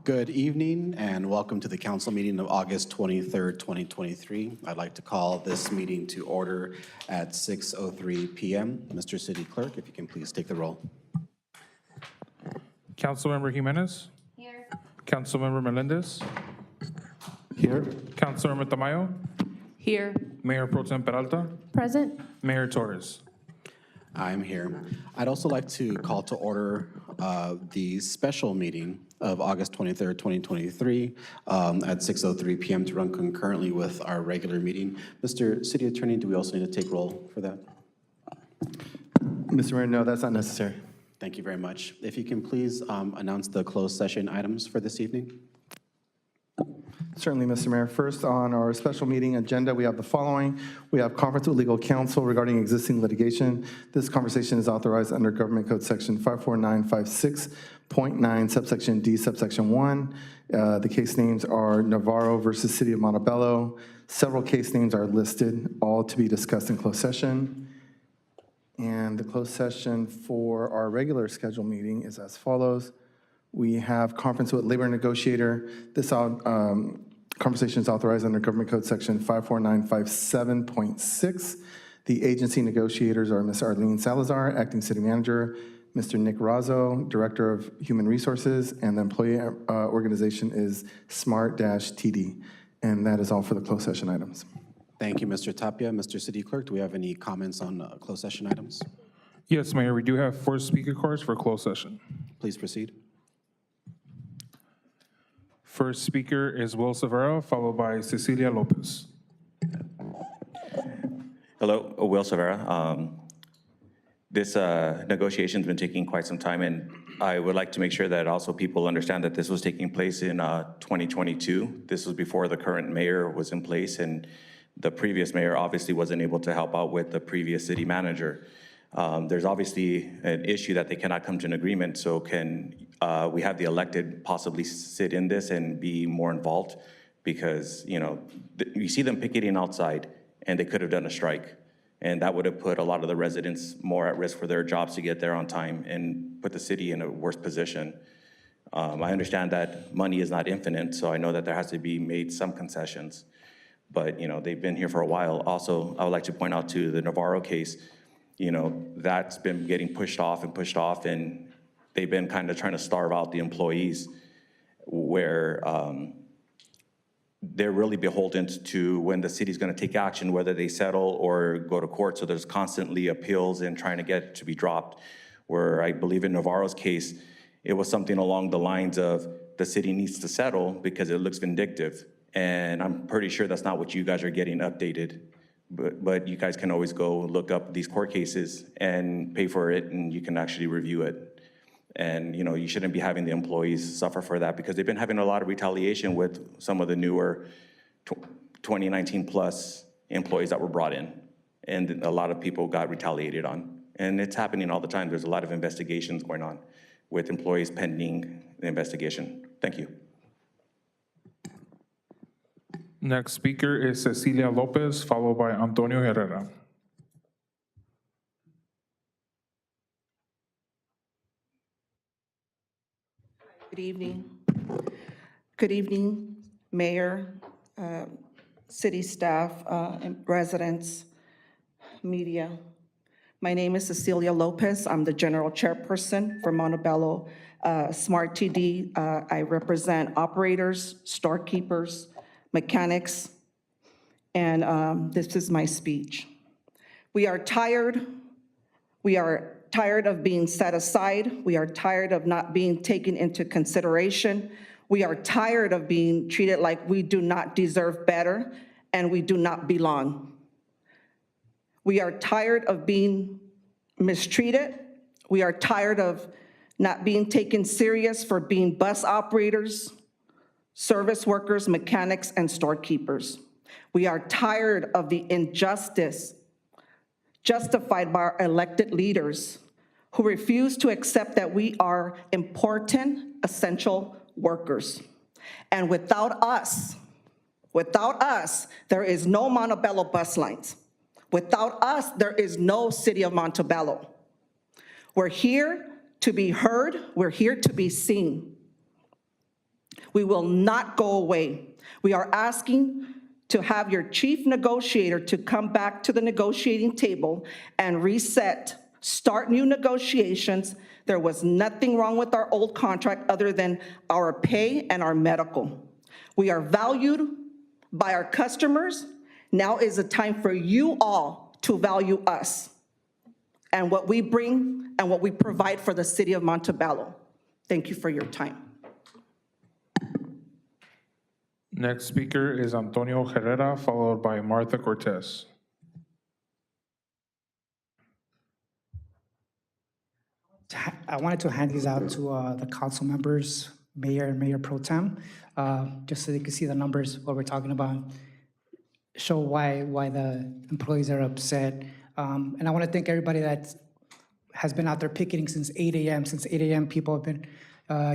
Good evening and welcome to the council meeting of August 23rd, 2023. I'd like to call this meeting to order at 6:03 p.m. Mr. City Clerk, if you can please take the roll. Councilmember Jimenez? Here. Councilmember Melendez? Here. Councilmember Tamayo? Here. Mayor Pro Tem Peralta? Present. Mayor Torres? I'm here. I'd also like to call to order the special meeting of August 23rd, 2023 at 6:03 p.m. to run concurrently with our regular meeting. Mr. City Attorney, do we also need to take roll for that? Mr. Mayor, no, that's not necessary. Thank you very much. If you can please announce the closed session items for this evening. Certainly, Mr. Mayor. First, on our special meeting agenda, we have the following. We have conference with legal counsel regarding existing litigation. This conversation is authorized under Government Code Section 54956.9, subsection D, subsection 1. The case names are Navarro versus City of Montebello. Several case names are listed, all to be discussed in closed session. And the closed session for our regular scheduled meeting is as follows. We have conference with labor negotiator. This conversation is authorized under Government Code Section 54957.6. The agency negotiators are Ms. Arlene Salazar, Acting City Manager, Mr. Nick Razzo, Director of Human Resources, and the employee organization is Smart-TD. And that is all for the closed session items. Thank you, Mr. Tapia. Mr. City Clerk, do we have any comments on closed session items? Yes, Mayor, we do have 4 speaker cards for closed session. Please proceed. First speaker is Will Severa, followed by Cecilia Lopez. Hello, Will Severa. This negotiation's been taking quite some time, and I would like to make sure that also people understand that this was taking place in 2022. This was before the current mayor was in place, and the previous mayor obviously wasn't able to help out with the previous city manager. There's obviously an issue that they cannot come to an agreement, so can we have the elected possibly sit in this and be more involved? Because, you know, you see them picketing outside and they could have done a strike, and that would have put a lot of the residents more at risk for their jobs to get there on time and put the city in a worse position. I understand that money is not infinite, so I know that there has to be made some concessions, but, you know, they've been here for a while. Also, I would like to point out to the Navarro case, you know, that's been getting pushed off, and they've been kind of trying to starve out the employees, where they're really beholden to when the city's going to take action, whether they settle or go to court. So there's constantly appeals and trying to get it to be dropped, where I believe in Navarro's case, it was something along the lines of the city needs to settle because it looks vindictive. And I'm pretty sure that's not what you guys are getting updated. But you guys can always go look up these court cases and pay for it, and you can actually review it. And, you know, you shouldn't be having the employees suffer for that, because they've been having a lot of retaliation with some of the newer 2019 plus employees that were brought in. And a lot of people got retaliated on. And it's happening all the time. There's a lot of investigations going on with employees pending the investigation. Thank you. Next speaker is Cecilia Lopez, followed by Antonio Herrera. Good evening. Good evening, Mayor, city staff, and residents, media. My name is Cecilia Lopez. I'm the general chairperson for Montebello Smart-TD. I represent operators, storekeepers, mechanics, and this is my speech. We are tired. We are tired of being set aside. We are tired of not being taken into consideration. We are tired of being treated like we do not deserve better and we do not belong. We are tired of being mistreated. We are tired of not being taken serious for being bus operators, service workers, mechanics, and storekeepers. We are tired of the injustice justified by our elected leaders who refuse to accept that we are important, essential workers. And without us, there is no Montebello bus lines. Without us, there is no City of Montebello. We're here to be heard. We're here to be seen. We will not go away. We are asking to have your chief negotiator to come back to the negotiating table and reset, start new negotiations. There was nothing wrong with our old contract other than our pay and our medical. We are valued by our customers. Now is the time for you all to value us and what we bring and what we provide for the city of Montebello. Thank you for your time. Next speaker is Antonio Herrera, followed by Martha Cortez. I wanted to hand these out to the council members, mayor and mayor pro tem, just so they can see the numbers, what we're talking about, show why the employees are upset. And I want to thank everybody that has been out there picketing since 8 a.m. Since 8 a.m., people have been,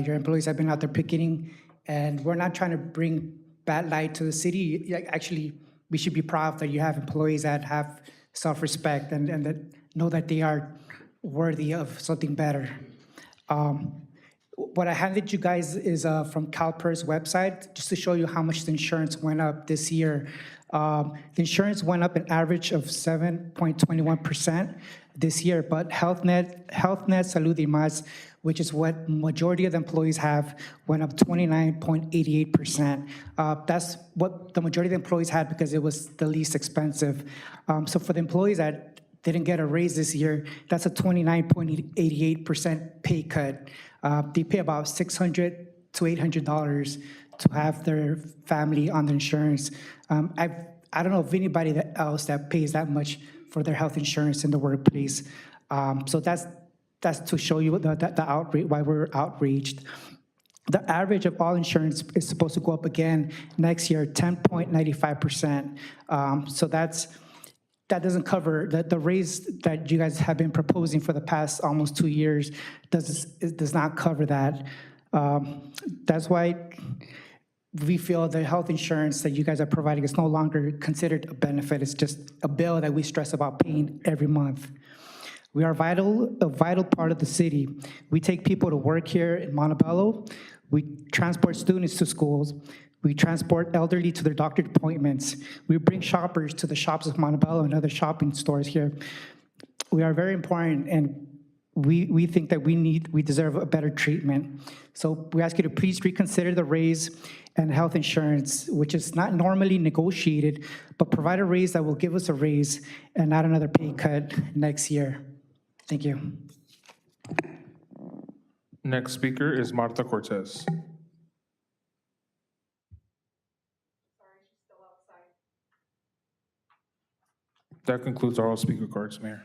your employees have been out there picketing, and we're not trying to bring bad light to the city. Actually, we should be proud that you have employees that have self-respect and that know that they are worthy of something better. What I handed you guys is from CalPERS website, just to show you how much the insurance went up this year. The insurance went up an average of 7.21% this year, but HealthNet Salud y Más, which is what majority of the employees have, went up 29.88%. That's what the majority of the employees had because it was the least expensive. So for the employees that didn't get a raise this year, that's a 29.88% pay cut. They pay about $600 to $800 to have their family on the insurance. I don't know of anybody else that pays that much for their health insurance in the workplace. So that's to show you the outrage, why we're outraged. The average of all insurance is supposed to go up again next year, 10.95%. So that doesn't cover the raise that you guys have been proposing for the past almost 2 years. It does not cover that. That's why we feel the health insurance that you guys are providing is no longer considered a benefit. It's just a bill that we stress about paying every month. We are a vital part of the city. We take people to work here in Montebello. We transport students to schools. We transport elderly to their doctor appointments. We bring shoppers to the shops of Montebello and other shopping stores here. We are very important, and we think that we deserve a better treatment. So we ask you to please reconsider the raise and health insurance, which is not normally negotiated, but provide a raise that will give us a raise and not another pay cut next year. Thank you. Next speaker is Martha Cortez. That concludes our all speaker cards, Mayor.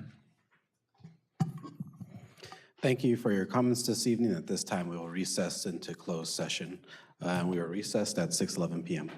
Thank you for your comments this evening. At this time, we will recess into closed session. We are recessed at 6:11 p.m.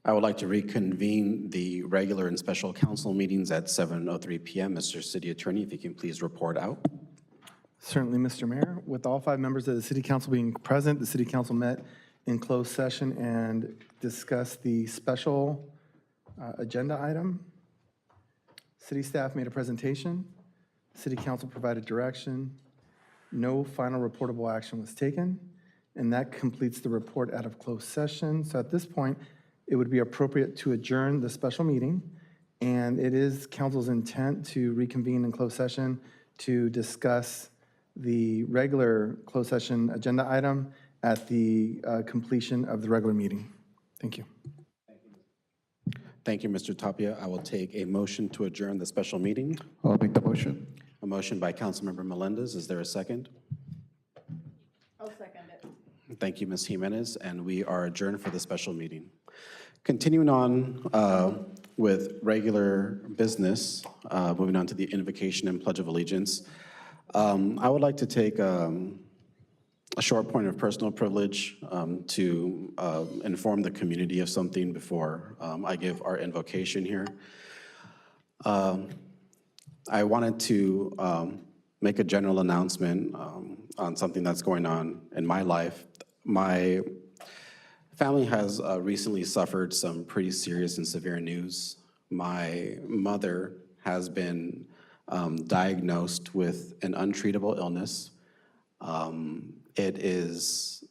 I would like to reconvene the regular and special council meetings at 7:03 PM. Mr. City Attorney, if you can please report out. Certainly, Mr. Mayor. With all 5 members of the city council being present, the city council met in closed session and discussed the special agenda item. City staff made a presentation. City council provided direction. No final reportable action was taken, and that completes the report out of closed session. So at this point, it would be appropriate to adjourn the special meeting, and it is council's intent to reconvene in closed session to discuss the regular closed session agenda item at the completion of the regular meeting. Thank you. Thank you, Mr. Tapia. I will take a motion to adjourn the special meeting. I'll make the motion. A motion by Councilmember Melendez. Is there a second? I'll second it. Thank you, Ms. Jimenez, and we are adjourned for the special meeting. Continuing on with regular business, moving on to the invocation and pledge of allegiance. I would like to take a short point of personal privilege to inform the community of something before I give our invocation here. I wanted to make a general announcement on something that's going on in my life. My family has recently suffered some pretty serious and severe news. My mother has been diagnosed with an untreatable illness. It is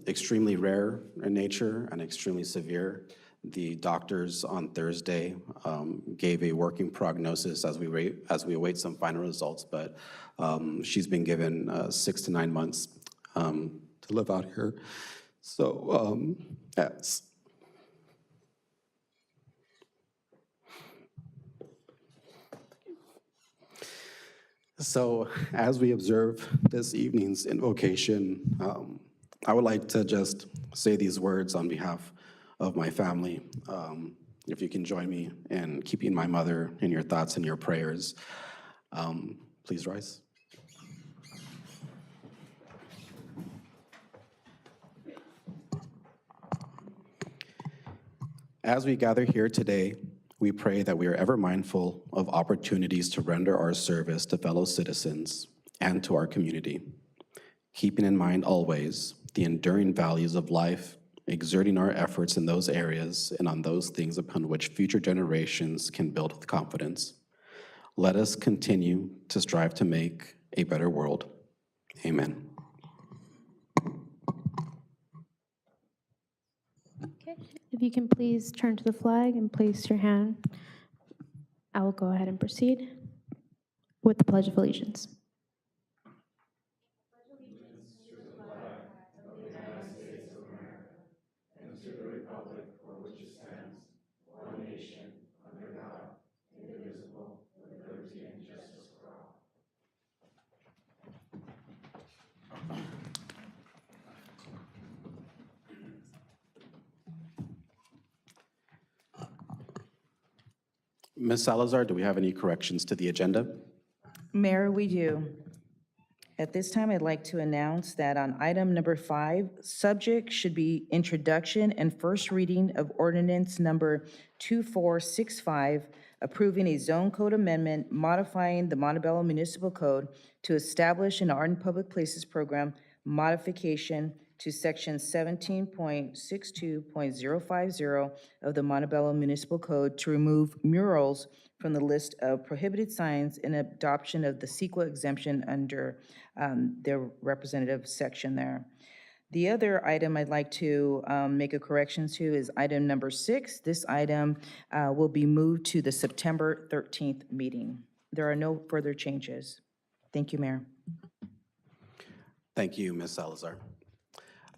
extremely rare in nature and extremely severe. The doctors on Thursday gave a working prognosis as we await some final results, but she's been given 6 to 9 months to live out here. So, yes. So, as we observe this evening's invocation, I would like to just say these words on behalf of my family. If you can join me in keeping my mother in your thoughts and your prayers, please rise. As we gather here today, we pray that we are ever mindful of opportunities to render our service to fellow citizens and to our community, keeping in mind always the enduring values of life, exerting our efforts in those areas and on those things upon which future generations can build with confidence. Let us continue to strive to make a better world. Amen. Okay, if you can please turn to the flag and place your hand, I will go ahead and proceed with the Pledge of Allegiance. Ms. Salazar, do we have any corrections to the agenda? Mayor, we do. At this time, I'd like to announce that on item number 5, subject should be introduction and first reading of ordinance number 2465, approving a zone code amendment modifying the Montebello Municipal Code to establish an art in public places program modification to section 17.62.050 of the Montebello Municipal Code to remove murals from the list of prohibited signs in adoption of the CEQA exemption under their representative section there. The other item I'd like to make a correction to is item number 6. This item will be moved to the September 13th meeting. There are no further changes. Thank you, Mayor. Thank you, Ms. Salazar.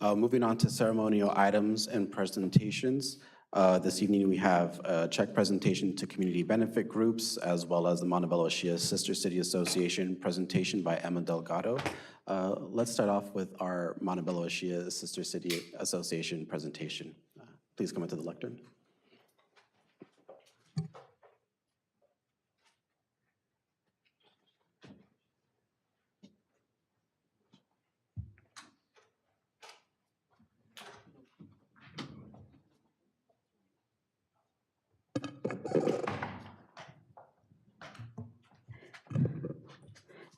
Moving on to ceremonial items and presentations. This evening, we have a check presentation to community benefit groups, as well as the Montebello Shia Sister City Association presentation by Emma Delgado. Let's start off with our Montebello Shia Sister City Association presentation. Please come into the lectern.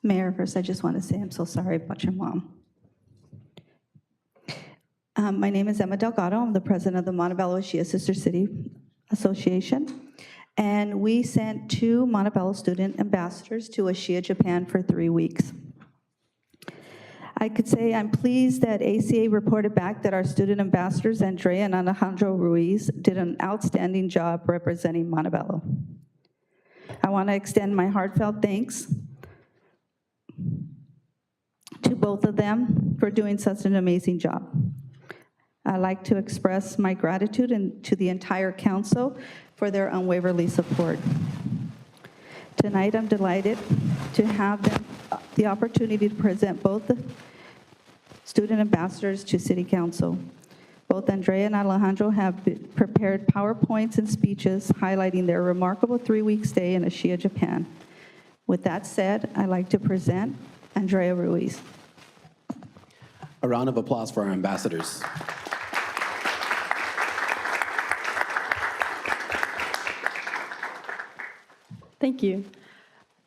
Mayor, first, I just want to say I'm so sorry about your mom. My name is Emma Delgado. I'm the president of the Montebello Shia Sister City Association. And we sent 2 Montebello student ambassadors to Ashia, Japan for 3 weeks. I could say I'm pleased that ACA reported back that our student ambassadors, Andrea and Alejandro Ruiz, did an outstanding job representing Montebello. I want to extend my heartfelt thanks to both of them for doing such an amazing job. I'd like to express my gratitude to the entire council for their unwaveringly support. Tonight, I'm delighted to have the opportunity to present both the student ambassadors to City Council. Both Andrea and Alejandro have prepared PowerPoints and speeches highlighting their remarkable 3-week stay in Ashia, Japan. With that said, I'd like to present Andrea Ruiz. A round of applause for our ambassadors. Thank you.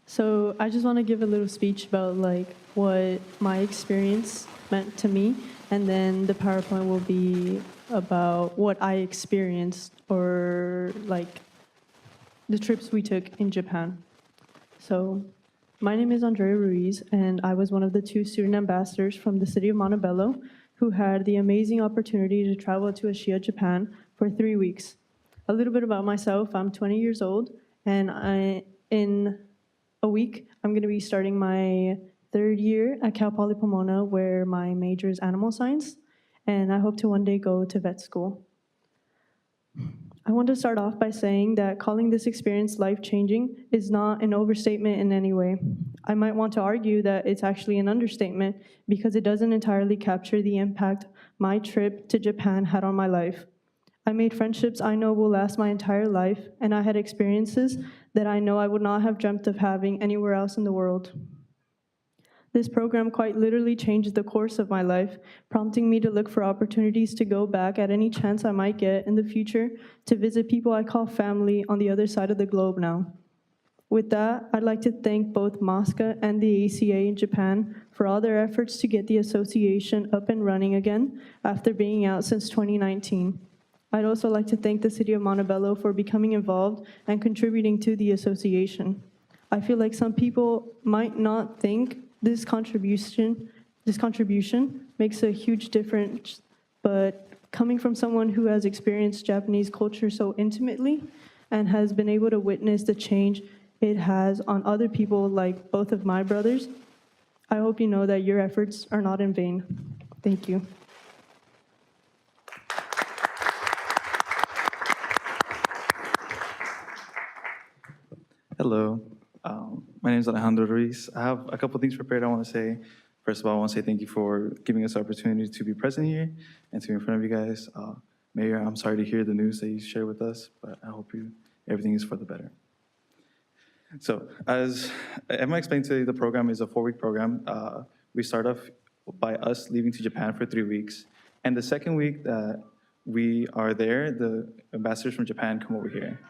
So I just want to give a little speech about like what my experience meant to me, and then the PowerPoint will be about what I experienced or like the trips we took in Japan. So my name is Andrea Ruiz, and I was one of the 2 student ambassadors from the city of Montebello who had the amazing opportunity to travel to Ashia, Japan for 3 weeks. A little bit about myself, I'm 20 years old, and in a week, I'm going to be starting my 3rd year at Cal Poly Pomona, where my major is animal science, and I hope to one day go to vet school. I want to start off by saying that calling this experience life-changing is not an overstatement in any way. I might want to argue that it's actually an understatement because it doesn't entirely capture the impact my trip to Japan had on my life. I made friendships I know will last my entire life, and I had experiences that I know I would not have dreamt of having anywhere else in the world. This program quite literally changed the course of my life, prompting me to look for opportunities to go back at any chance I might get in the future to visit people I call family on the other side of the globe now. With that, I'd like to thank both MOSCA and the ACA in Japan for all their efforts to get the association up and running again after being out since 2019. I'd also like to thank the City of Montebello for becoming involved and contributing to the association. I feel like some people might not think this contribution makes a huge difference, but coming from someone who has experienced Japanese culture so intimately and has been able to witness the change it has on other people like both of my brothers, I hope you know that your efforts are not in vain. Thank you. Hello, my name is Alejandro Ruiz. I have a couple things prepared I want to say. First of all, I want to say thank you for giving us the opportunity to be present here and to be in front of you guys. Mayor, I'm sorry to hear the news that you shared with us, but I hope everything is for the better. So as Emma explained today, the program is a 4-week program. We start off by us leaving to Japan for 3 weeks. And the second week that we are there, the ambassadors from Japan come over here.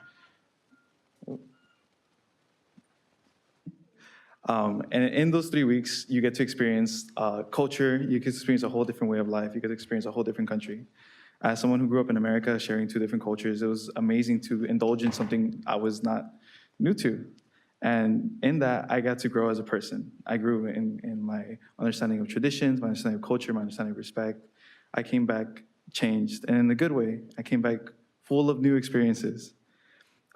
And in those 3 weeks, you get to experience culture, you get to experience a whole different way of life, you get to experience a whole different country. As someone who grew up in America, sharing 2 different cultures, it was amazing to indulge in something I was not new to. And in that, I got to grow as a person. I grew in my understanding of traditions, my understanding of culture, my understanding of respect. I came back changed, and in a good way. I came back full of new experiences.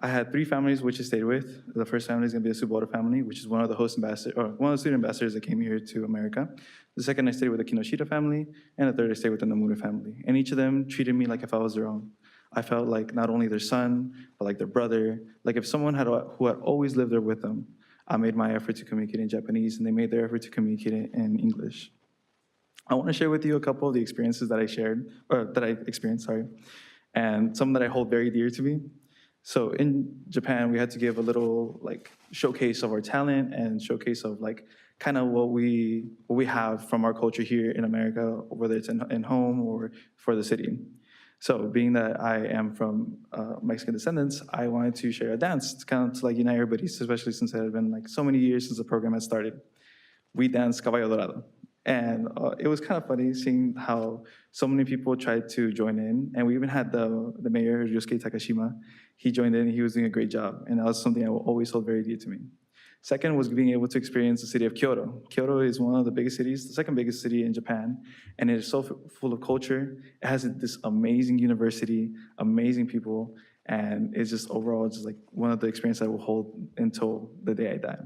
I had 3 families which I stayed with. The first family is going to be the Subota family, which is one of the host ambassadors, or one of the student ambassadors that came here to America. The second, I stayed with the Kinoshita family, and the third, I stayed with the Nomura family. And each of them treated me like if I was their own. I felt like not only their son, but like their brother. Like if someone who had always lived there with them, I made my effort to communicate in Japanese, and they made their effort to communicate it in English. I want to share with you a couple of the experiences that I experienced, and some that I hold very dear to me. So in Japan, we had to give a little like showcase of our talent and showcase of like kind of what we have from our culture here in America, whether it's in home or for the city. So being that I am from Mexican descendants, I wanted to share a dance to kind of like unite everybody, especially since it had been like so many years since the program had started. we danced Caballo Dorado. And it was kind of funny seeing how so many people tried to join in. And we even had the mayor, Ryosuke Takashima. He joined in, he was doing a great job. And that was something I will always hold very dear to me. Second was being able to experience the city of Kyoto. Kyoto is one of the biggest cities, the second biggest city in Japan, and it is so full of culture. It has this amazing university, amazing people, and it's just overall just like one of the experiences I will hold until the day I die.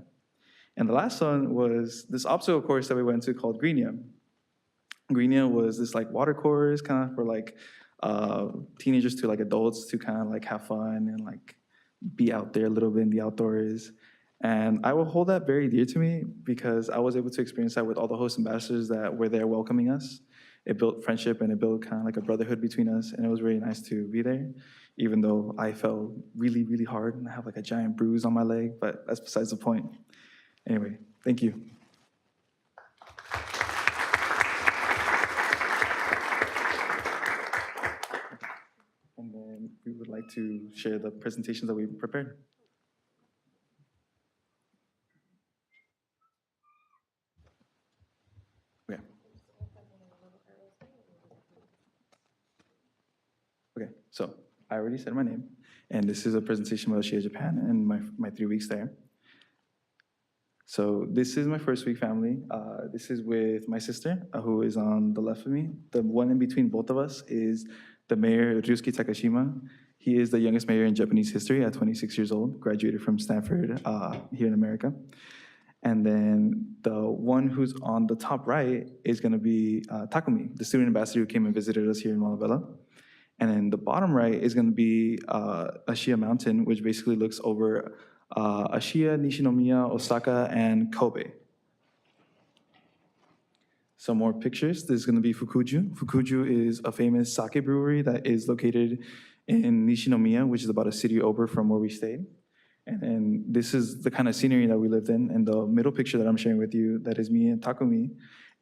And the last one was this obstacle course that we went to called Greenia. Greenia was this like water course kind of for like teenagers to like adults to kind of like have fun and like be out there a little bit in the outdoors. And I will hold that very dear to me because I was able to experience that with all the host ambassadors that were there welcoming us. It built friendship and it built kind of like a brotherhood between us, and it was really nice to be there, even though I fell really, really hard and I have like a giant bruise on my leg, but that's besides the point. Anyway, thank you. And then we would like to share the presentations that we prepared. Okay. Okay, so I already said my name, and this is a presentation about Asia, Japan, and my 3 weeks there. So this is my first week family. This is with my sister, who is on the left of me. The one in between both of us is the mayor, Ryusuke Takashima. He is the youngest mayor in Japanese history at 26 years old, graduated from Stanford here in America. And then the one who's on the top right is gonna be Takumi, the student ambassador who came and visited us here in Montebello. And then the bottom right is gonna be Ashiya Mountain, which basically looks over Ashiya, Nishinomiya, Osaka, and Kobe. Some more pictures. This is going to be Fukuju. Fukuju is a famous sake brewery that is located in Nishinomiya, which is about a city over from where we stayed. And then this is the kind of scenery that we lived in. And the middle picture that I'm sharing with you, that is me and Takumi.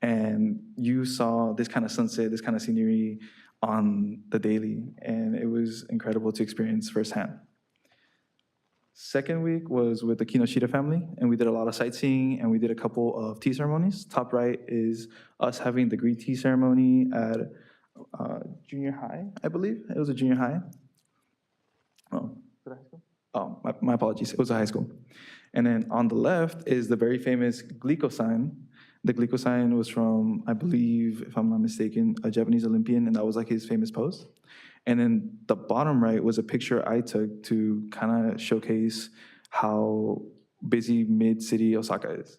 And you saw this kind of sunset, this kind of scenery on the daily. And it was incredible to experience firsthand. Second week was with the Kinoshita family, and we did a lot of sightseeing, and we did a couple of tea ceremonies. Top right is us having the green tea ceremony at junior high, I believe. It was a junior high. Oh, was it high school? Oh, my apologies. It was a high school. And then on the left is the very famous Glico sign. The Glico sign was from, I believe, if I'm not mistaken, a Japanese Olympian, and that was like his famous pose. And then the bottom right was a picture I took to kind of showcase how busy mid-city Osaka is.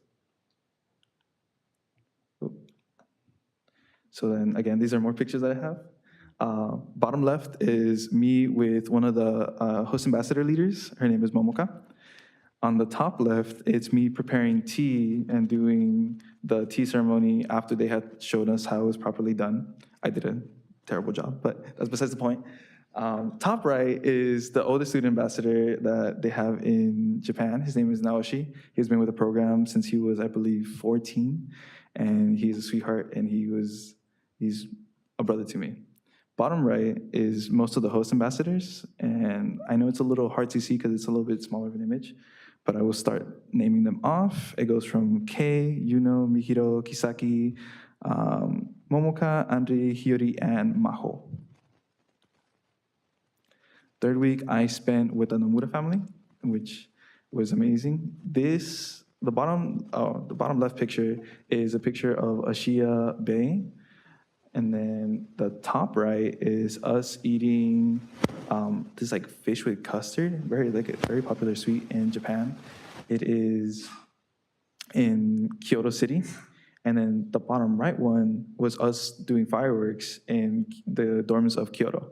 So then again, these are more pictures that I have. Bottom left is me with one of the host ambassador leaders. Her name is Momoka. On the top left, it's me preparing tea and doing the tea ceremony after they had showed us how it was properly done. I did a terrible job, but that's besides the point. Top right is the oldest student ambassador that they have in Japan. His name is Naoshi. He's been with the program since he was, I believe, 14, and he's a sweetheart, and he's a brother to me. Bottom right is most of the host ambassadors, and I know it's a little hard to see because it's a little bit smaller of an image, but I will start naming them off. It goes from Kei, Yuno, Mihiro, Kisaki, Momoka, Andre, Hiyori, and Maho. Third week, I spent with the Nomura family, which was amazing. The bottom left picture is a picture of Ashiya Bay. And then the top right is us eating this like fish with custard, very popular sweet in Japan. It is in Kyoto City. And then the bottom right one was us doing fireworks in the dorms of Kyoto.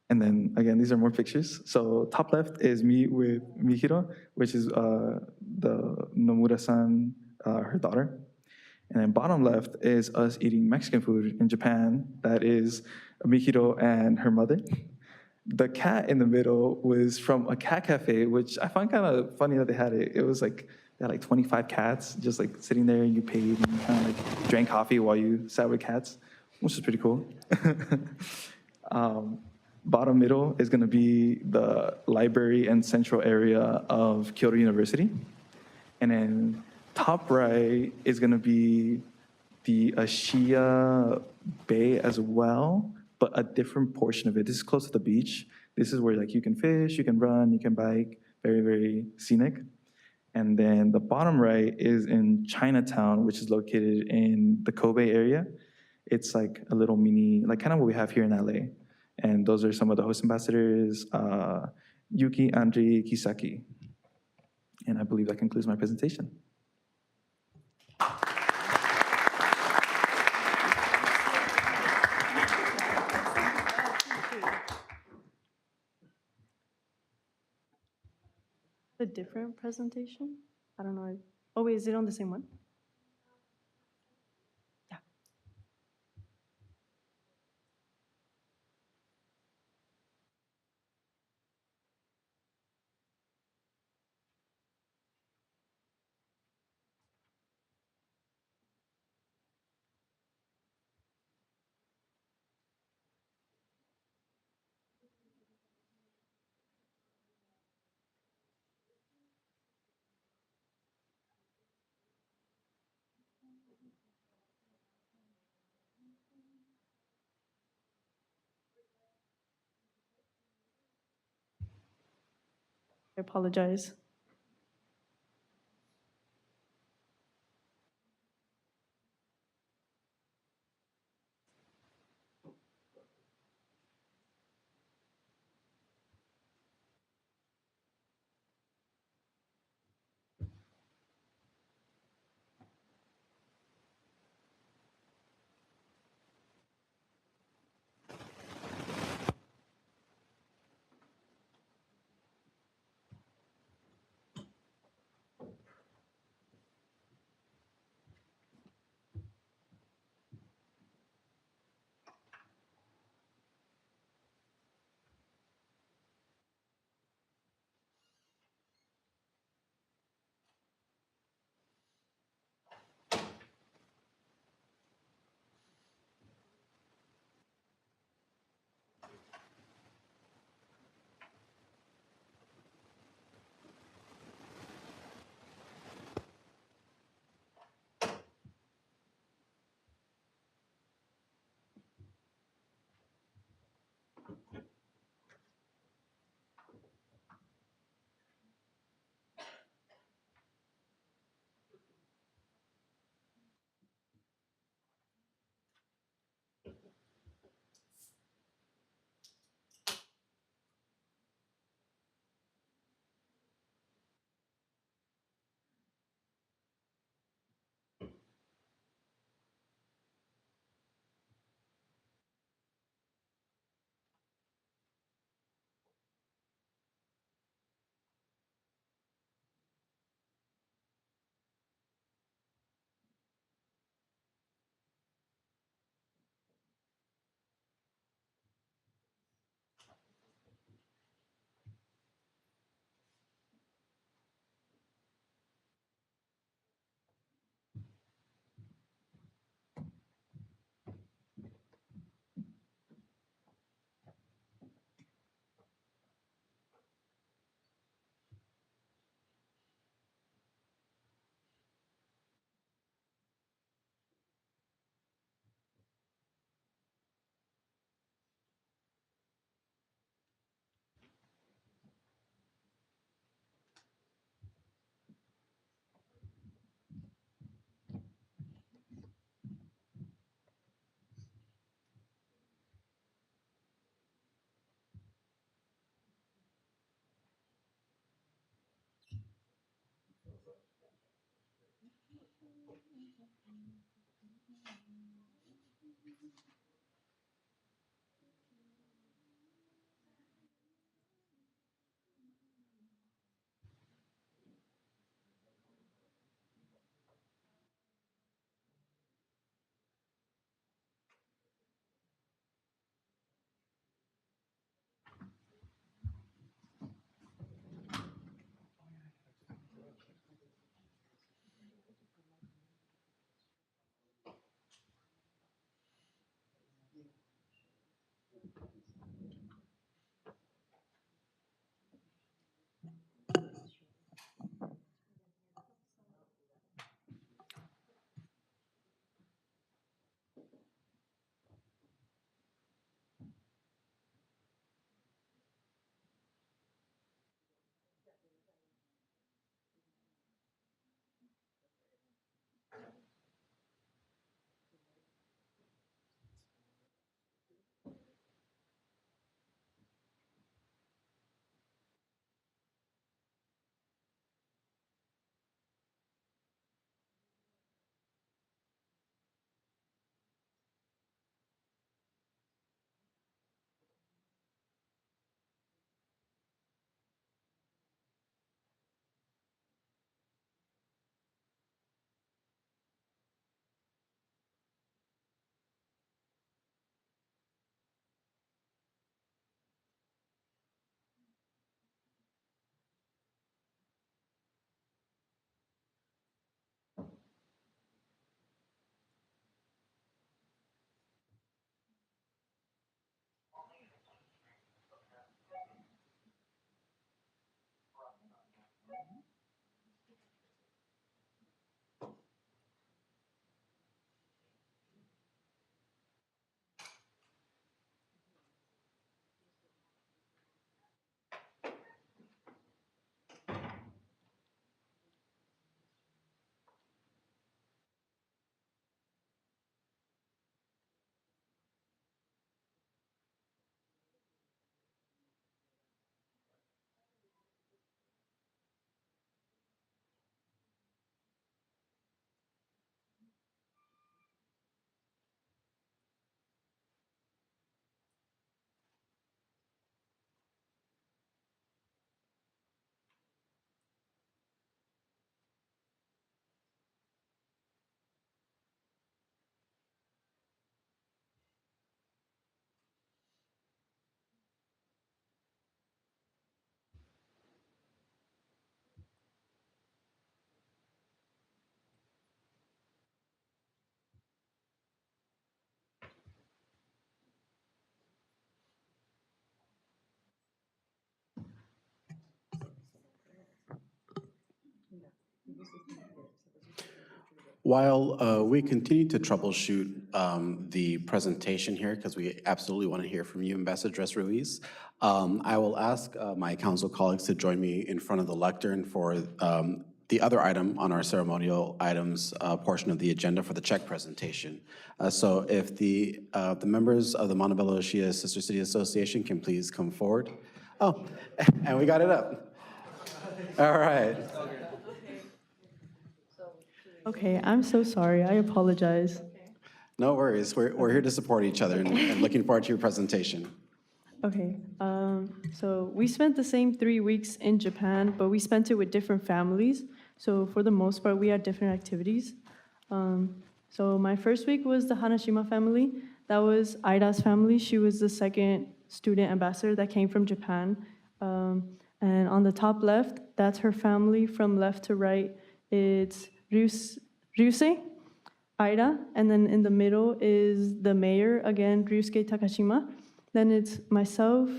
And then again, these are more pictures. So top left is me with Mihiro, which is the Nomura-san, her daughter. And then bottom left is us eating Mexican food in Japan. That is Mihiro and her mother. The cat in the middle was from a cat cafe, which I find kind of funny that they had it. It was like, they had like 25 cats just like sitting there, and you paid and you kind of like drank coffee while you sat with cats, which is pretty cool. Bottom middle is gonna be the library and central area of Kyoto University. And then top right is going to be the Ashia Bay as well, but a different portion of it. This is close to the beach. This is where like you can fish, you can run, you can bike, very, very scenic. And then the bottom right is in Chinatown, which is located in the Kobe area. It's like a little mini, like kind of what we have here in LA. And those are some of the host ambassadors, Yuki, Andri, Kisaki. And I believe that concludes my presentation. A different presentation? I don't know. Oh, wait, is it on the same one? Yeah. I apologize. While we continue to troubleshoot the presentation here, because we absolutely want to hear from you, Ambassador Ruiz, I will ask my council colleagues to join me in front of the lectern for the other item on our ceremonial items portion of the agenda for the check presentation. So if the members of the Montebello Shia Sister City Association can please come forward. Oh, and we got it up. All right. Okay, I'm so sorry. I apologize. No worries. We're here to support each other and looking forward to your presentation. Okay, so we spent the same 3 weeks in Japan, but we spent it with different families. So for the most part, we had different activities. So my first week was the Hanashima family. That was Aida's family. She was the second student ambassador that came from Japan. And on the top left, that's her family. From left to right, it's Ryusei, Aida, and then in the middle is the mayor, again, Ryusuke Takashima. Then it's myself,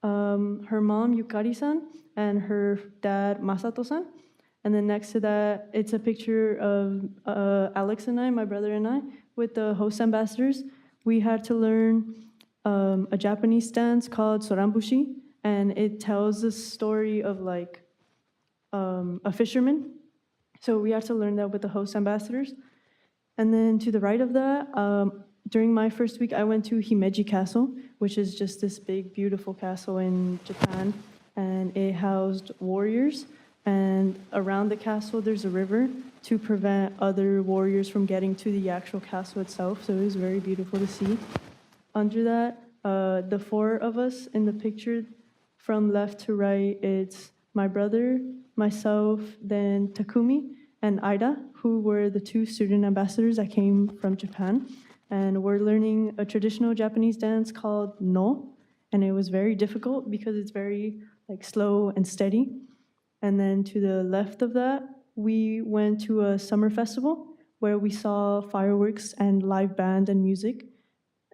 her mom, Yukari-san, and her dad, Masato-san. And then next to that, it's a picture of Alex and I, my brother and I, with the host ambassadors. We had to learn a Japanese dance called Sorambushi, and it tells the story of like a fisherman. So we had to learn that with the host ambassadors. And then to the right of that, during my first week, I went to Himeji Castle, which is just this big, beautiful castle in Japan. And it housed warriors. And around the castle, there's a river to prevent other warriors from getting to the actual castle itself. So it was very beautiful to see. Under that, the four of us in the picture, from left to right, it's my brother, myself, then Takumi, and Aida, who were the two student ambassadors that came from Japan. And we're learning a traditional Japanese dance called no, and it was very difficult because it's very like slow and steady. And then to the left of that, we went to a summer festival where we saw fireworks and live band and music.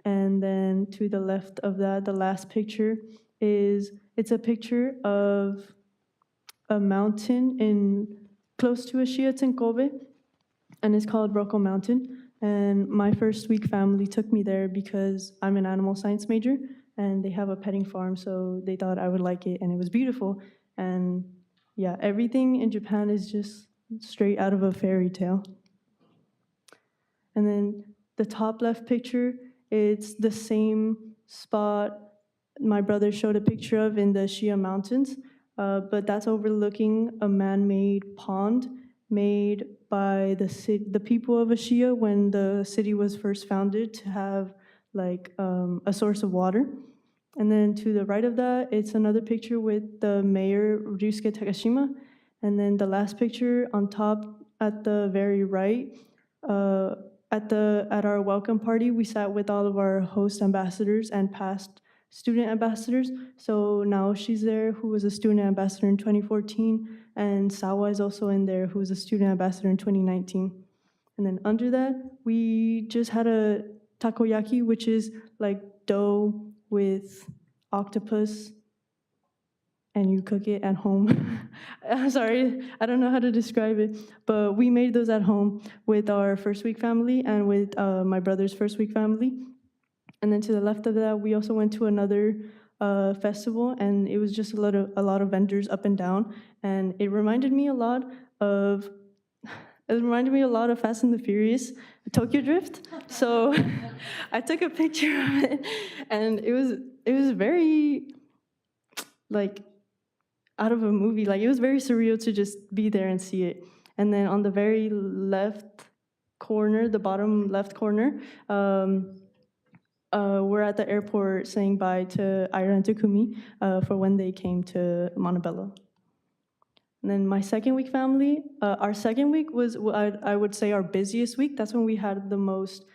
And then to the left of that, the last picture it's a picture of a mountain close to Ashia in Kobe, and it's called Roko Mountain. And my first week family took me there because I'm an animal science major, and they have a petting farm, so they thought I would like it, and it was beautiful. And yeah, everything in Japan is just straight out of a fairy tale. And then the top left picture, it's the same spot my brother showed a picture of in the Shia Mountains, but that's overlooking a man-made pond made by the people of Ashia when the city was first founded to have like a source of water. And then to the right of that, it's another picture with the mayor, Ryusuke Takashima. And then the last picture on top at the very right, at our welcome party, we sat with all of our host ambassadors and past student ambassadors. So now she's there, who was a student ambassador in 2014, and Sawa is also in there, who was a student ambassador in 2019. And then under that, we just had a takoyaki, which is like dough with octopus, and you cook it at home. I'm sorry, I don't know how to describe it, but we made those at home with our first week family and with my brother's first week family. And then to the left of that, we also went to another festival, and it was just a lot of vendors up and down, and it reminded me a lot of Fast and the Furious, Tokyo Drift. So I took a picture of it, and it was very like out of a movie. Like it was very surreal to just be there and see it. And then on the very left corner, the bottom left corner, we're at the airport saying bye to Ira and Takumi for when they came to Montebello. And then my second week family, our second week was, I would say, our busiest week. That's when we had the most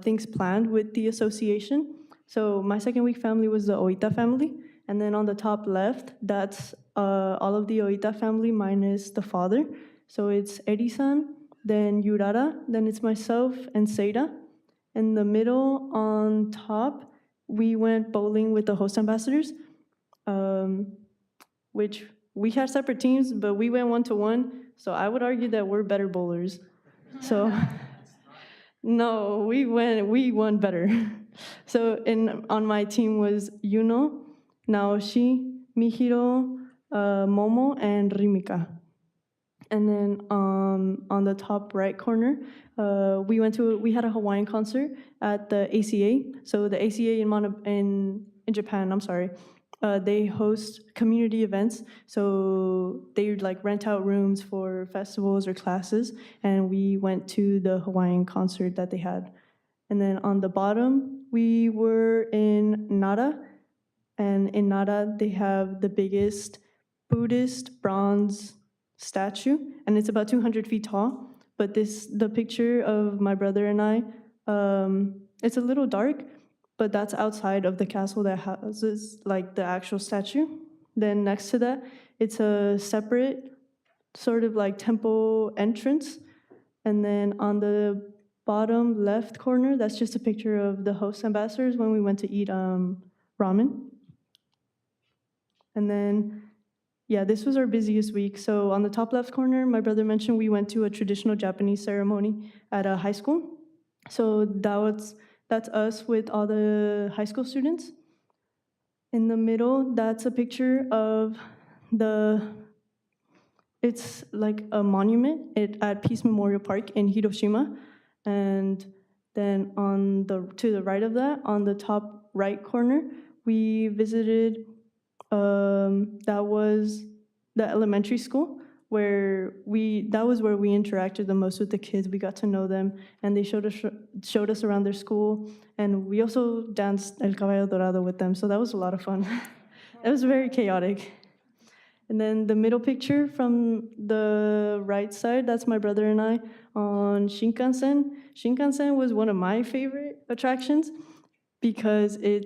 things planned with the association. So my second week family was the Oita family. And then on the top left, that's all of the Oita family minus the father. So it's Eri-san, then Yurara, then it's myself and Seida. In the middle on top, we went bowling with the host ambassadors, which we had separate teams, but we went 1-to-1. So I would argue that we're better bowlers. So, no, we won better. So on my team was Yuno, Naoshi, Mihiro, Momo, and Rimika. And then on the top right corner, we had a Hawaiian concert at the ACA. So the ACA in Japan, I'm sorry, they host community events. So they like rent out rooms for festivals or classes, and we went to the Hawaiian concert that they had. And then on the bottom, we were in Nara, and in Nara, they have the biggest Buddhist bronze statue, and it's about 200 feet tall. But the picture of my brother and I, it's a little dark, but that's outside of the castle that houses like the actual statue. Then next to that, it's a separate sort of like temple entrance. And then on the bottom left corner, that's just a picture of the host ambassadors when we went to eat ramen. And then, yeah, this was our busiest week. So on the top left corner, my brother mentioned we went to a traditional Japanese ceremony at a high school. So that's us with all the high school students. In the middle, that's a picture of it's like a monument at Peace Memorial Park in Hiroshima. And then to the right of that, on the top right corner, we visited, that was the elementary school that was where we interacted the most with the kids. We got to know them, and they showed us around their school, and we also danced El Caballo Dorado with them, so that was a lot of fun. It was very chaotic. And then the middle picture from the right side, that's my brother and I on Shinkansen. Shinkansen was one of my favorite attractions because I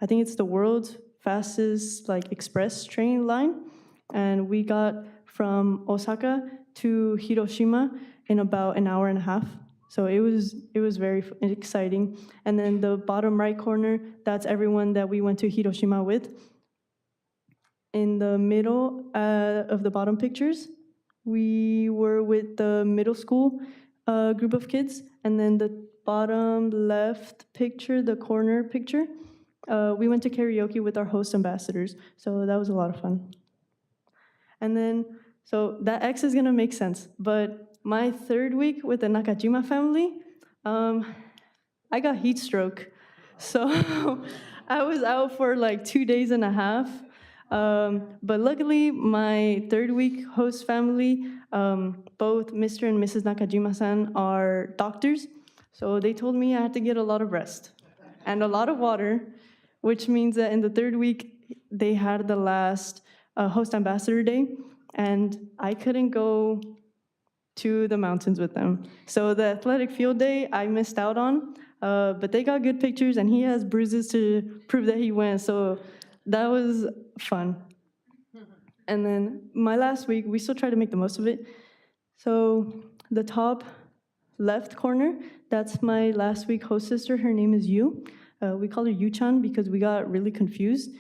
think it's the world's fastest like express train line. And we got from Osaka to Hiroshima in about an hour and a half. So it was very exciting. And then the bottom right corner, that's everyone that we went to Hiroshima with. In the middle of the bottom pictures, we were with the middle school group of kids. And then the bottom left picture, the corner picture, we went to karaoke with our host ambassadors. So that was a lot of fun. And then, so that X is gonna make sense. But my third week with the Nakajima family, I got heat stroke. So I was out for like 2 days and a half. But luckily, my third week host family, both Mr. and Mrs. Nakajima-san are doctors. So they told me I had to get a lot of rest and a lot of water, which means that in the third week, they had the last host ambassador day, and I couldn't go to the mountains with them. So the athletic field day, I missed out on, but they got good pictures, and he has bruises to prove that he went, so that was fun. And then my last week, we still try to make the most of it. So the top left corner, that's my last week host sister. Her name is Yu. We call her Yu-chan because we got really confused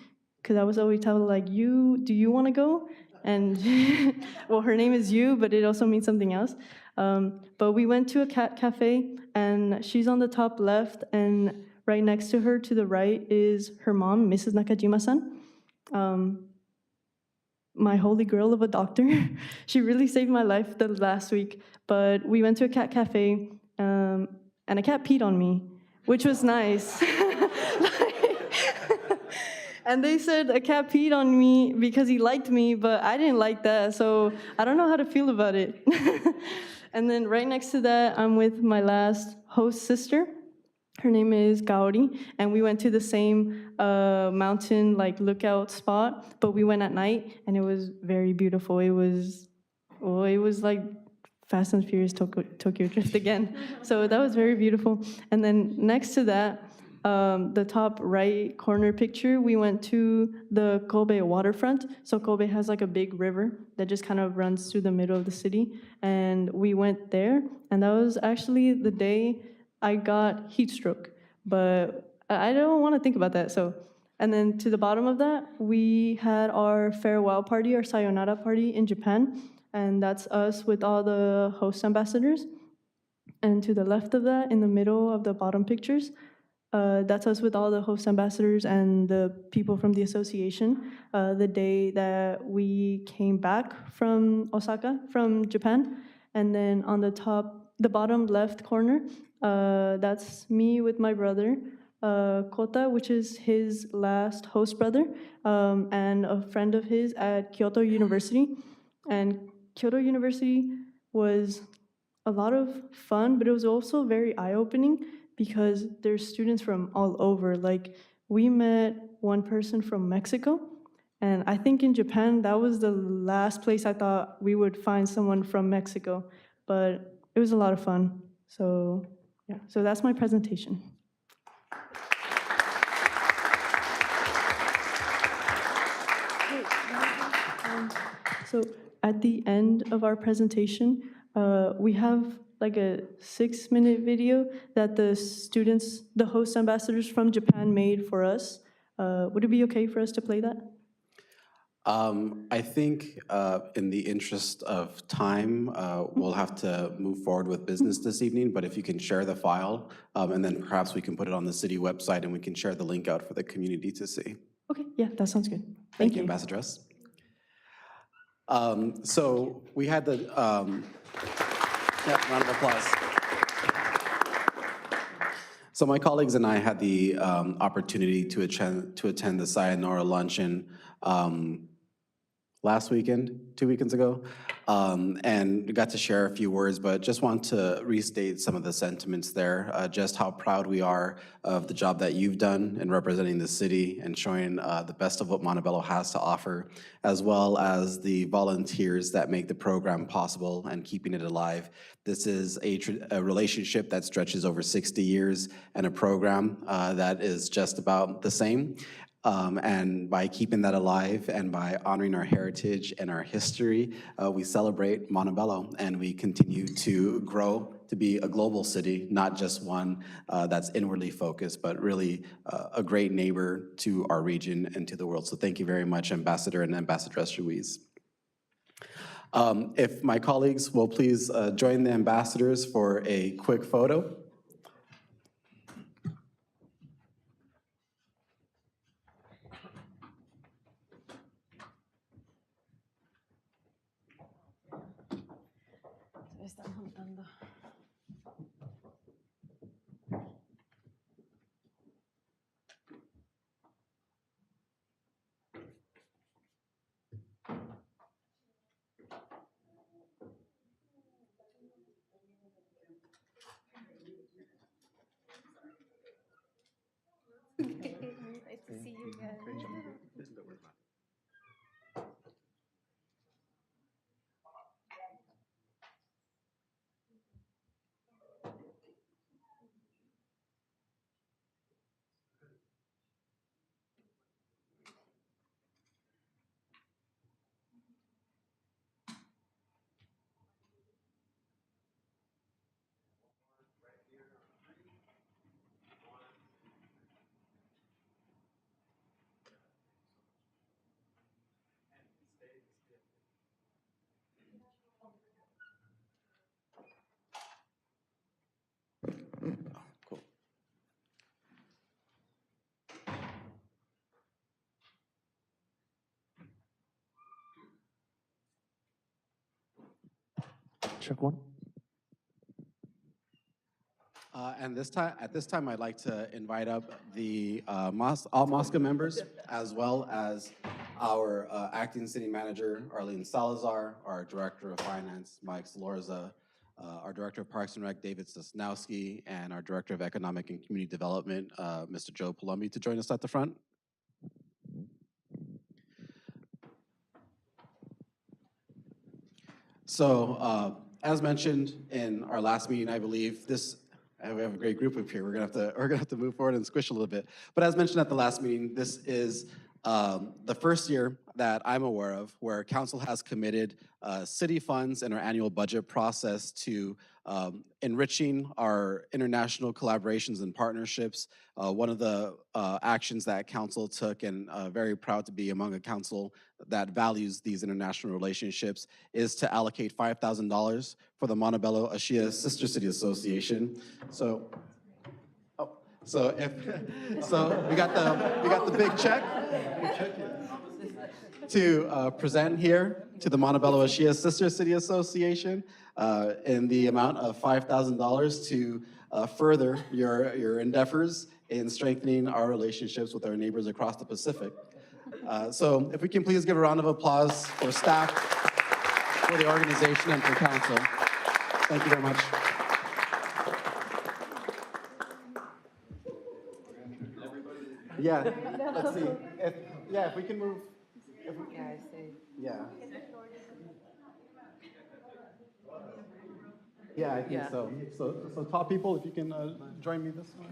because I was always telling like, do you want to go? And well, her name is Yu, but it also means something else. But we went to a cat cafe, and she's on the top left, and right next to her to the right is her mom, Mrs. Nakajima-san. My holy girl of a doctor. She really saved my life the last week. But we went to a cat cafe, and a cat peed on me, which was nice. And they said a cat peed on me because he liked me, but I didn't like that, so I don't know how to feel about it. And then right next to that, I'm with my last host sister. Her name is Kaori, and we went to the same mountain like lookout spot, but we went at night, and it was very beautiful. It was like Fast and Furious Tokyo Drift again. So that was very beautiful. And then next to that, the top right corner picture, we went to the Kobe waterfront. So Kobe has like a big river that just kind of runs through the middle of the city. And we went there, and that was actually the day I got heat stroke. But I don't want to think about that. And then to the bottom of that, we had our farewell party, our sayonara party in Japan. and that's us with all the host ambassadors. And to the left of that, in the middle of the bottom pictures, that's us with all the host ambassadors and the people from the association. The day that we came back from Osaka, from Japan. And then on the bottom left corner, that's me with my brother, Kota, which is his last host brother, and a friend of his at Kyoto University. And Kyoto University was a lot of fun, but it was also very eye-opening because there's students from all over. Like, we met one person from Mexico, and I think in Japan, that was the last place I thought we would find someone from Mexico, but it was a lot of fun. So, yeah, so that's my presentation. So at the end of our presentation, we have like a 6-minute video that the students, the host ambassadors from Japan made for us. Would it be okay for us to play that? I think in the interest of time, we'll have to move forward with business this evening, but if you can share the file, and then perhaps we can put it on the city website and we can share the link out for the community to see. Okay, yeah, that sounds good. Thank you, Ambassadress. So we had the, round of applause. So my colleagues and I had the opportunity to attend the Sayonara Luncheon last weekend, 2 weekends ago, and we got to share a few words, but just want to restate some of the sentiments there, just how proud we are of the job that you've done in representing the city and showing the best of what Montebello has to offer, as well as the volunteers that make the program possible and keeping it alive. This is a relationship that stretches over 60 years and a program that is just about the same. And by keeping that alive and by honoring our heritage and our history, we celebrate Montebello and we continue to grow to be a global city, not just one that's inwardly focused, but really a great neighbor to our region and to the world. So thank you very much, Ambassador and Ambassadress Ruiz. If my colleagues will please join the ambassadors for a quick photo. Nice to see you again. Cool. Check one. And at this time, I'd like to invite up the all MOSCA members, as well as our acting city manager, Arlene Salazar, our director of finance, Mike Salorza, our director of Parks and Rec, David Sosnowski, and our director of economic and community development, Mr. Joe Palumbi, to join us at the front. So, as mentioned in our last meeting, I believe we have a great group up here. We're gonna have to move forward and squish a little bit. But as mentioned at the last meeting, this is the first year that I'm aware of where council has committed city funds in our annual budget process to enriching our international collaborations and partnerships. One of the actions that council took, and very proud to be among a council that values these international relationships, is to allocate $5,000 for the Montebello Ashia Sister City Association. So we got the big check to present here to the Montebello Ashia Sister City Association in the amount of $5,000 to further your endeavors in strengthening our relationships with our neighbors across the Pacific. So if we can please give a round of applause for staff, for the organization, and for council. Thank you very much. Yeah, let's see. If we can move. Yeah. Yeah, I think so. So top people, if you can join me this way.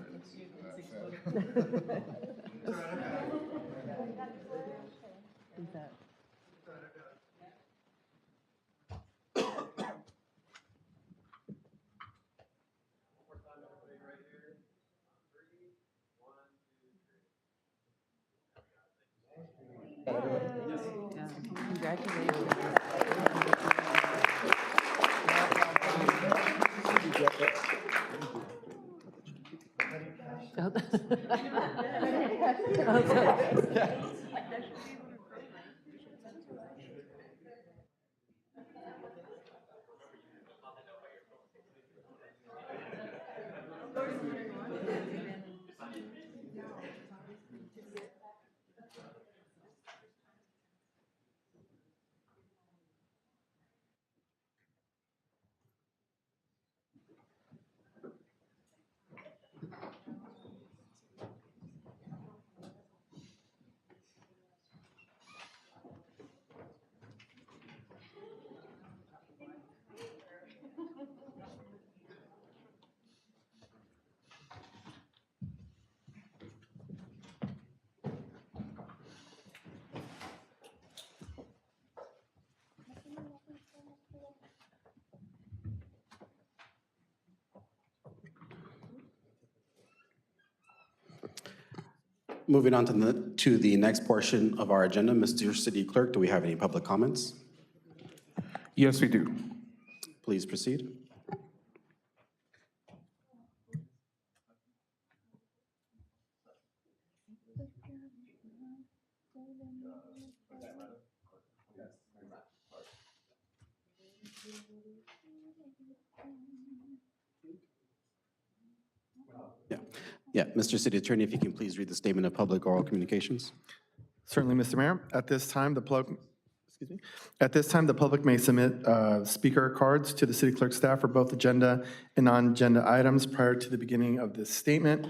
Moving on to the next portion of our agenda, Mr. City Clerk, do we have any public comments? Yes, we do. Please proceed. Yeah, Mr. City Attorney, if you can please read the statement of public oral communications. Certainly, Mr. Mayor. At this time, the public may submit speaker cards to the city clerk staff for both agenda and non-agenda items prior to the beginning of this statement.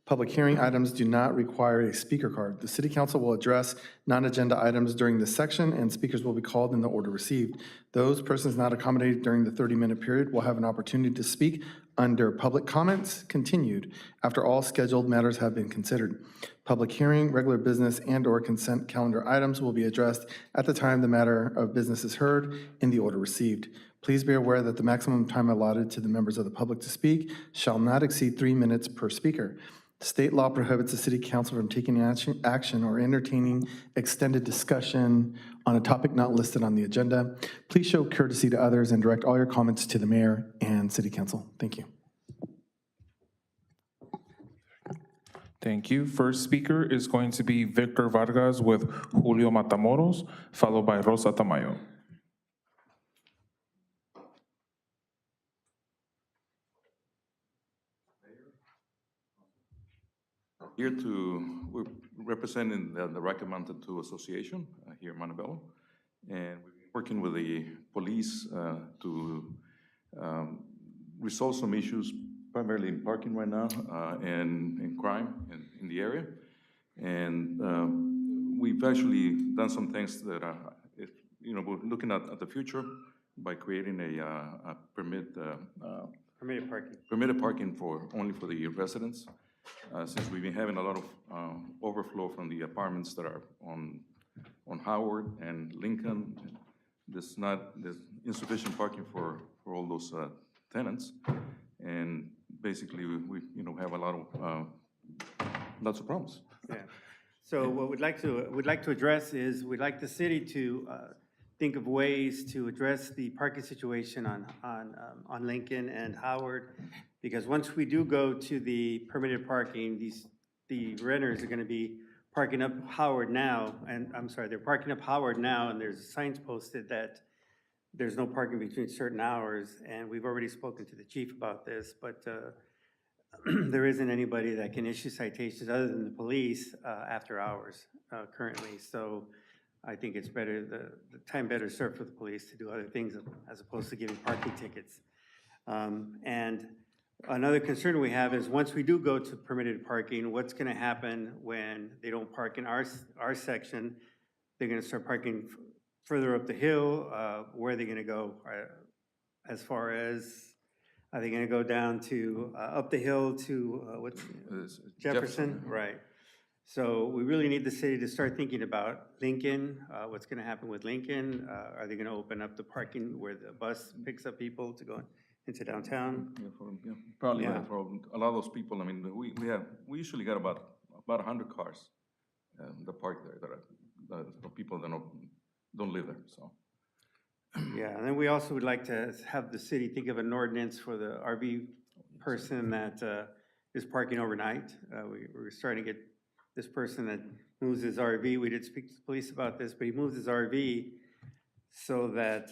Public hearing items do not require a speaker card. The city council will address non-agenda items during this section, and speakers will be called in the order received. Those persons not accommodated during the 30-minute period will have an opportunity to speak under public comments continued after all scheduled matters have been considered. Public hearing, regular business, and/or consent calendar items will be addressed at the time the matter of business is heard in the order received. Please be aware that the maximum time allotted to the members of the public to speak shall not exceed 3 minutes per speaker. State law prohibits the city council from taking action or entertaining extended discussion on a topic not listed on the agenda. Please show courtesy to others and direct all your comments to the mayor and city council. Thank you. Thank you. First speaker is going to be Victor Vargas with Julio Matamoros, followed by Rosa Tamayo. We're representing the recommended to association here in Montebello, and we've been working with the police to resolve some issues, primarily in parking right now, and in crime in the area. And we've actually done some things that we're looking at the future by creating a permitted parking only for the residents. Since we've been having a lot of overflow from the apartments that are on Howard and Lincoln, there's insufficient parking for all those tenants. And basically, we have a lot of, lots of problems. Yeah. So what we'd like to address is, we'd like the city to think of ways to address the parking situation on Lincoln and Howard, because once we do go to the permitted parking, the renters are gonna be parking up Howard now, and, I'm sorry, they're parking up Howard now, and there's signs posted that there's no parking between certain hours, and we've already spoken to the chief about this, but there isn't anybody that can issue citations other than the police after hours currently. So I think it's better, the time better served for the police to do other things as opposed to giving parking tickets. And another concern we have is, once we do go to permitted parking, what's gonna happen when they don't park in our section? They're gonna start parking further up the hill. Where are they gonna go? As far as, are they gonna go down to, up the hill to, what's, Jefferson? Right. So we really need the city to start thinking about Lincoln, what's gonna happen with Lincoln? Are they gonna open up the parking where the bus picks up people to go into downtown? Probably Yeah. for a lot of those people. I mean, we usually got about 100 cars that park there, that are people that don't live there, so. Yeah, and then we also would like to have the city think of an ordinance for the RV person that is parking overnight. We're starting to get this person that moves his RV. We did speak to the police about this, but he moves his RV so that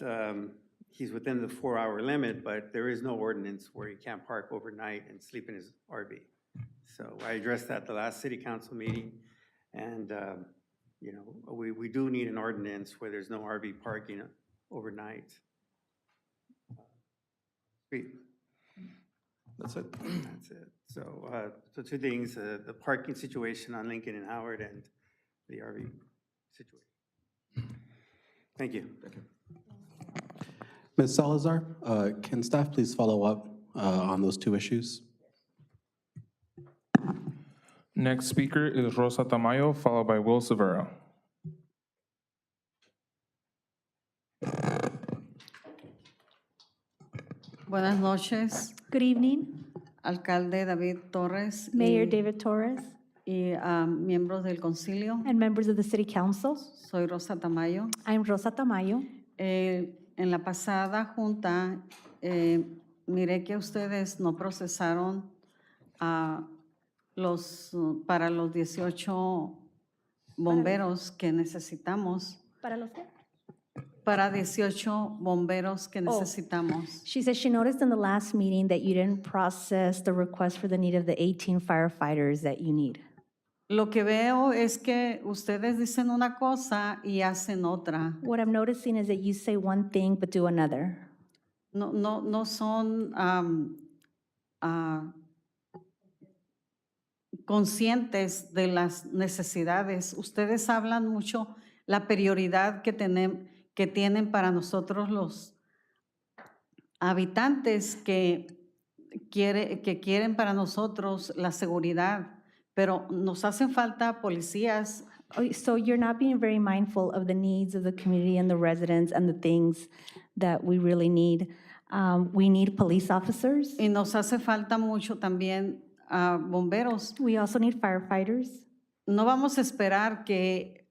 he's within the 4-hour limit, but there is no ordinance where he can't park overnight and sleep in his RV. So I addressed that at the last city council meeting, and we do need an ordinance where there's no RV parking overnight. That's it. That's it. So, so two things, the parking situation on Lincoln and Howard, and the RV situation. Thank you. Thank you. Ms. Salazar, can staff please follow up on those two issues? Next speaker is Rosa Tamayo, followed by Will Severo. Buenas noches, Good evening, alcalde David Torres Mayor David Torres y miembros del concilio. and members of the City Council. Soy Rosa Tamayo. I'm Rosa Tamayo. En la pasada junta, miré que ustedes no procesaron para los 18 bomberos que necesitamos. ¿Para los qué? Para 18 bomberos que necesitamos. She says she noticed in the last meeting that you didn't process the request for the need of the 18 firefighters that you need. Lo que veo es que ustedes dicen una cosa y hacen otra. What I'm noticing is that you say one thing but do another. No son conscientes de las necesidades. Ustedes hablan mucho la prioridad que tienen para nosotros los habitantes que quieren para nosotros la seguridad, pero nos hacen falta policías. So you're not being very mindful of the needs of the community and the residents and the things that we really need. We need police officers. Y nos hace falta mucho también bomberos. We also need firefighters. No vamos a esperar que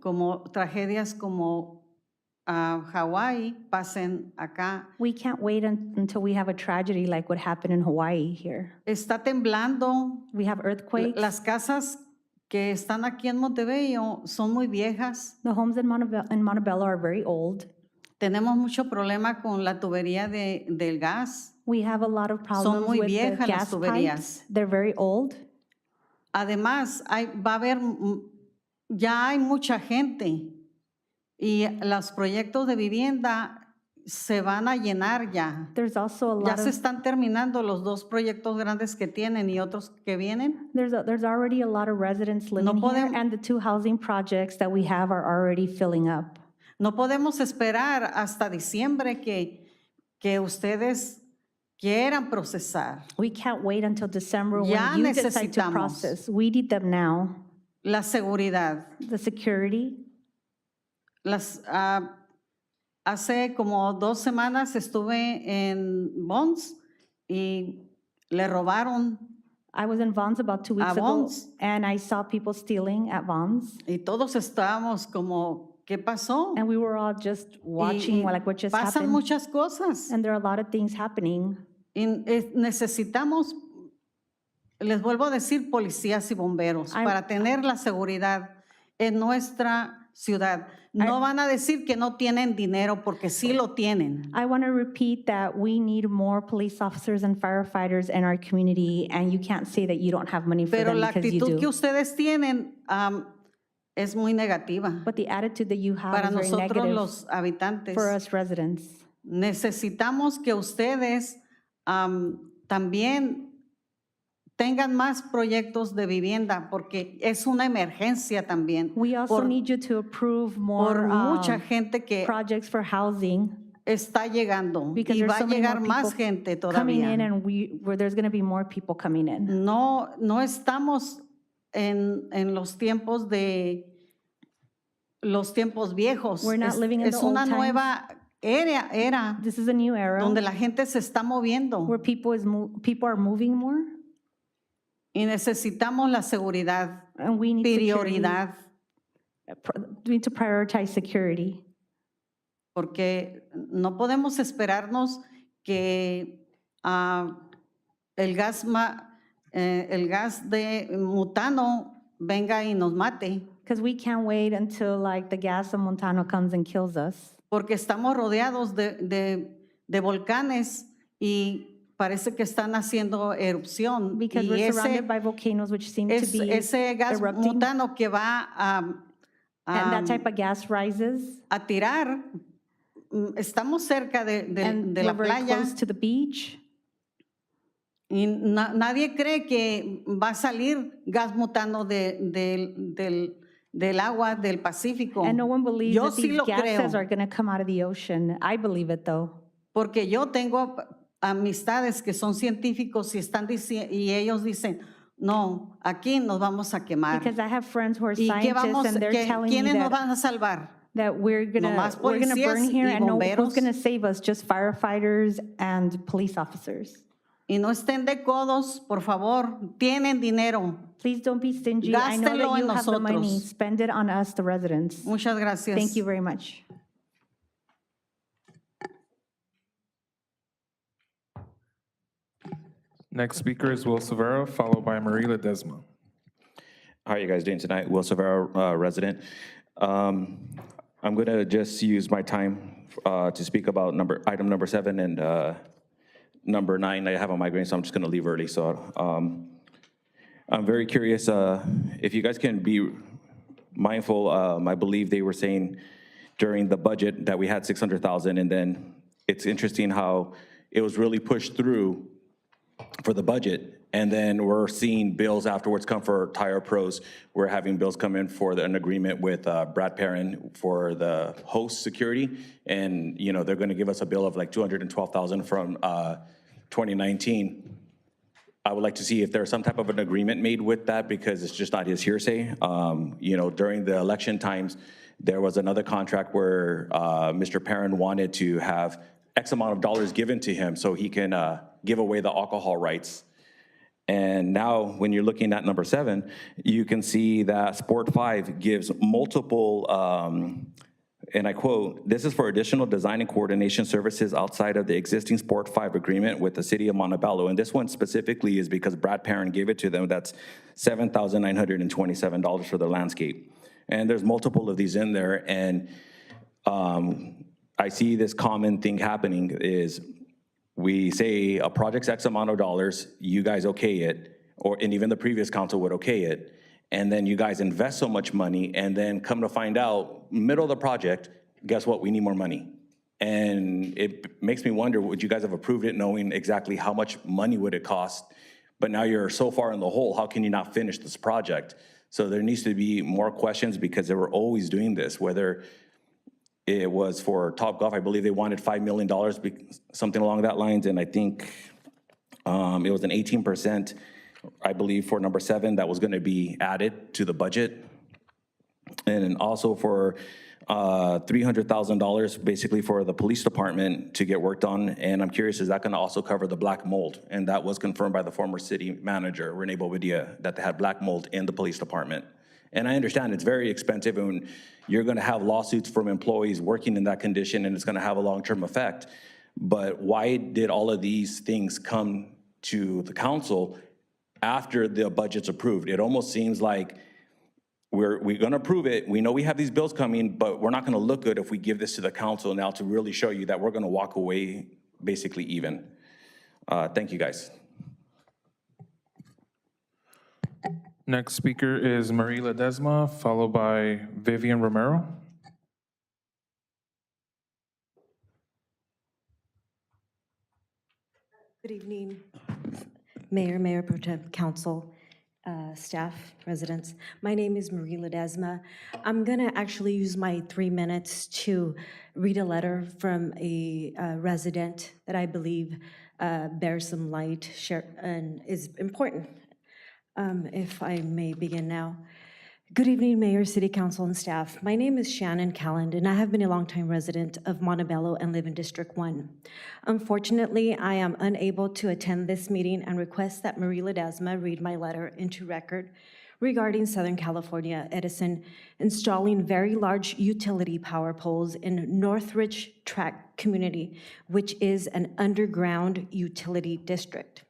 como tragedias como Hawái pasen acá. We can't wait until we have a tragedy like what happened in Hawaii here. Está temblando. We have earthquakes. Las casas que están aquí en Montebello son muy viejas. The homes in Montebello are very old. Tenemos mucho problema con la tubería del gas. We have a lot of problems muy with the viejas las gas tuberías. pipes. They're very old. Además, ya hay mucha gente y los proyectos de vivienda se van a llenar ya. There's also a Ya lot se of están terminando los 2 proyectos grandes que tienen y otros que vienen. there's already a lot of residents living here, and the 2 housing projects that we have are already filling up. No podemos esperar hasta diciembre que ustedes quieran procesar. We can't wait until December Ya when you decide to necesitamos. process. We need them now. La seguridad, The security, Hace como 2 semanas estuve en Bonds y le robaron I was in Vons about 2 weeks A ago, Vons. and I saw people stealing at Vons, y todos estábamos como, ¿qué pasó? and we were all just watching like what just pasan happened. muchas cosas. And there are a lot of things happening. Necesitamos, les vuelvo a decir, policías y bomberos para tener la seguridad en nuestra ciudad. No van a decir que no tienen dinero porque sí lo tienen. I want to repeat that we need more police officers and firefighters in our community, and you can't say that you don't have money for Pero them la because you actitud que do. ustedes tienen es muy negativa But the attitude that you have para is very nosotros negative los habitantes. for us residents. Necesitamos que ustedes también tengan más proyectos de vivienda porque es una emergencia también. We also por, need you to approve more por mucha gente que projects for housing, está llegando because y there's va a so many llegar more más people gente coming in, todavía. and where there's going to be more people coming in. No estamos en los tiempos viejos. We're not living in the Es old una times. nueva era This is a new era donde la gente se está moviendo where people are moving more, y necesitamos la seguridad, and we need security. prioridad, We need to prioritize security. porque no podemos esperarnos que el gas de butano venga y nos mate, Because we can't wait until like the gas of Montano comes and kills us. porque estamos rodeados de volcanes y parece que están haciendo erupción. Because Y we're surrounded by volcanoes which seem to be ese gas erupting. butano que va And that type of gas rises. a tirar, estamos cerca And de la we're very playa. close to the beach. Y nadie cree que va a salir gas butano del agua del Pacífico. And no one believes Yo that sí these lo gases creo, are going to come out of the ocean. I believe it though. porque yo tengo amistades que son científicos y y ellos dicen, no, aquí nos vamos a quemar. Because I have friends who are ¿Y qué scientists, and they're telling me quiénes nos that, van a salvar? that we're going Nomás to burn policías here, y and no, who's bomberos. going to save us? Just firefighters and police officers. Y no estén de codos, por favor, tienen dinero. Please don't be stingy. I know Gástenlo that en you have the money. nosotros. Spend it on us, the residents. Muchas gracias. Thank you very much. Next speaker is Will Severo, followed by Marie Ledesma. How are you guys doing tonight? Will Severo, resident. I'm going to just use my time to speak about item number 7 and number 9. I have a migraine, so I'm just going to leave early. So I'm very curious if you guys can be mindful. I believe they were saying during the budget that we had 600,000, and then it's interesting how it was really pushed through for the budget, and then we're seeing bills afterwards come for Tire Pros. We're having bills come in for an agreement with Brad Perrin for the host security, and they're going to give us a bill of like 212,000 from 2019. I would like to see if there's some type of an agreement made with that, because it's just not his hearsay. During the election times, there was another contract where Mr. Perrin wanted to have X amount of dollars given to him so he can give away the alcohol rights. And now, when you're looking at number 7, you can see that Sport 5 gives multiple, and I quote, "This is for additional design and coordination services outside of the existing Sport 5 agreement with the city of Montebello." And this one specifically is because Brad Perrin gave it to them. That's $7,927 for the landscape. And there's multiple of these in there. And I see this common thing happening is we say a project's X amount of dollars, you guys okay it, and even the previous council would okay it, and then you guys invest so much money, and then come to find out, middle of the project, guess what, we need more money. And it makes me wonder, would you guys have approved it knowing exactly how much money would it cost? But now you're so far in the hole, how can you not finish this project? So there needs to be more questions, because they were always doing this, whether it was for Topgolf, I believe they wanted $5 million, something along that lines, and I think it was an 18%, I believe, for number 7 that was gonna be added to the budget. And then also for $300,000 basically for the police department to get work done. And I'm curious, is that gonna also cover the black mold? And that was confirmed by the former city manager, Renee Bobadilla, that they had black mold in the police department. And I understand it's very expensive and you're gonna have lawsuits from employees working in that condition and it's gonna have a long-term effect. But why did all of these things come to the council after the budget's approved? It almost seems like we're gonna approve it, we know we have these bills coming, but we're not gonna look good if we give this to the council now to really show you that we're gonna walk away basically even. Thank you, guys. Next speaker is Marie Ledesma, followed by Vivian Romero. Good evening, Mayor, Mayor Pro Tem, Council, staff, residents. My name is Marie Ledesma. I'm gonna actually use my 3 minutes to read a letter from a resident that I believe bears some light and is important. If I may begin now. Good evening, Mayor, City Council, and staff. My name is Shannon Calland, and I have been a longtime resident of Montebello and live in District 1. Unfortunately, I am unable to attend this meeting and request that Marie Ledesma read my letter into record regarding Southern California Edison installing very large utility power poles in Northridge Tract community, which is an underground utility district.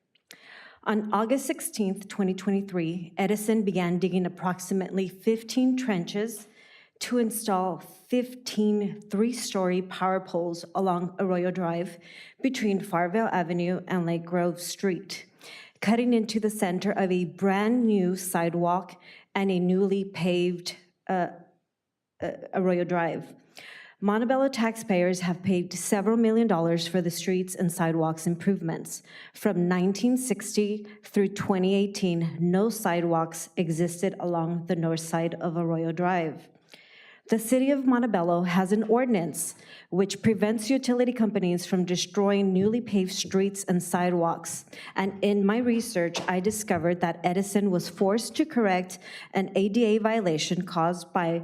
On August 16th, 2023, Edison began digging approximately 15 trenches to install 15 three-story power poles along Arroyo Drive between Farville Avenue and Lake Grove Street, cutting into the center of a brand-new sidewalk and a newly paved Arroyo Drive. Montebello taxpayers have paid several $million for the streets and sidewalks improvements. From 1960 through 2018, no sidewalks existed along the north side of Arroyo Drive. The city of Montebello has an ordinance which prevents utility companies from destroying newly paved streets and sidewalks. And in my research, I discovered that Edison was forced to correct an ADA violation caused by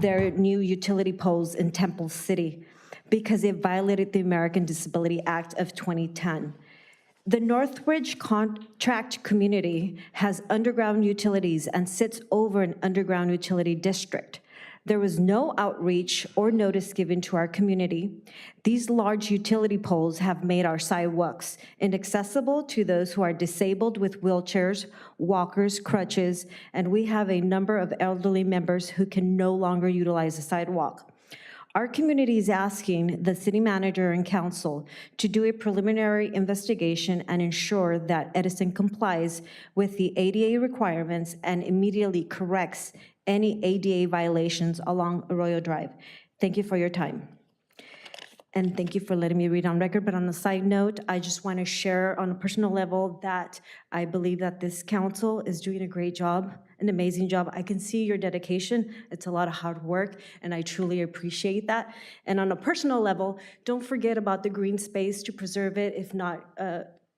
their new utility poles in Temple City because it violated the American Disability Act of 2010. The Northridge Tract community has underground utilities and sits over an underground utility district. There was no outreach or notice given to our community. These large utility poles have made our sidewalks inaccessible to those who are disabled with wheelchairs, walkers, crutches, and we have a number of elderly members who can no longer utilize the sidewalk. Our community is asking the city manager and council to do a preliminary investigation and ensure that Edison complies with the ADA requirements and immediately corrects any ADA violations along Arroyo Drive. Thank you for your time. And thank you for letting me read on record. But on a side note, I just want to share on a personal level that I believe that this council is doing a great job, an amazing job. I can see your dedication. It's a lot of hard work, and I truly appreciate that. And on a personal level, don't forget about the green space to preserve it, if not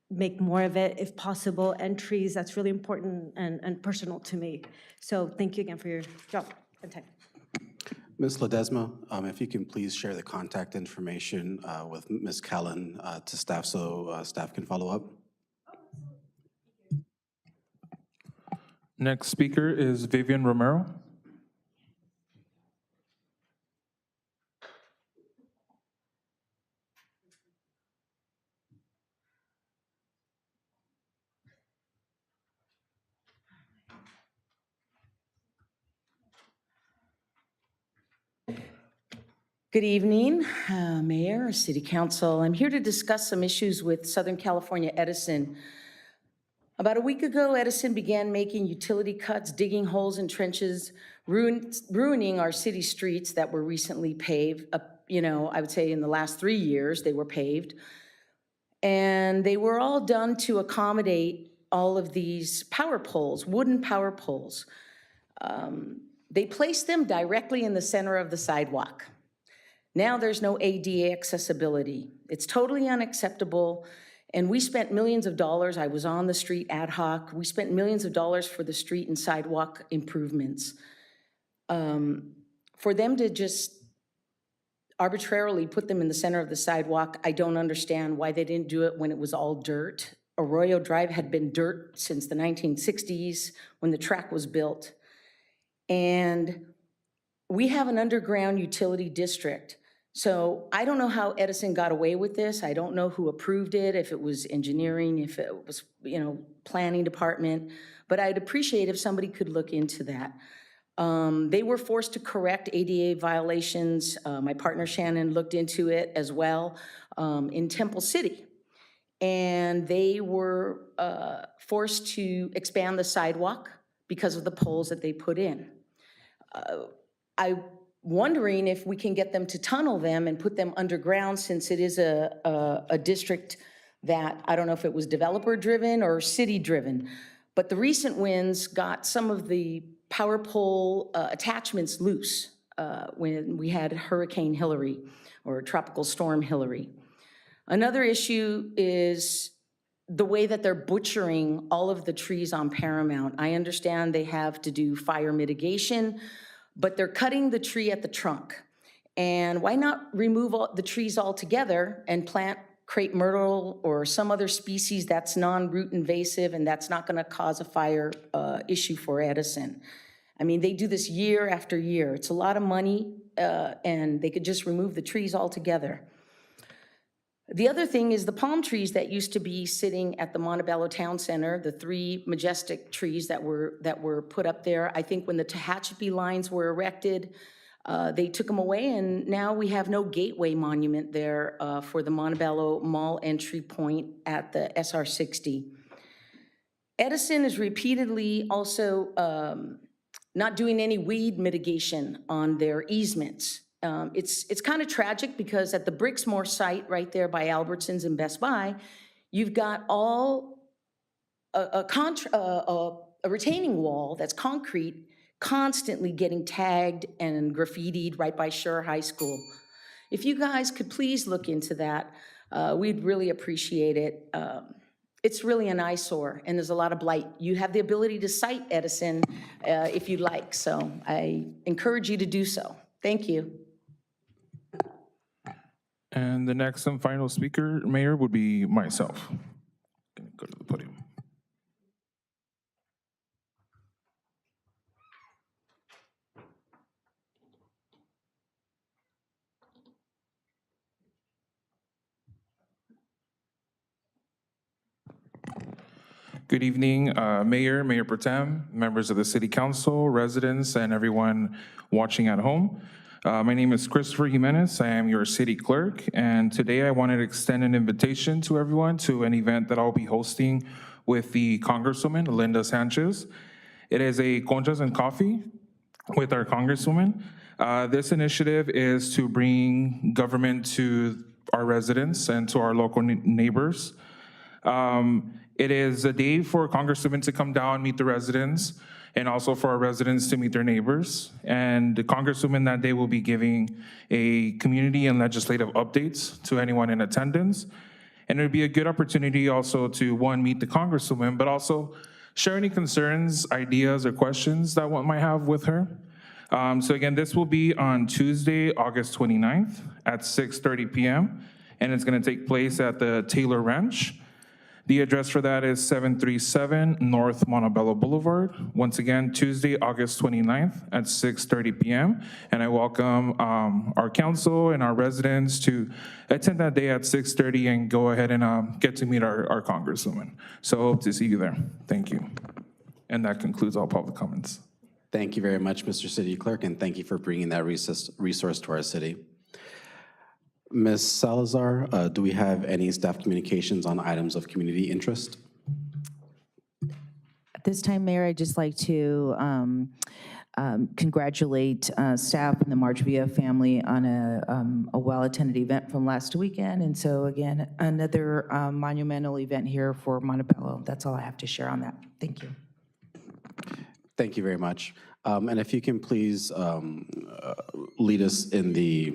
make more of it if possible, and trees. That's really important and personal to me. So thank you again for your job and time. Ms. Ledesma, if you can please share the contact information with Ms. Callan to staff so staff can follow up. Next speaker is Vivian Romero. Good evening, Mayor, City Council. I'm here to discuss some issues with Southern California Edison. About a week ago, Edison began making utility cuts, digging holes in trenches, ruining our city streets that were recently paved. I would say in the last 3 years, they were paved. And they were all done to accommodate all of these power poles, wooden power poles. They placed them directly in the center of the sidewalk. Now there's no ADA accessibility. It's totally unacceptable. And we spent millions of dollars. I was on the street ad hoc. We spent millions of dollars for the street and sidewalk improvements. For them to just arbitrarily put them in the center of the sidewalk. I don't understand why they didn't do it when it was all dirt. Arroyo Drive had been dirt since the 1960s when the track was built. And we have an underground utility district. So I don't know how Edison got away with this. I don't know who approved it, if it was engineering, if it was, planning department, but I'd appreciate if somebody could look into that. They were forced to correct ADA violations. My partner Shannon looked into it as well in Temple City. And they were forced to expand the sidewalk because of the poles that they put in. I'm wondering if we can get them to tunnel them and put them underground, since it is a district that, I don't know if it was developer-driven or city-driven, but the recent winds got some of the power pole attachments loose when we had Hurricane Hillary or Tropical Storm Hillary. Another issue is the way that they're butchering all of the trees on Paramount. I understand they have to do fire mitigation, but they're cutting the tree at the trunk. And why not remove all the trees altogether and plant crepe myrtle or some other species that's non-root invasive and that's not gonna cause a fire issue for Edison? I mean, they do this year after year. It's a lot of money, and they could just remove the trees altogether. The other thing is the palm trees that used to be sitting at the Montebello Town Center, the 3 majestic trees that were put up there. I think when the Tehachapi lines were erected, they took them away, and now we have no gateway monument there for the Montebello Mall entry point at the SR60. Edison is repeatedly also not doing any weed mitigation on their easements. It's kind of tragic because at the Brixmore site right there by Albertsons and Best Buy, you've got all a retaining wall that's concrete constantly getting tagged and graffitied right by Schur High School. If you guys could please look into that, we'd really appreciate it. It's really an eyesore, and there's a lot of blight. You have the ability to cite Edison if you'd like, so I encourage you to do so. Thank you. And the next and final speaker, Mayor, would be myself. Gonna go to the podium. Good evening, Mayor, Mayor Pro Tem, members of the City Council, residents, and everyone watching at home. My name is Christopher Jimenez. I am your city clerk, and today I wanted to extend an invitation to everyone to an event that I'll be hosting with the Congresswoman, Linda Sanchez. It is a Conchas and Coffee with our Congresswoman. This initiative is to bring government to our residents and to our local neighbors. It is a day for Congresswomen to come down, meet the residents, and also for our residents to meet their neighbors. And the Congresswoman that day will be giving a community and legislative updates to anyone in attendance. And it would be a good opportunity also to, one, meet the Congresswoman, but also share any concerns, ideas, or questions that one might have with her. So again, this will be on Tuesday, August 29th at 6:30 p.m. And it's gonna take place at the Taylor Ranch. The address for that is 737 North Montebello Boulevard. Once again, Tuesday, August 29th at 6:30 p.m. And I welcome our council and our residents to attend that day at 6:30 and go ahead and get to meet our Congresswoman. So hope to see you there. Thank you. And that concludes all public comments. Thank you very much, Mr. City Clerk, and thank you for bringing that resource to our city. Ms. Salazar, do we have any staff communications on items of community interest? At this time, Mayor, I'd just like to congratulate staff and the March Villa family on a well-attended event from last weekend. And so again, another monumental event here for Montebello. That's all I have to share on that. Thank you. Thank you very much. And if you can please lead us in the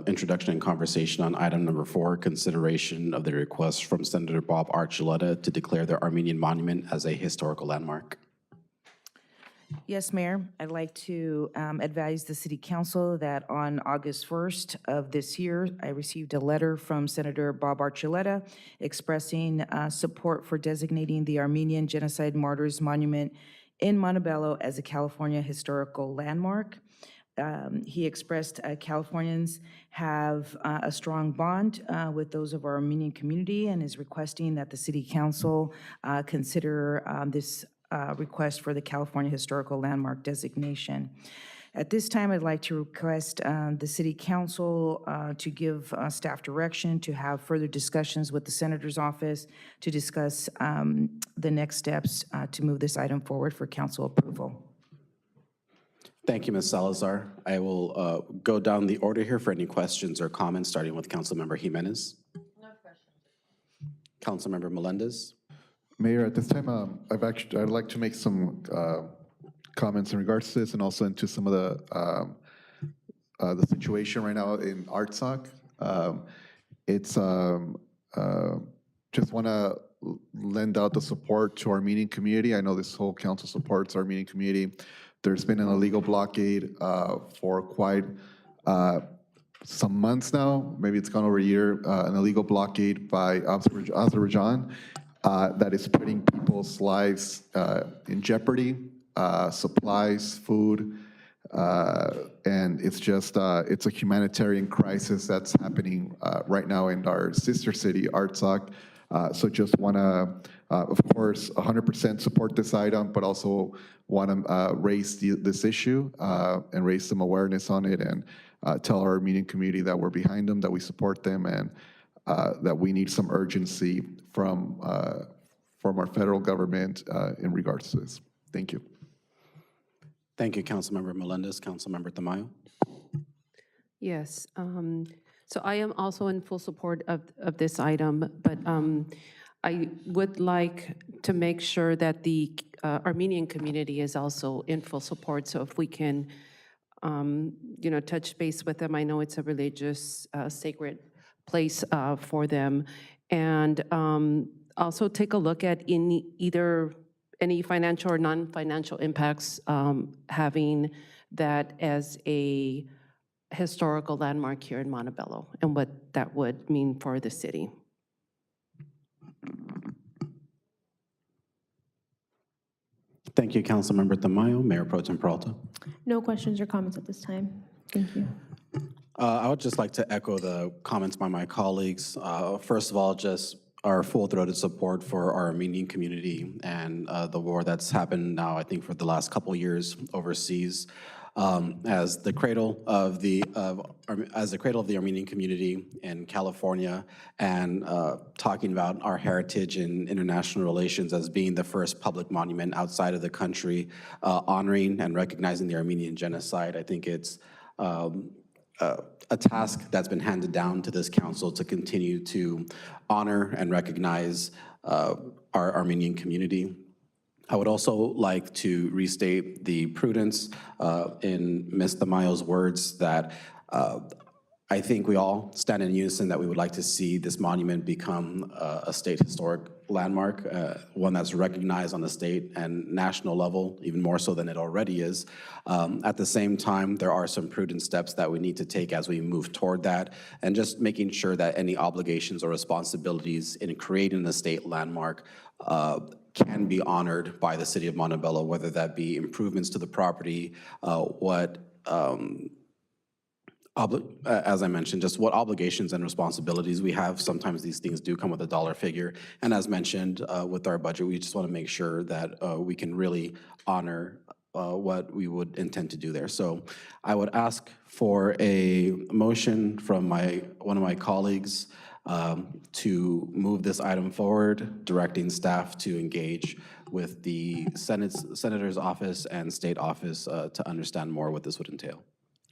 introduction and conversation on item number 4, consideration of the request from Senator Bob Archuleta to declare the Armenian Monument as a historical landmark. Yes, Mayor. I'd like to advise the City Council that on August 1st of this year, I received a letter from Senator Bob Archuleta expressing support for designating the Armenian Genocide Martyrs Monument in Montebello as a California historical landmark. He expressed Californians have a strong bond with those of our Armenian community and is requesting that the City Council consider this request for the California Historical Landmark designation. At this time, I'd like to request the City Council to give staff direction to have further discussions with the Senator's office to discuss the next steps to move this item forward for council approval. Thank you, Ms. Salazar. I will go down the order here for any questions or comments, starting with Councilmember Jimenez. No questions. Councilmember Melendez. Mayor, at this time, I'd like to make some comments in regards to this and also into some of the situation right now in ARTSOC. It's just want to lend out the support to our Armenian community. I know this whole council supports our Armenian community. There's been an illegal blockade for quite some months now. Maybe it's gone over a year. An illegal blockade by Azerbaijan that is putting people's lives in jeopardy, supplies, food, and it's just, it's a humanitarian crisis that's happening right now in our sister city, ARTSOC. So just want to, of course, 100% support this item, but also want to raise this issue and raise some awareness on it and tell our Armenian community that we're behind them, that we support them, and that we need some urgency from our federal government in regards to this. Thank you. Thank you, Councilmember Melendez. Councilmember Tamayo. Yes. So I am also in full support of this item, but I would like to make sure that the Armenian community is also in full support. So if we can, touch base with them. I know it's a religious, sacred place for them. And also take a look at any financial or non-financial impacts having that as a historical landmark here in Montebello and what that would mean for the city. Thank you, Councilmember Tamayo. Mayor Pro Tem Peralta. No questions or comments at this time. Thank you. I would just like to echo the comments by my colleagues. First of all, just our full-throated support for our Armenian community and the war that's happened now, I think, for the last couple of years overseas. As the cradle of the Armenian community in California, and talking about our heritage in international relations as being the first public monument outside of the country, honoring and recognizing the Armenian genocide. I think it's a task that's been handed down to this council to continue to honor and recognize our Armenian community. I would also like to restate the prudence in Ms. Tamayo's words that I think we all stand in unison that we would like to see this monument become a state historic landmark, one that's recognized on the state and national level, even more so than it already is. At the same time, there are some prudent steps that we need to take as we move toward that, and just making sure that any obligations or responsibilities in creating the state landmark can be honored by the city of Montebello, whether that be improvements to the property, as I mentioned, just what obligations and responsibilities we have. Sometimes these things do come with a dollar figure. And as mentioned, with our budget, we just want to make sure that we can really honor what we would intend to do there. So I would ask for a motion from one of my colleagues to move this item forward, directing staff to engage with the Senator's office and state office to understand more what this would entail.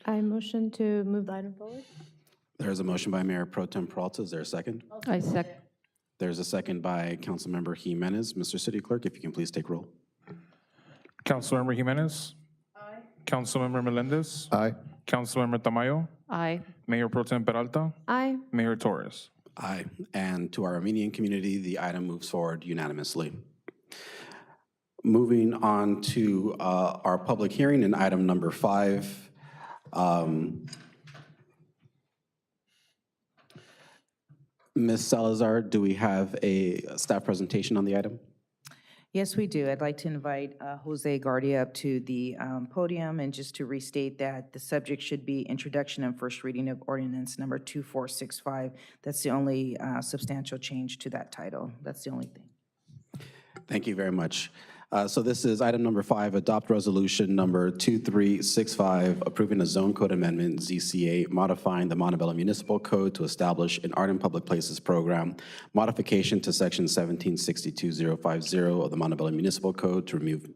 I motion to move the item forward. There is a motion by Mayor Pro Tem Peralta. Is there a second? I second. There's a second by Councilmember Jimenez. Mr. City Clerk, if you can please take roll. Councilmember Jimenez. Aye. Councilmember Melendez. Aye. Councilmember Tamayo. Aye. Mayor Pro Tem Peralta. Aye. Mayor Torres. Aye. And to our Armenian community, the item moves forward unanimously. Moving on to our public hearing in item number 5. Ms. Salazar, do we have a staff presentation on the item? Yes, we do. I'd like to invite Jose Guardia up to the podium, and just to restate that the subject should be introduction and first reading of ordinance number 2465. That's the only substantial change to that title. That's the only thing. Thank you very much. So this is item number 5, adopt resolution number 2365, approving a zone code amendment, ZCA, modifying the Montebello Municipal Code to establish an art in public places program, modification to section 1762050 of the Montebello Municipal Code to remove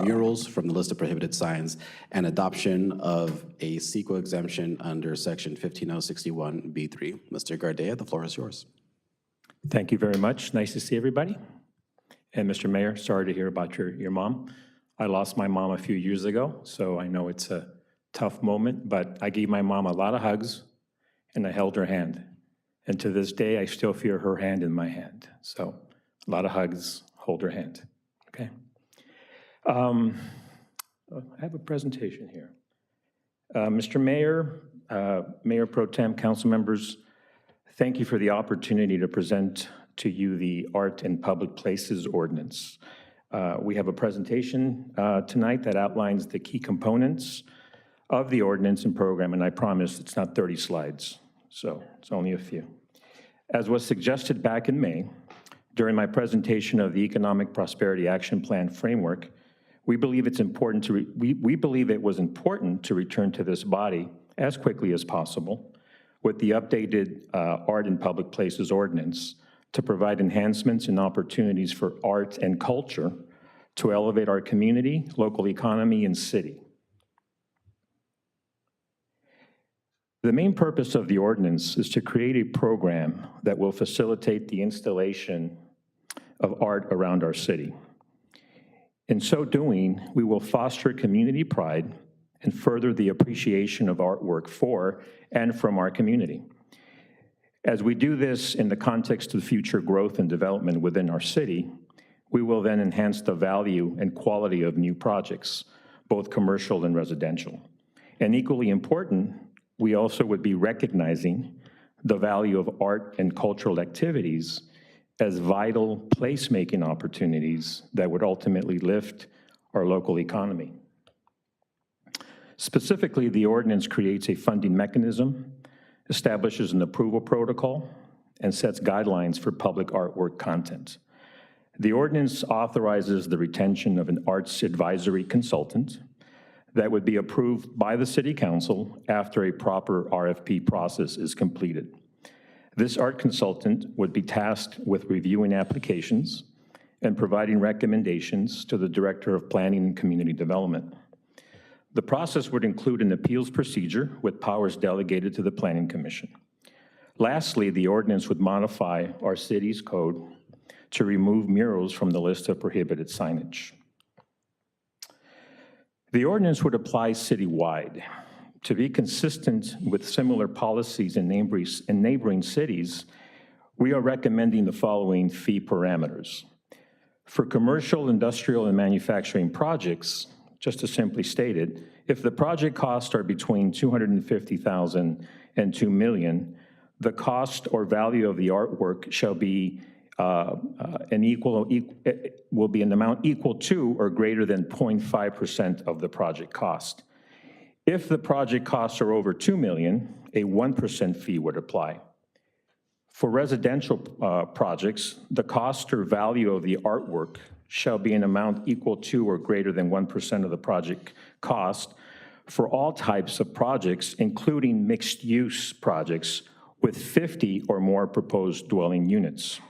murals from the list of prohibited signs, and adoption of a CEQA exemption under section 15061B3. Mr. Gardea, the floor is yours. Thank you very much. Nice to see everybody. And Mr. Mayor, sorry to hear about your mom. I lost my mom a few years ago, so I know it's a tough moment, but I gave my mom a lot of hugs and I held her hand. And to this day, I still feel her hand in my hand. So a lot of hugs, hold her hand, okay? I have a presentation here. Mr. Mayor, Mayor Pro Tem, council members, thank you for the opportunity to present to you the Art in Public Places Ordinance. We have a presentation tonight that outlines the key components of the ordinance and program, and I promise it's not 30 slides, so it's only a few. As was suggested back in May, during my presentation of the Economic Prosperity Action Plan framework, we believe it was important to return to this body as quickly as possible with the updated Art in Public Places Ordinance to provide enhancements and opportunities for art and culture to elevate our community, local economy, and city. The main purpose of the ordinance is to create a program that will facilitate the installation of art around our city. In so doing, we will foster community pride and further the appreciation of artwork for and from our community. As we do this in the context of future growth and development within our city, we will then enhance the value and quality of new projects, both commercial and residential. And equally important, we also would be recognizing the value of art and cultural activities as vital placemaking opportunities that would ultimately lift our local economy. Specifically, the ordinance creates a funding mechanism, establishes an approval protocol, and sets guidelines for public artwork content. The ordinance authorizes the retention of an arts advisory consultant that would be approved by the City Council after a proper RFP process is completed. This art consultant would be tasked with reviewing applications and providing recommendations to the Director of Planning and Community Development. The process would include an appeals procedure with powers delegated to the Planning Commission. Lastly, the ordinance would modify our city's code to remove murals from the list of prohibited signage. The ordinance would apply citywide. To be consistent with similar policies in neighboring cities, we are recommending the following fee parameters. For commercial, industrial, and manufacturing projects, just to simply state it, if the project costs are between $250,000 and $2 million, the cost or value of the artwork shall be will be an amount equal to or greater than 0.5% of the project cost. If the project costs are over $2 million, a 1% fee would apply. For residential projects, the cost or value of the artwork shall be an amount equal to or greater than 1% of the project cost for all types of projects, including mixed-use projects with 50 or more proposed dwelling units.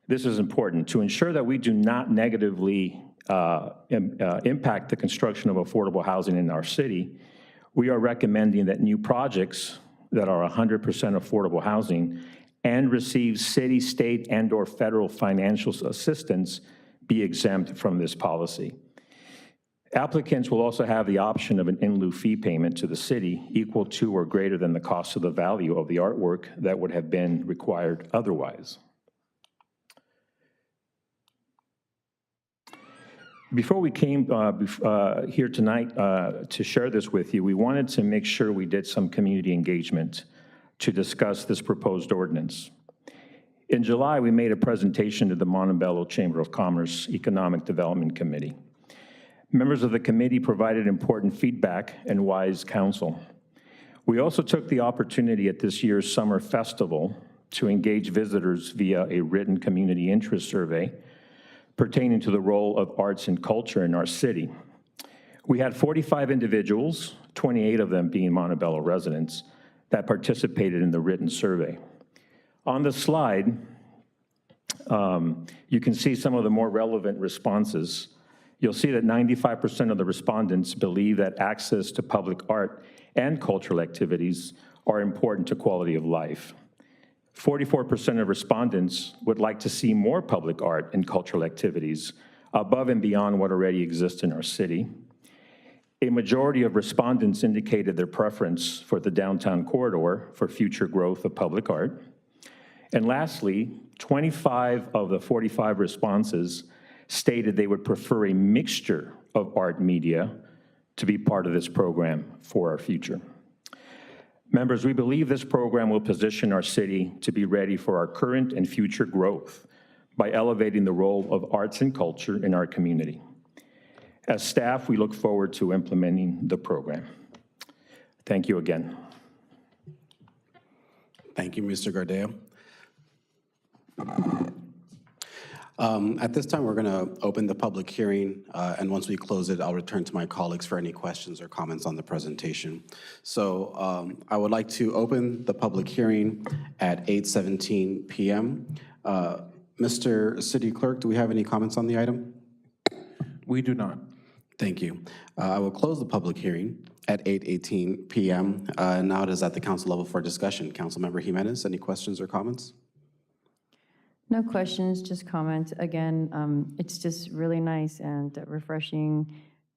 This is important to ensure that we do not negatively impact the construction of affordable housing in our city. We are recommending that new projects that are 100% affordable housing and receive city, state, and/or federal financial assistance be exempt from this policy. Applicants will also have the option of an in lieu fee payment to the city equal to or greater than the cost of the value of the artwork that would have been required otherwise. Before we came here tonight to share this with you, we wanted to make sure we did some community engagement to discuss this proposed ordinance. In July, we made a presentation to the Montebello Chamber of Commerce Economic Development Committee. Members of the committee provided important feedback and wise counsel. We also took the opportunity at this year's summer festival to engage visitors via a written community interest survey pertaining to the role of arts and culture in our city. We had 45 individuals, 28 of them being Montebello residents, that participated in the written survey. On the slide, you can see some of the more relevant responses. You'll see that 95% of the respondents believe that access to public art and cultural activities are important to quality of life. 44% of respondents would like to see more public art and cultural activities above and beyond what already exists in our city. A majority of respondents indicated their preference for the downtown corridor for future growth of public art. And lastly, 25 of the 45 responses stated they would prefer a mixture of art media to be part of this program for our future. Members, we believe this program will position our city to be ready for our current and future growth by elevating the role of arts and culture in our community. As staff, we look forward to implementing the program. Thank you again. Thank you, Mr. Gardeo. At this time, we're going to open the public hearing, and once we close it, I'll return to my colleagues for any questions or comments on the presentation. So I would like to open the public hearing at 8:17 p.m. Mr. City Clerk, do we have any comments on the item? We do not. Thank you. I will close the public hearing at 8:18 p.m. Now it is at the council level for discussion. Councilmember Jimenez, any questions or comments? No questions, just comments. Again, it's just really nice and refreshing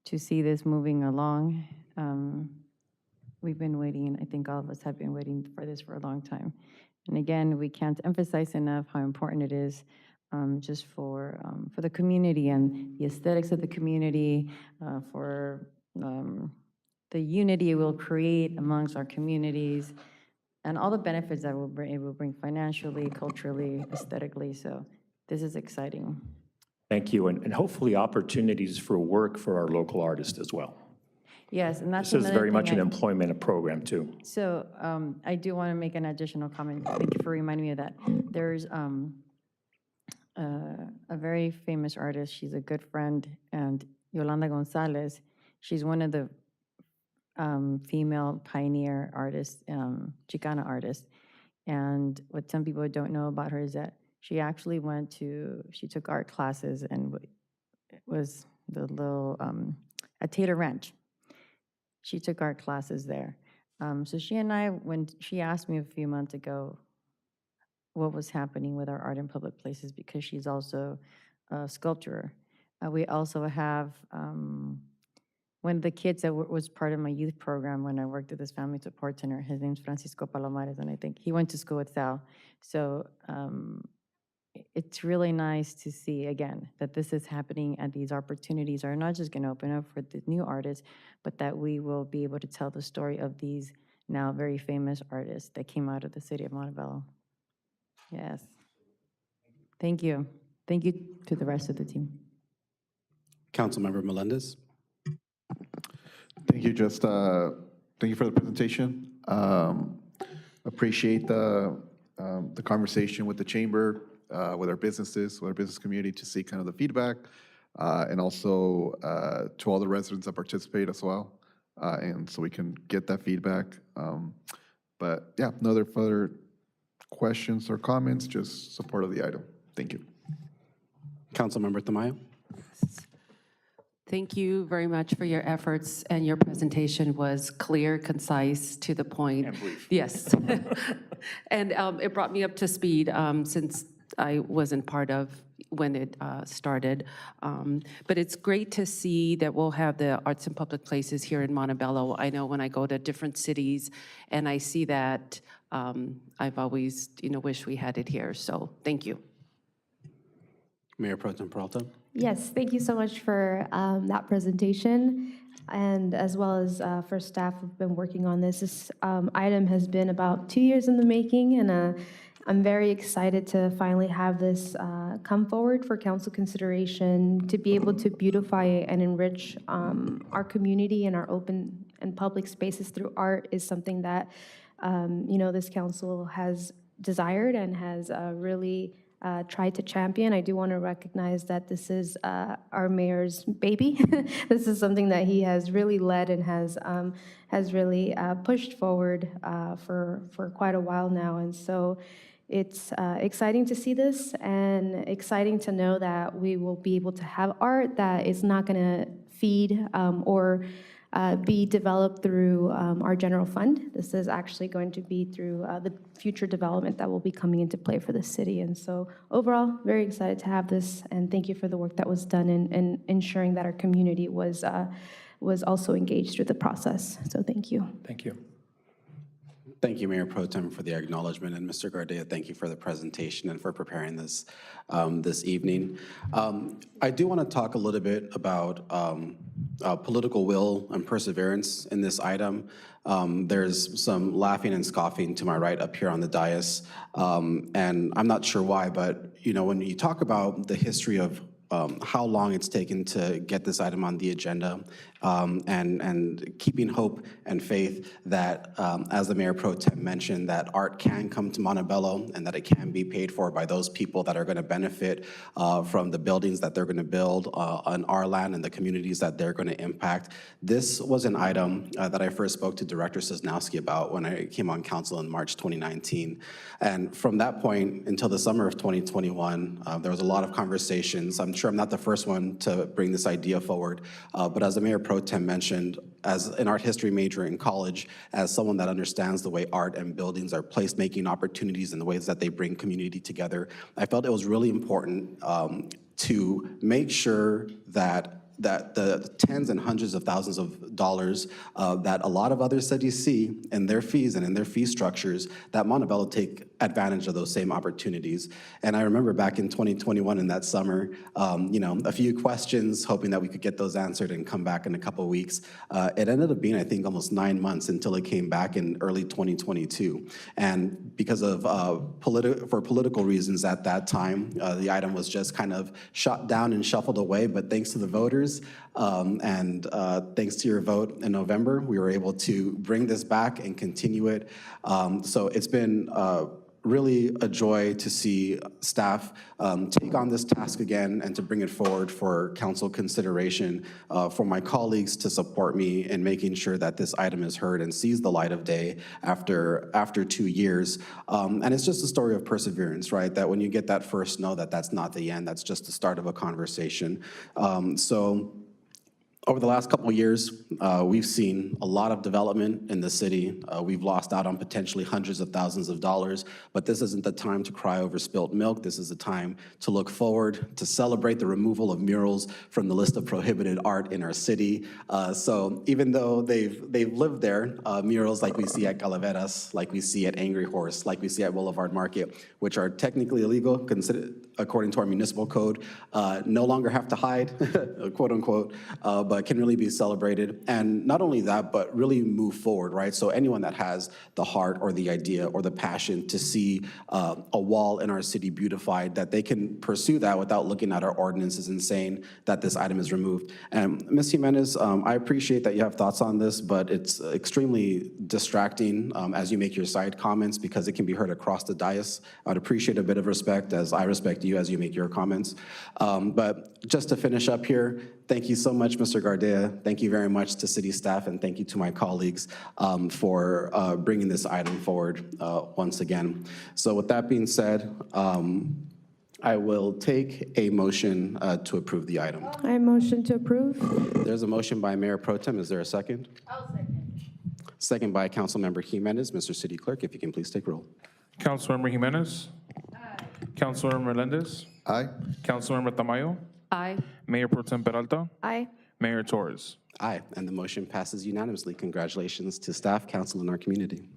to see this moving along. We've been waiting, I think all of us have been waiting for this for a long time. And again, we can't emphasize enough how important it is just for the community and the aesthetics of the community, for the unity it will create amongst our communities, and all the benefits that it will bring financially, culturally, aesthetically. So this is exciting. Thank you, and hopefully opportunities for work for our local artists as well. Yes, and that's This is another very much thing an employment program too. So I do want to make an additional comment. Thank you for reminding me of that. There's a very famous artist. She's a good friend, and Yolanda Gonzalez. She's one of the female pioneer artists, Chicana artists. And what some people don't know about her is that she actually she took art classes and was the little, at Tater Ranch. She took art classes there. So she and I, when she asked me a few months ago what was happening with our art in public places, because she's also a sculptor. We also have one of the kids that was part of my youth program when I worked at this family support center. His name's Francisco Palomares, and I think he went to school with Sal. So it's really nice to see, again, that this is happening and these opportunities are not just going to open up for the new artists, but that we will be able to tell the story of these now very famous artists that came out of the city of Montebello. Yes. Thank you. Thank you to the rest of the team. Councilmember Melendez. Thank you. Thank you for the presentation. Appreciate the conversation with the chamber, with our businesses, with our business community to see kind of the feedback, and also to all the residents that participate as well, and so we can get that feedback. But yeah, no other further questions or comments, just support of the item. Thank you. Councilmember Tamayo. Thank you very much for your efforts, and your presentation was clear, concise, to the point. And brief. Yes. And it brought me up to speed since I wasn't part of when it started. But it's great to see that we'll have the arts and public places here in Montebello. I know when I go to different cities and I see that, I've always wished we had it here. So thank you. Mayor Pro Tem Peralta. Yes, thank you so much for that presentation, and as well as for staff who've been working on this. This item has been about 2 years in the making, and I'm very excited to finally have this come forward for council consideration, to be able to beautify and enrich our community and our open and public spaces through art is something that, this council has desired and has really tried to champion. I do want to recognize that this is our mayor's baby. This is something that he has really led and has really pushed forward for quite a while now. And so it's exciting to see this, and exciting to know that we will be able to have art that is not going to feed or be developed through our general fund. This is actually going to be through the future development that will be coming into play for the city. And so overall, very excited to have this, and thank you for the work that was done in ensuring that our community was also engaged through the process. So thank you. Thank you. Thank you, Mayor Pro Tem, for the acknowledgement, and Mr. Gardea, thank you for the presentation and for preparing this this evening. I do want to talk a little bit about political will and perseverance in this item. There's some laughing and scoffing to my right up here on the dais, and I'm not sure why, but when you talk about the history of how long it's taken to get this item on the agenda, and keeping hope and faith that, as the Mayor Pro Tem mentioned, that art can come to Montebello and that it can be paid for by those people that are going to benefit from the buildings that they're going to build on our land and the communities that they're going to impact. This was an item that I first spoke to Director Sosnowski about when I came on council in March 2019. And from that point until the summer of 2021, there was a lot of conversations. I'm sure I'm not the first one to bring this idea forward, but as the Mayor Pro Tem mentioned, as an art history major in college, as someone that understands the way art and buildings are placemaking opportunities and the ways that they bring community together, I felt it was really important to make sure that the tens and hundreds of thousands of dollars that a lot of other cities see in their fees and in their fee structures, that Montebello take advantage of those same opportunities. And I remember back in 2021 in that summer, a few questions, hoping that we could get those answered and come back in a couple of weeks. It ended up being, I think, almost 9 months until it came back in early 2022. And because of for political reasons at that time, the item was just kind of shot down and shuffled away, but thanks to the voters, and thanks to your vote in November, we were able to bring this back and continue it. So it's been really a joy to see staff take on this task again and to bring it forward for council consideration, for my colleagues to support me in making sure that this item is heard and sees the light of day after 2 years. And it's just a story of perseverance, right? That when you get that first no, that's not the end, that's just the start of a conversation. So over the last couple of years, we've seen a lot of development in the city. We've lost out on potentially hundreds of thousands of dollars, but this isn't the time to cry over spilt milk. This is the time to look forward, to celebrate the removal of murals from the list of prohibited art in our city. So even though they've lived there, murals like we see at Calaveras, like we see at Angry Horse, like we see at Boulevard Market, which are technically illegal, considered according to our municipal code, no longer have to hide, quote unquote, but can really be celebrated. And not only that, but really move forward, right? So anyone that has the heart or the idea or the passion to see a wall in our city beautified, that they can pursue that without looking at our ordinances and saying that this item is removed. And Ms. Jimenez, I appreciate that you have thoughts on this, but it's extremely distracting as you make your side comments because it can be heard across the dais. I'd appreciate a bit of respect as I respect you as you make your comments. But just to finish up here, thank you so much, Mr. Gardea. Thank you very much to city staff, and thank you to my colleagues for bringing this item forward once again. So with that being said, I will take a motion to approve the item. I motion to approve. There's a motion by Mayor Pro Tem. Is there a second? I'll second. Second by Councilmember Jimenez. Mr. City Clerk, if you can please take roll. Councilmember Jimenez. Aye. Councilmember Melendez. Aye. Councilmember Tamayo. Aye. Mayor Pro Tem Peralta. Aye. Mayor Torres. Aye, and the motion passes unanimously. Congratulations to staff, council, and our community.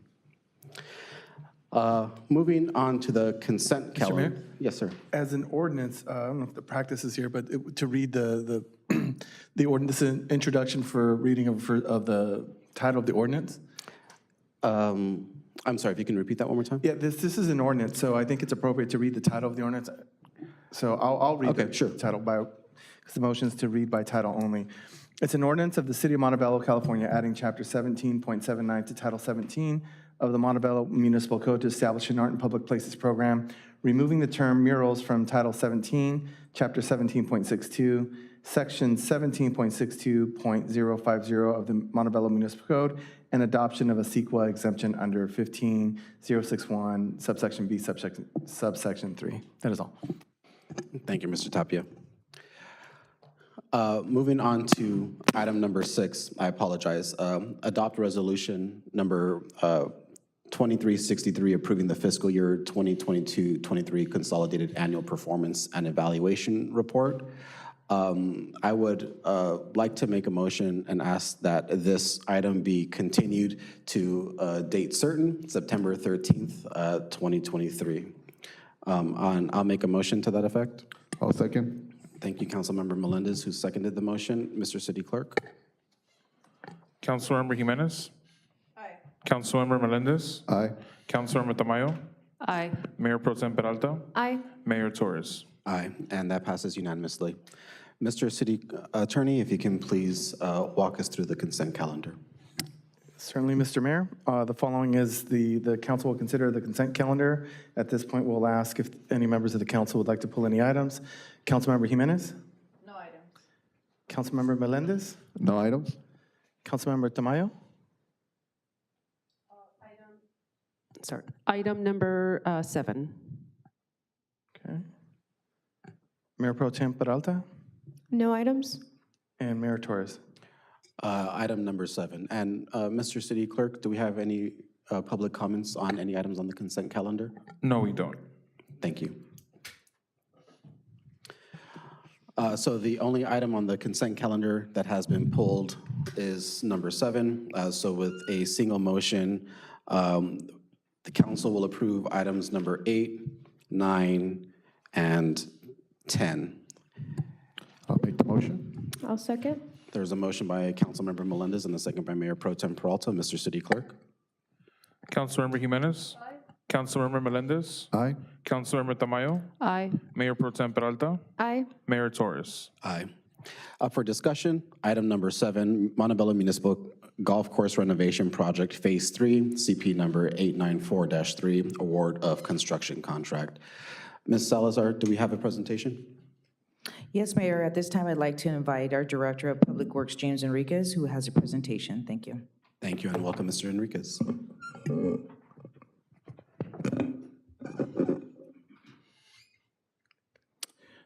Moving on to the consent calendar. Mayor? Yes, sir. As an ordinance, I don't know if the practice is here, but to read the the ordinance, an introduction for reading of the title of the ordinance. I'm sorry, if you can repeat that one more time? Yeah, this is an ordinance, so I think it's appropriate to read the title of the ordinance. So I'll read the title because the motion is to read by title only. It's an ordinance of the City of Montebello, California, adding Chapter 17.79 to Title 17 of the Montebello Municipal Code to establish an art in public places program, removing the term murals from Title 17, Chapter 17.62, Section 17.62.050 of the Montebello Municipal Code, and adoption of a CEQA exemption under 15061, subsection B, subsection 3. That is all. Thank you, Mr. Tapia. Moving on to item number 6, I apologize. Adopt resolution number 2363, approving the fiscal year 2022-23 consolidated annual performance and evaluation report. I would like to make a motion and ask that this item be continued to a date certain, September 13th, 2023. I'll make a motion to that effect. I'll second. Thank you, Councilmember Melendez, who seconded the motion. Mr. City Clerk? Councilmember Jimenez? Aye. Councilmember Melendez? Aye. Councilmember Tamayo? Aye. Mayor Pro Tem Peralta? Aye. Mayor Torres? Aye, and that passes unanimously. Mr. City Attorney, if you can please walk us through the consent calendar. Certainly, Mr. Mayor. The following is the council will consider the consent calendar. At this point, we'll ask if any members of the council would like to pull any items. Councilmember Jimenez? No items. Councilmember Melendez? No items? Councilmember Tamayo? Sorry. Item number 7. Okay. Mayor Pro Tem Peralta? No items? And Mayor Torres? Item number 7. And Mr. City Clerk, do we have any public comments on any items on the consent calendar? No, we don't. Thank you. So the only item on the consent calendar that has been pulled is number 7. So with a single motion, the council will approve items number 8, 9, and 10. I'll make the motion. I'll second. There's a motion by Councilmember Melendez and a second by Mayor Pro Tem Peralta. Mr. City Clerk? Councilmember Jimenez? Aye. Councilmember Melendez? Aye. Councilmember Tamayo? Aye. Mayor Pro Tem Peralta? Aye. Mayor Torres? Aye. Up for discussion, item number 7, Montebello Municipal Golf Course Renovation Project Phase 3, CP number 894-3, award of construction contract. Ms. Salazar, do we have a presentation? Yes, Mayor. At this time, I'd like to invite our Director of Public Works, James Enriquez, who has a presentation. Thank you. Thank you, and welcome, Mr. Enriquez.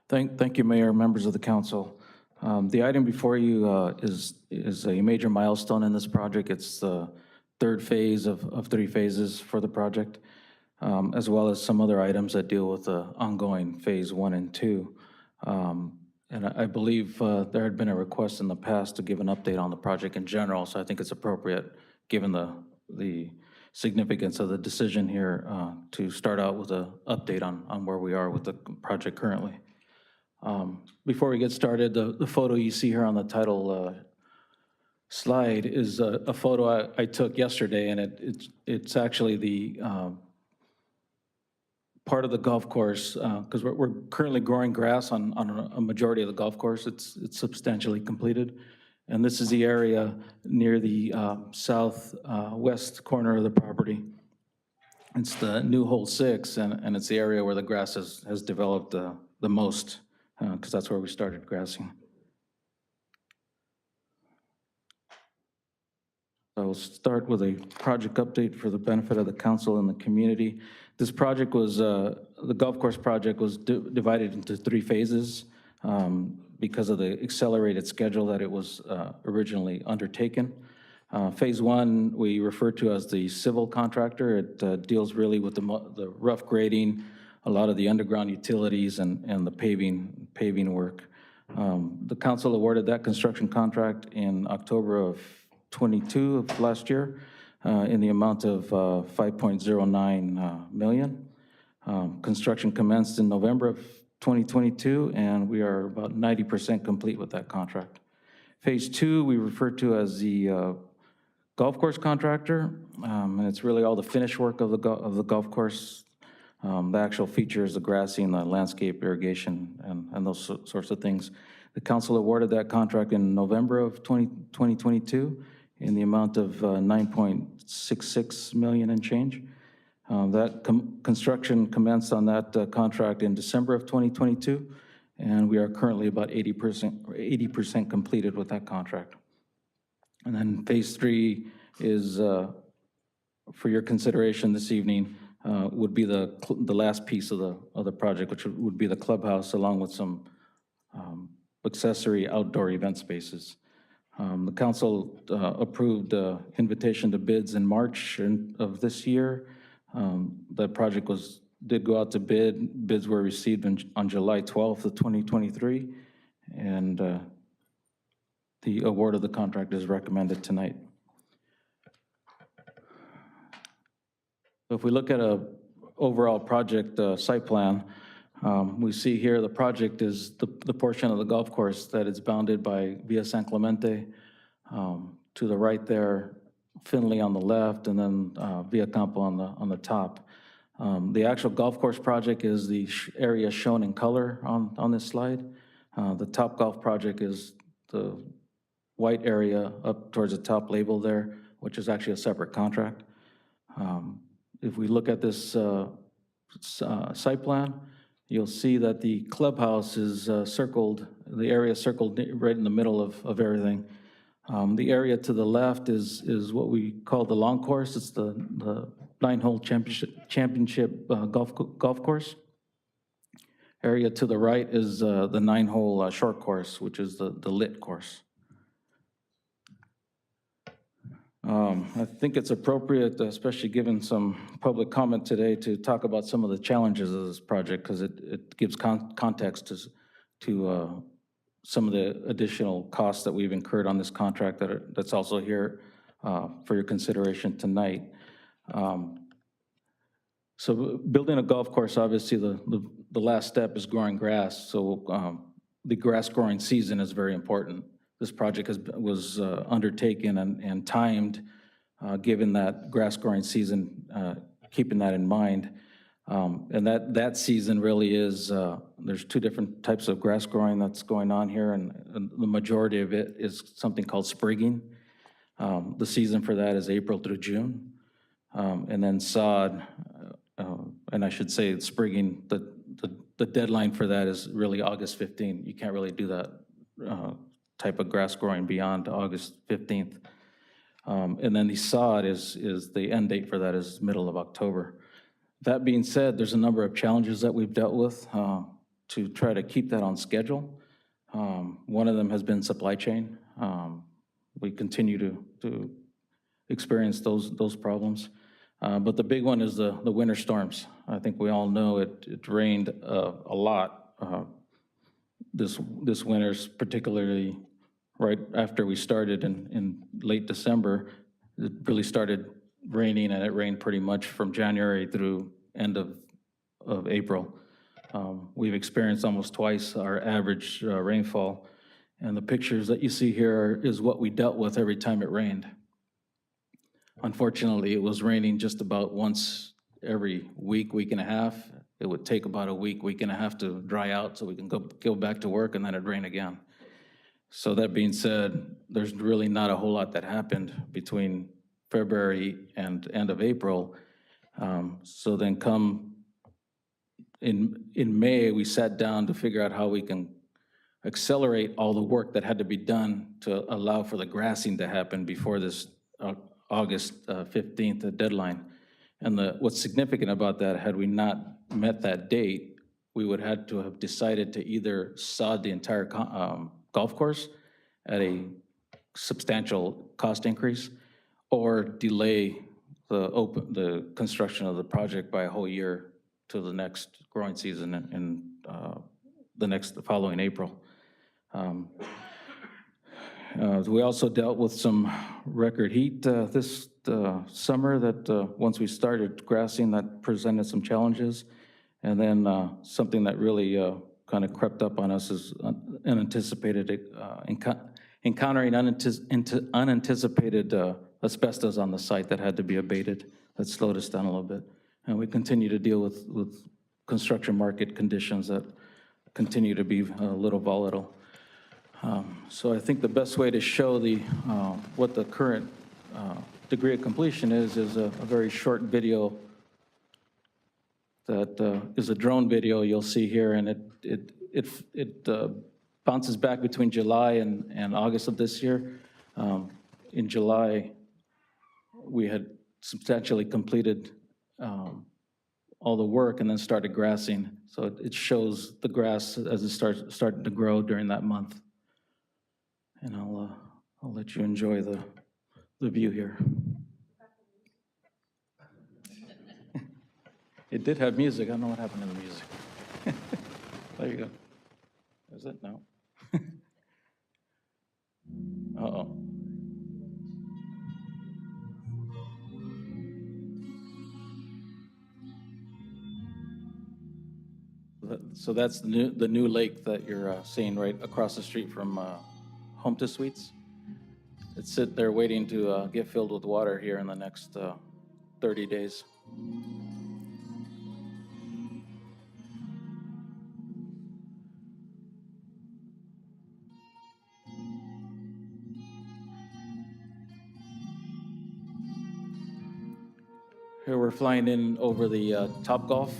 Thank you, Mayor, members of the council. The item before you is a major milestone in this project. It's the third phase of 3 phases for the project, as well as some other items that deal with the ongoing phase 1 and 2. And I believe there had been a request in the past to give an update on the project in general, so I think it's appropriate, given the significance of the decision here, to start out with an update on where we are with the project currently. Before we get started, the photo you see here on the title slide is a photo I took yesterday, and it's actually the part of the golf course, because we're currently growing grass on a majority of the golf course. It's substantially completed. And this is the area near the southwest corner of the property. It's the new hole 6, and it's the area where the grass has developed the most, because that's where we started grassing. I'll start with a project update for the benefit of the council and the community. This project was, the golf course project was divided into 3 phases because of the accelerated schedule that it was originally undertaken. Phase 1, we refer to as the civil contractor. It deals really with the rough grading, a lot of the underground utilities, and the paving work. The council awarded that construction contract in October of 22 of last year. in the amount of 5.09 million. Construction commenced in November of 2022, and we are about 90% complete with that contract. Phase 2, we refer to as the golf course contractor, and it's really all the finish work of the golf course. The actual features, the grassing, the landscape irrigation, and those sorts of things. The council awarded that contract in November of 2022 in the amount of 9.66 million and change. That construction commenced on that contract in December of 2022, and we are currently about 80% completed with that contract. And then phase 3 is, for your consideration this evening, would be the last piece of the project, which would be the clubhouse, along with some accessory outdoor event spaces. The council approved invitation to bids in March of this year. That project did go out to bid. Bids were received on July 12th of 2023, and the award of the contract is recommended tonight. If we look at a overall project site plan, we see here the project is the portion of the golf course that is bounded by Via San Clemente. To the right there, Finley on the left, and then Via Campo on the top. The actual golf course project is the area shown in color on this slide. The top golf project is the white area up towards the top label there, which is actually a separate contract. If we look at this site plan, you'll see that the clubhouse is circled, the area circled right in the middle of everything. The area to the left is what we call the long course. It's the 9-hole championship golf course. Area to the right is the 9-hole short course, which is the lit course. I think it's appropriate, especially given some public comment today, to talk about some of the challenges of this project, because it gives context to some of the additional costs that we've incurred on this contract that's also here for your consideration tonight. So building a golf course, obviously the last step is growing grass. So the grass growing season is very important. This project was undertaken and timed, given that grass growing season, keeping that in mind. And that season really is, there's two different types of grass growing that's going on here, and the majority of it is something called sprigging. The season for that is April through June. And then sod, and I should say sprigging, the deadline for that is really August 15th. You can't really do that type of grass growing beyond August 15th. And then the sod is the end date for that is middle of October. That being said, there's a number of challenges that we've dealt with to try to keep that on schedule. One of them has been supply chain. We continue to experience those problems. But the big one is the winter storms. I think we all know it rained a lot this winter, particularly right after we started in late December. It really started raining, and it rained pretty much from January through end of April. We've experienced almost twice our average rainfall, and the pictures that you see here is what we dealt with every time it rained. Unfortunately, it was raining just about once every week and a half. It would take about a week and a half to dry out so we can go back to work, and then it'd rain again. So that being said, there's really not a whole lot that happened between February and end of April. So then come in May, we sat down to figure out how we can accelerate all the work that had to be done to allow for the grassing to happen before this August 15th deadline. And what's significant about that, had we not met that date, we would have to have decided to either sod the entire golf course at a substantial cost increase, or delay the construction of the project by a whole year to the next growing season in the following April. We also dealt with some record heat this summer that once we started grassing, that presented some challenges. And then something that really kind of crept up on us is encountering unanticipated asbestos on the site that had to be abated. That slowed us down a little bit. And we continue to deal with construction market conditions that continue to be a little volatile. So I think the best way to show what the current degree of completion is a very short video that is a drone video you'll see here, and it bounces back between July and August of this year. In July, we had substantially completed all the work and then started grassing. So it shows the grass as it starting to grow during that month. And I'll let you enjoy the view here. It did have music. I don't know what happened to the music. There you go. Is it? No. Uh-oh. So that's the new lake that you're seeing right across the street from Home to Suites. It's sitting there waiting to get filled with water here in the next 30 days. Here we're flying in over the Topgolf.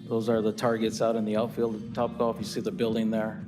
Those are the targets out in the outfield of Topgolf. You see the building there.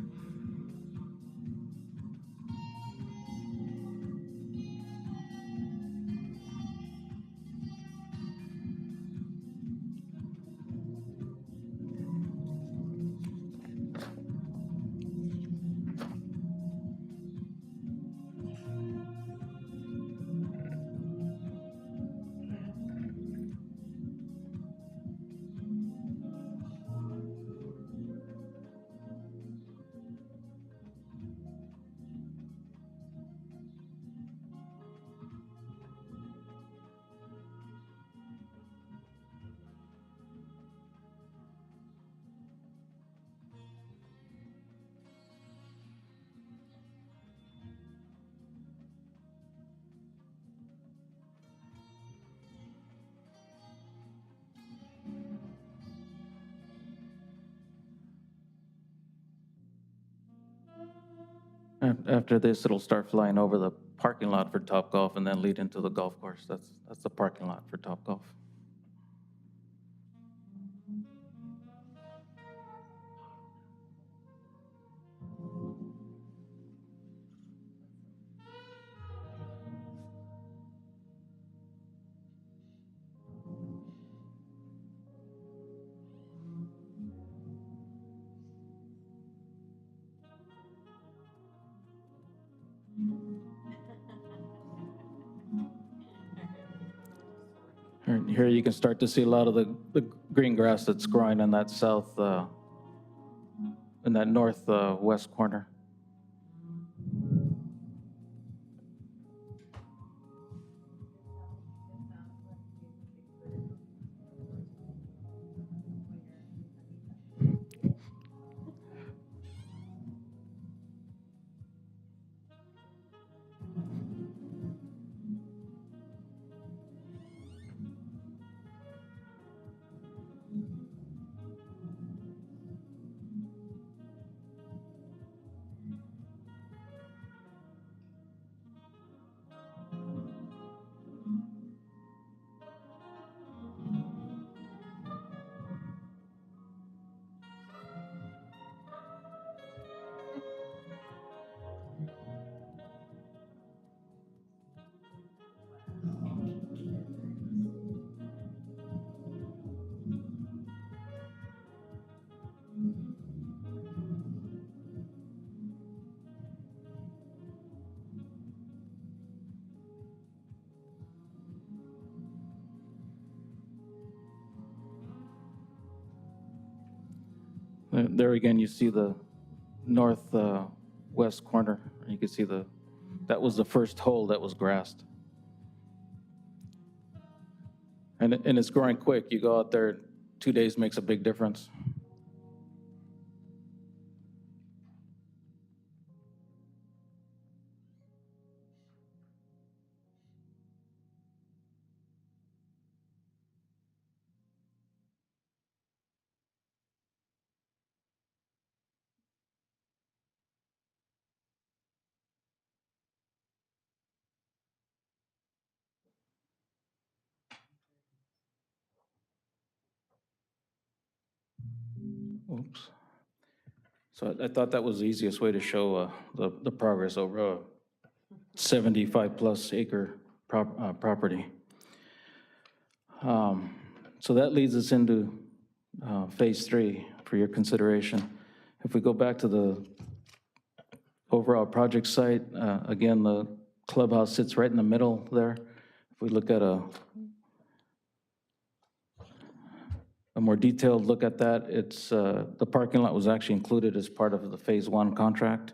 After this, it'll start flying over the parking lot for Topgolf and then lead into the golf course. That's the parking lot for Topgolf. Here you can start to see a lot of the green grass that's growing in that northwest corner. There again, you see the northwest corner. You can see that was the first hole that was grassed. And it's growing quick. You go out there, 2 days makes a big difference. Oops. So I thought that was the easiest way to show the progress over a 75-plus acre property. So that leads us into Phase 3 for your consideration. If we go back to the overall project site, again, the clubhouse sits right in the middle there. If we look at a more detailed look at that, it's the parking lot was actually included as part of the Phase 1 contract.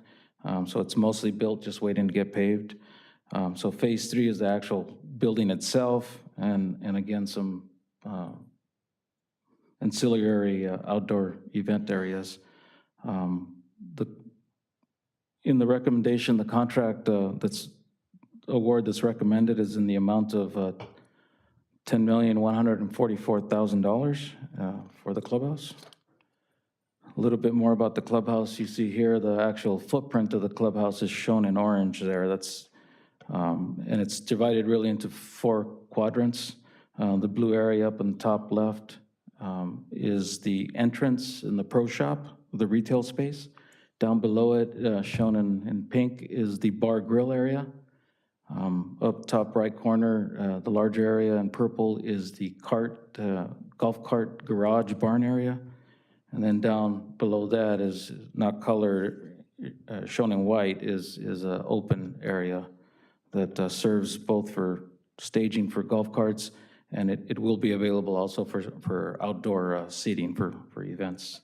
So it's mostly built, just waiting to get paved. So Phase 3 is the actual building itself, and again, some ancillary outdoor event areas. In the recommendation, the contract award that's recommended is in the amount of $10,144,000 for the clubhouse. A little bit more about the clubhouse. You see here the actual footprint of the clubhouse is shown in orange there. That's and it's divided really into 4 quadrants. The blue area up in the top left is the entrance in the pro shop, the retail space. Down below it, shown in pink, is the bar grill area. Up top right corner, the larger area in purple is the golf cart garage barn area. And then down below that is not colored, shown in white, is an open area that serves both for staging for golf carts, and it will be available also for outdoor seating for events.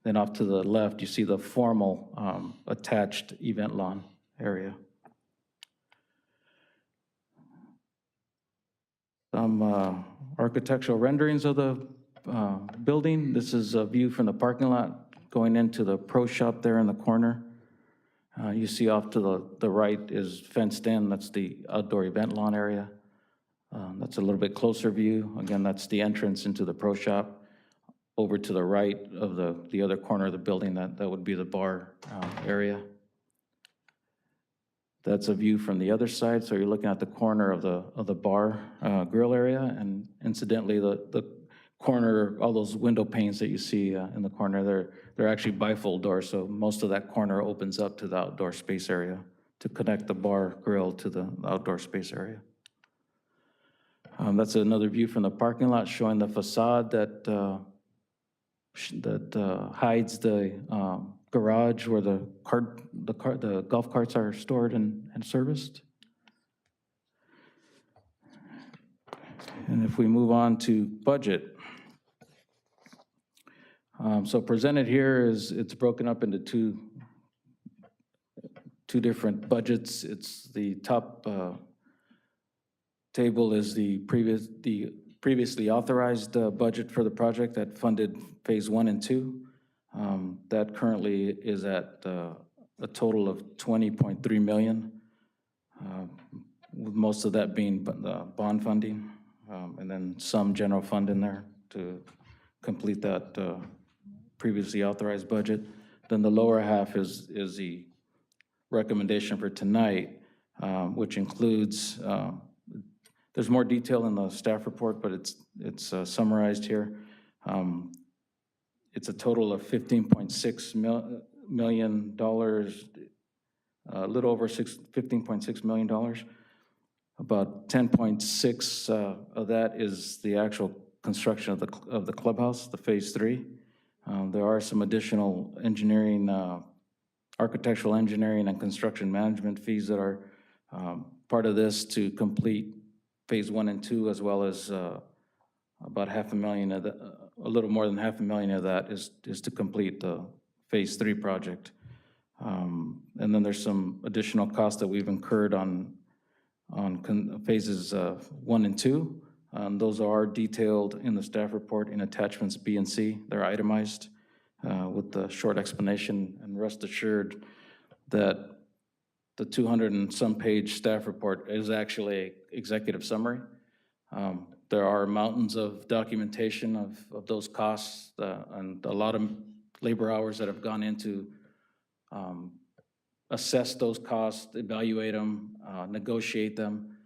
Then off to the left, you see the formal attached event lawn area. Some architectural renderings of the building. This is a view from the parking lot going into the pro shop there in the corner. You see off to the right is fenced in. That's the outdoor event lawn area. That's a little bit closer view. Again, that's the entrance into the pro shop. Over to the right of the other corner of the building, that would be the bar area. That's a view from the other side, so you're looking at the corner of the bar grill area, and incidentally, the corner, all those window panes that you see in the corner, they're actually bifold doors, so most of that corner opens up to the outdoor space area to connect the bar grill to the outdoor space area. That's another view from the parking lot showing the facade that hides the garage where the golf carts are stored and serviced. And if we move on to budget. So presented here is, it's broken up into two different budgets. It's the top table is the previously authorized budget for the project that funded Phase 1 and 2. That currently is at a total of $20.3 million, with most of that being bond funding, and then some general fund in there to complete that previously authorized budget. Then the lower half is the recommendation for tonight, which includes, there's more detail in the staff report, but it's summarized here. It's a total of $15.6 million, a little over $15.6 million. About 10.6 of that is the actual construction of the clubhouse, the Phase 3. There are some additional engineering, architectural engineering and construction management fees that are part of this to complete Phase 1 and 2, as well as about $500,000 of a little more than $500,000 of that is to complete the Phase 3 project. And then there's some additional costs that we've incurred on phases 1 and 2. Those are detailed in the staff report in attachments B and C. They're itemized with the short explanation, and rest assured that the 200 and some page staff report is actually an executive summary. There are mountains of documentation of those costs and a lot of labor hours that have gone into assess those costs, evaluate them, negotiate them.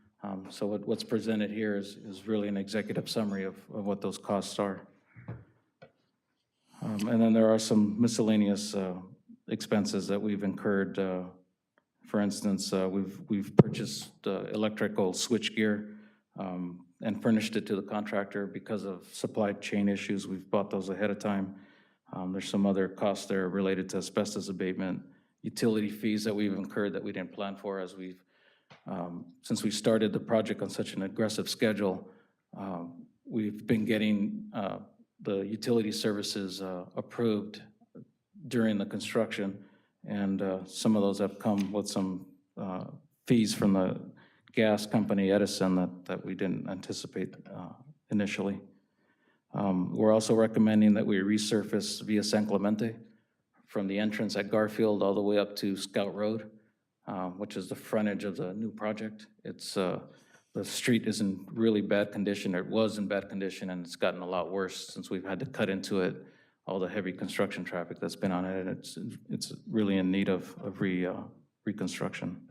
So what's presented here is really an executive summary of what those costs are. And then there are some miscellaneous expenses that we've incurred. For instance, we've purchased electrical switchgear and furnished it to the contractor because of supply chain issues. We've bought those ahead of time. There's some other costs there related to asbestos abatement, utility fees that we've incurred that we didn't plan for as since we started the project on such an aggressive schedule. We've been getting the utility services approved during the construction, and some of those have come with some fees from the gas company Edison that we didn't anticipate initially. We're also recommending that we resurface via San Clemente from the entrance at Garfield all the way up to Scout Road, which is the frontage of the new project. The street is in really bad condition, or it was in bad condition, and it's gotten a lot worse since we've had to cut into it, all the heavy construction traffic that's been on it, and it's really in need of reconstruction.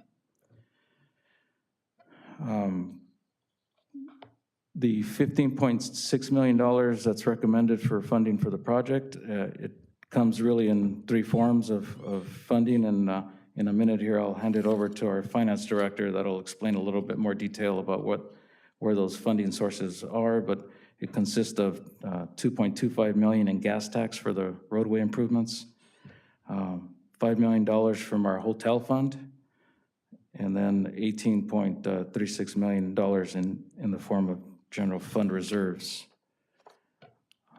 The $15.6 million that's recommended for funding for the project, it comes really in three forms of funding, and in a minute here, I'll hand it over to our finance director that'll explain a little bit more detail about where those funding sources are, but it consists of $2.25 million in gas tax for the roadway improvements, $5 million from our hotel fund, and then $18.36 million in the form of general fund reserves.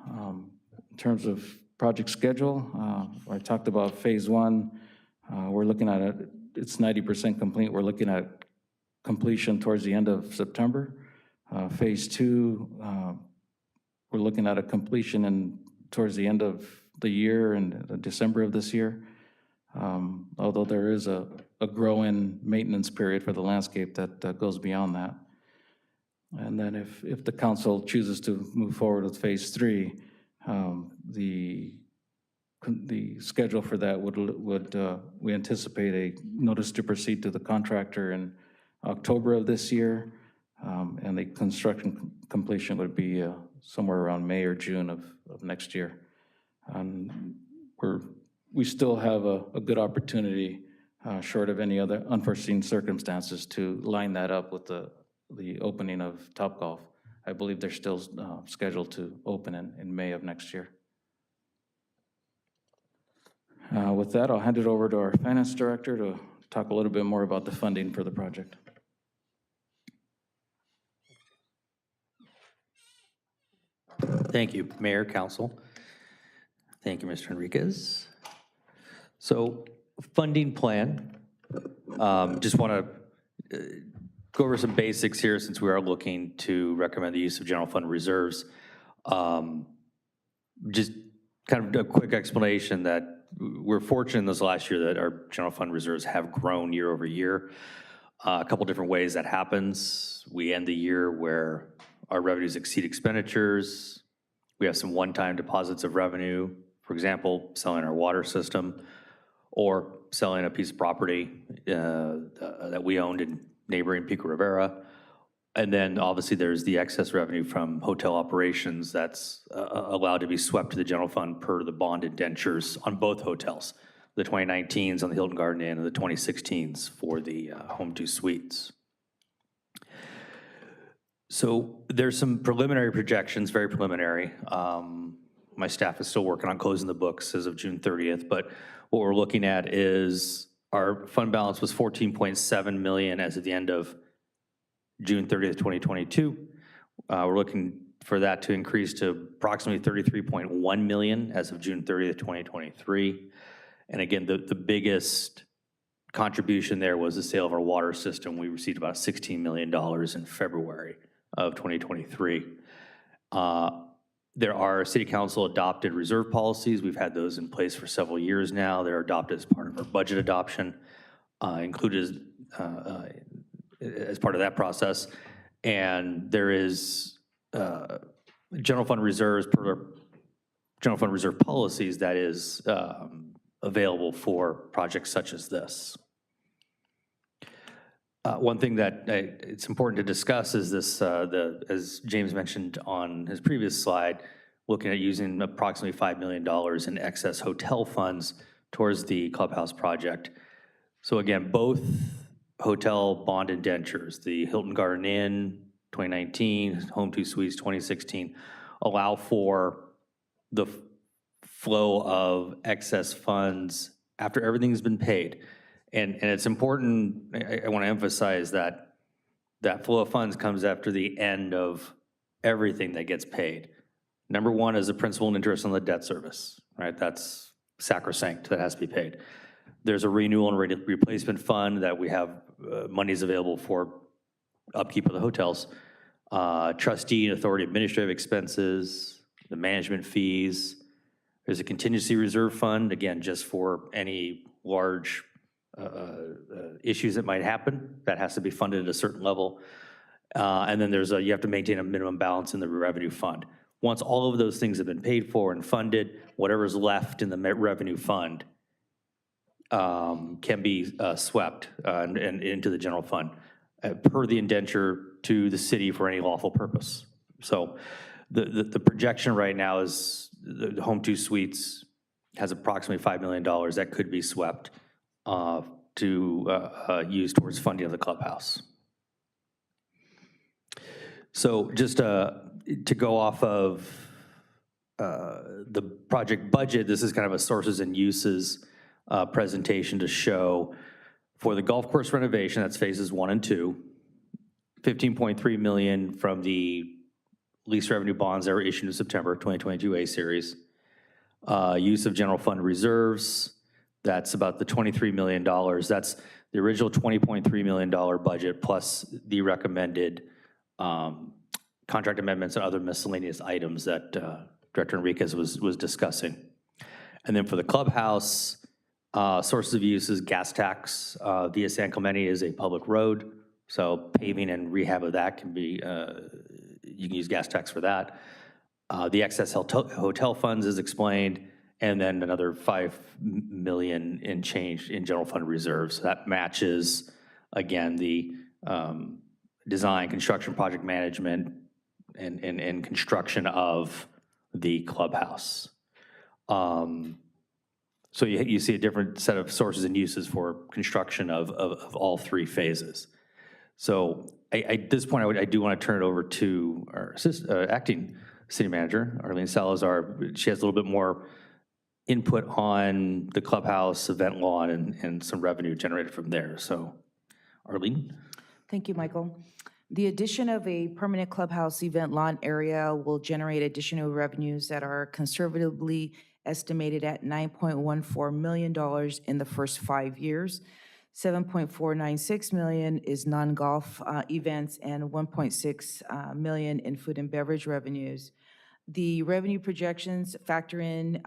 In terms of project schedule, I talked about phase one. We're looking at it, it's 90% complete. We're looking at completion towards the end of September. Phase two, we're looking at a completion towards the end of the year in December of this year. Although there is a growing maintenance period for the landscape that goes beyond that. And then if the council chooses to move forward with phase three, the schedule for that we anticipate a notice to proceed to the contractor in October of this year, and the construction completion would be somewhere around May or June of next year. And we still have a good opportunity, short of any other unforeseen circumstances, to line that up with the opening of Topgolf. I believe they're still scheduled to open in May of next year. With that, I'll hand it over to our finance director to talk a little bit more about the funding for the project. Thank you, Mayor, Council. Thank you, Mr. Enriquez. So, funding plan. Just want to go over some basics here since we are looking to recommend the use of general fund reserves. Just kind of a quick explanation that we're fortunate this last year that our general fund reserves have grown year over year. A couple different ways that happens. We end the year where our revenues exceed expenditures. We have some one-time deposits of revenue, for example, selling our water system or selling a piece of property that we owned in neighboring Pico Rivera. And then obviously there's the excess revenue from hotel operations that's allowed to be swept to the general fund per the bond indentures on both hotels, the 2019s on the Hilton Garden Inn and the 2016s for the Home 2 Suites. So there's some preliminary projections, very preliminary. My staff is still working on closing the books as of June 30th, but what we're looking at is our fund balance was $14.7 million as of the end of June 30th, 2022. We're looking for that to increase to approximately $33.1 million as of June 30th, 2023. And again, the biggest contribution there was the sale of our water system. We received about $16 million in February of 2023. There are city council adopted reserve policies. We've had those in place for several years now. They're adopted as part of our budget adoption, included as part of that process. And there is general fund reserves, general fund reserve policies that is available for projects such as this. One thing that it's important to discuss is this, as James mentioned on his previous slide, looking at using approximately $5 million in excess hotel funds towards the clubhouse project. So again, both hotel bond indentures, the Hilton Garden Inn 2019, Home 2 Suites 2016, allow for the flow of excess funds after everything's been paid. And it's important, I want to emphasize that that flow of funds comes after the end of everything that gets paid. Number one is the principal and interest on the debt service, right? That's sacrosanct, that has to be paid. There's a renewal and replacement fund that we have monies available for upkeep of the hotels. Trustee and authority administrative expenses, the management fees. There's a contingency reserve fund, again, just for any large issues that might happen. That has to be funded at a certain level. And then there's you have to maintain a minimum balance in the revenue fund. Once all of those things have been paid for and funded, whatever's left in the revenue fund can be swept and into the general fund per the indenture to the city for any lawful purpose. So the projection right now is the Home 2 Suites has approximately $5 million that could be swept to use towards funding of the clubhouse. So just to go off of the project budget, this is kind of a sources and uses presentation to show for the golf course renovation, that's phases 1 and 2, $15.3 million from the lease revenue bonds that were issued in September 2022 A series. Use of general fund reserves, that's about the $23 million. That's the original $20.3 million budget plus the recommended contract amendments and other miscellaneous items that Director Enriquez was discussing. And then for the clubhouse, sources of use is gas tax. Via San Clemente is a public road, so paving and rehab of that can be, you can use gas tax for that. The excess hotel funds is explained, and then another $5 million in change in general fund reserves. That matches, again, the design, construction, project management, and construction of the clubhouse. So you see a different set of sources and uses for construction of all 3 phases. So at this point, I do want to turn it over to our acting city manager, Arlene Salazar. She has a little bit more input on the clubhouse, event lawn, and some revenue generated from there. So, Arlene? Thank you, Michael. The addition of a permanent clubhouse event lawn area will generate additional revenues that are conservatively estimated at $9.14 million in the first 5 years. $7.496 million is non-golf events and $1.6 million in food and beverage revenues. The revenue projections factor in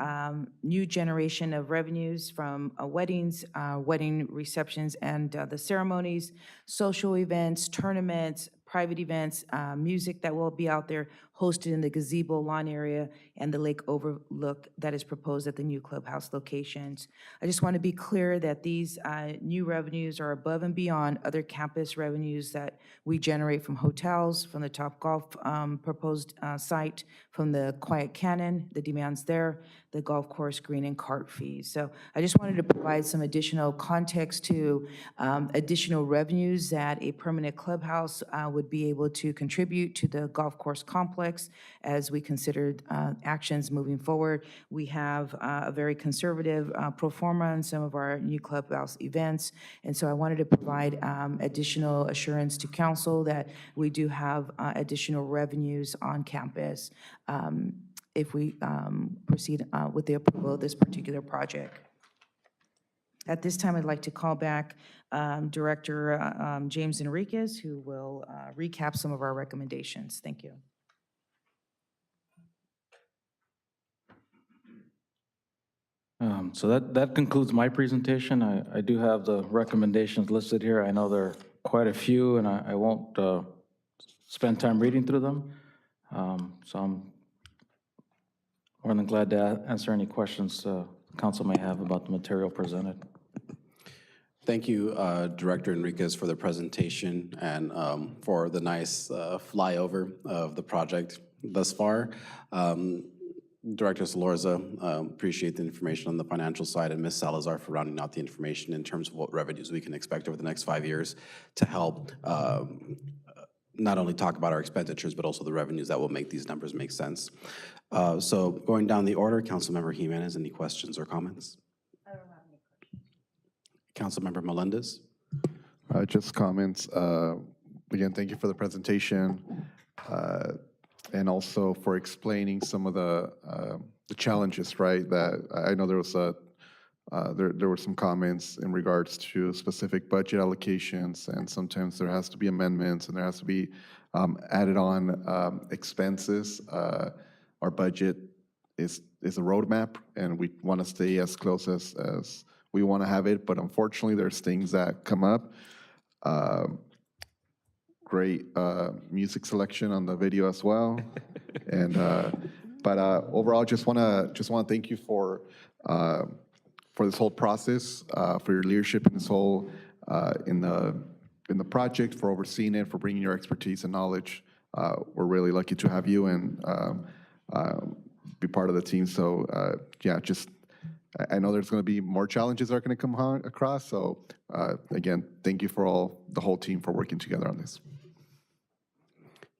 new generation of revenues from weddings, wedding receptions and the ceremonies, social events, tournaments, private events, music that will be out there hosted in the gazebo lawn area and the lake overlook that is proposed at the new clubhouse locations. I just want to be clear that these new revenues are above and beyond other campus revenues that we generate from hotels, from the Topgolf proposed site, from the Quiet Cannon, the demands there, the golf course green and cart fees. So I just wanted to provide some additional context to additional revenues that a permanent clubhouse would be able to contribute to the golf course complex as we considered actions moving forward. We have a very conservative pro forma on some of our new clubhouse events, and so I wanted to provide additional assurance to council that we do have additional revenues on campus if we proceed with the approval of this particular project. At this time, I'd like to call back Director James Enriquez, who will recap some of our recommendations. Thank you. So that concludes my presentation. I do have the recommendations listed here. I know there are quite a few, and I won't spend time reading through them. So I'm more than glad to answer any questions the council may have about the material presented. Thank you, Director Enriquez, for the presentation and for the nice flyover of the project thus far. Director Salorza, appreciate the information on the financial side, and Ms. Salazar for rounding out the information in terms of what revenues we can expect over the next 5 years to help not only talk about our expenditures, but also the revenues that will make these numbers make sense. So going down the order, Councilmember Jimenez, any questions or comments? I don't have any questions. Councilmember Melendez? Just comments. Again, thank you for the presentation. And also for explaining some of the challenges, right? That I know there was there were some comments in regards to specific budget allocations, and sometimes there has to be amendments, and there has to be added on expenses. Our budget is a roadmap, and we want to stay as close as we want to have it. But unfortunately, there's things that come up. Great music selection on the video as well, and but overall, just want to thank you for this whole process, for your leadership in this whole in the project, for overseeing it, for bringing your expertise and knowledge. We're really lucky to have you and be part of the team. So yeah, just I know there's going to be more challenges that are going to come across. So again, thank you for the whole team for working together on this.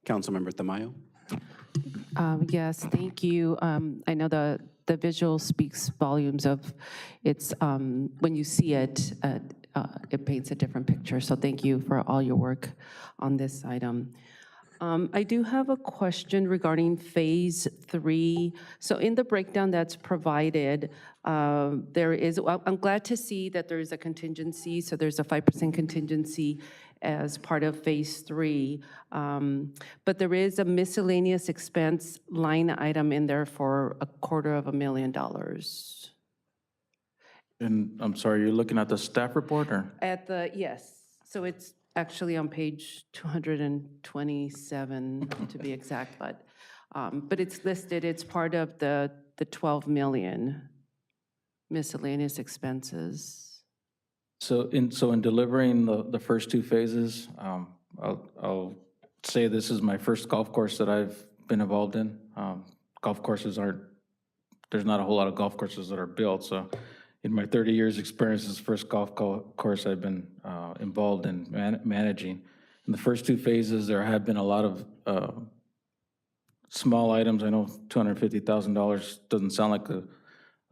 Councilmember Tamayo? Yes, thank you. I know the visual speaks volumes of it's, when you see it, it paints a different picture. So thank you for all your work on this item. I do have a question regarding Phase 3. So in the breakdown that's provided, there is, I'm glad to see that there is a contingency. So there's a 5% contingency as part of Phase 3. But there is a miscellaneous expense line item in there for $250,000. And I'm sorry, you're looking at the staff report, or? At the, yes, so it's actually on page 227 to be exact, but it's listed, it's part of the 12 million miscellaneous expenses. So in delivering the first two phases, I'll say this is my first golf course that I've been involved in. Golf courses there's not a whole lot of golf courses that are built, so in my 30 years experience, this is the first golf course I've been involved in managing. In the first two phases, there have been a lot of small items. I know $250,000 doesn't sound like a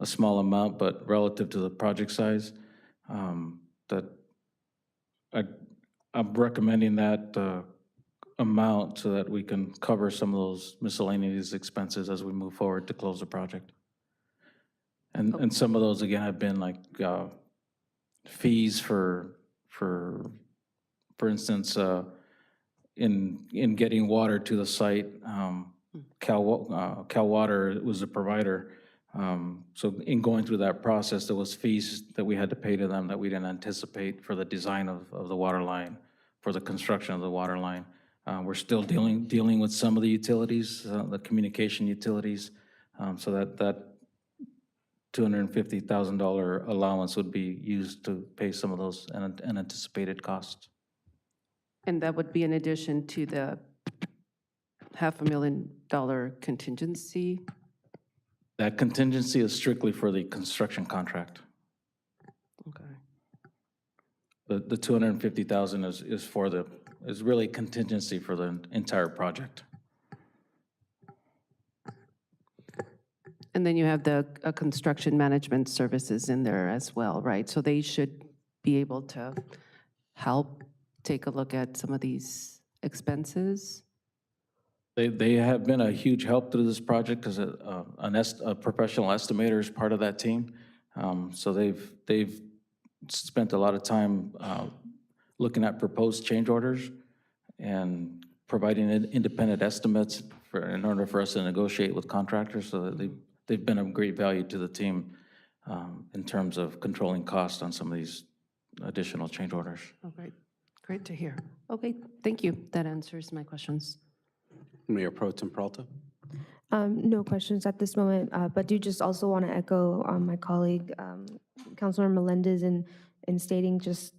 small amount, but relative to the project size, that I'm recommending that amount so that we can cover some of those miscellaneous expenses as we move forward to close the project. And some of those, again, have been like fees for instance, in getting water to the site. Cal Water was a provider. So in going through that process, there was fees that we had to pay to them that we didn't anticipate for the design of the water line, for the construction of the water line. We're still dealing with some of the utilities, the communication utilities, so that $250,000 allowance would be used to pay some of those unanticipated costs. And that would be in addition to the $500,000 contingency? That contingency is strictly for the construction contract. Okay. The $250,000 is really contingency for the entire project. And then you have the construction management services in there as well, right? So they should be able to help take a look at some of these expenses? They have been a huge help through this project because a professional estimator is part of that team. So they've spent a lot of time looking at proposed change orders and providing independent estimates in order for us to negotiate with contractors, so that they've been of great value to the team in terms of controlling costs on some of these additional change orders. Oh, great. Great to hear. Okay, thank you. That answers my questions. Mayor Pro Tem Peralta? No questions at this moment, but do just also want to echo my colleague, Councilor Melendez, in stating just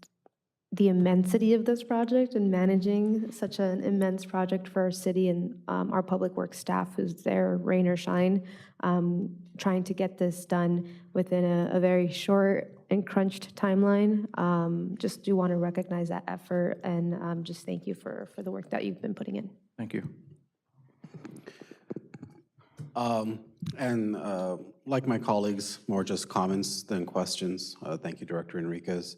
the immensity of this project and managing such an immense project for our city and our public works staff who's there, rain or shine, trying to get this done within a very short and crunched timeline. Just do want to recognize that effort and just thank you for the work that you've been putting in. Thank you. Like my colleagues, more just comments than questions. Thank you, Director Enriquez.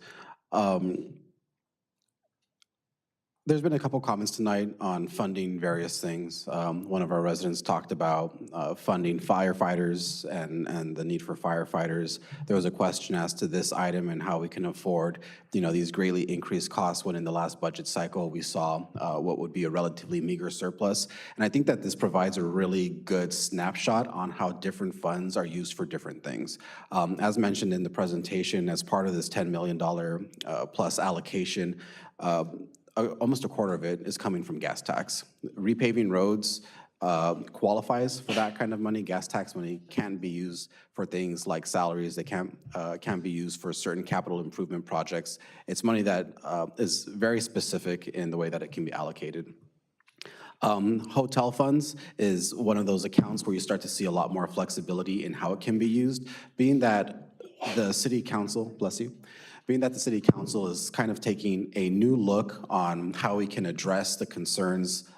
There's been a couple comments tonight on funding various things. One of our residents talked about funding firefighters and the need for firefighters. There was a question as to this item and how we can afford, these greatly increased costs when in the last budget cycle we saw what would be a relatively meager surplus. And I think that this provides a really good snapshot on how different funds are used for different things. As mentioned in the presentation, as part of this $10 million plus allocation, almost a quarter of it is coming from gas tax. Repaving roads qualifies for that kind of money. Gas tax money can be used for things like salaries. They can be used for certain capital improvement projects. It's money that is very specific in the way that it can be allocated. Hotel funds is one of those accounts where you start to see a lot more flexibility in how it can be used, being that the city council, bless you, being that the city council is kind of taking a new look on how we can address the concerns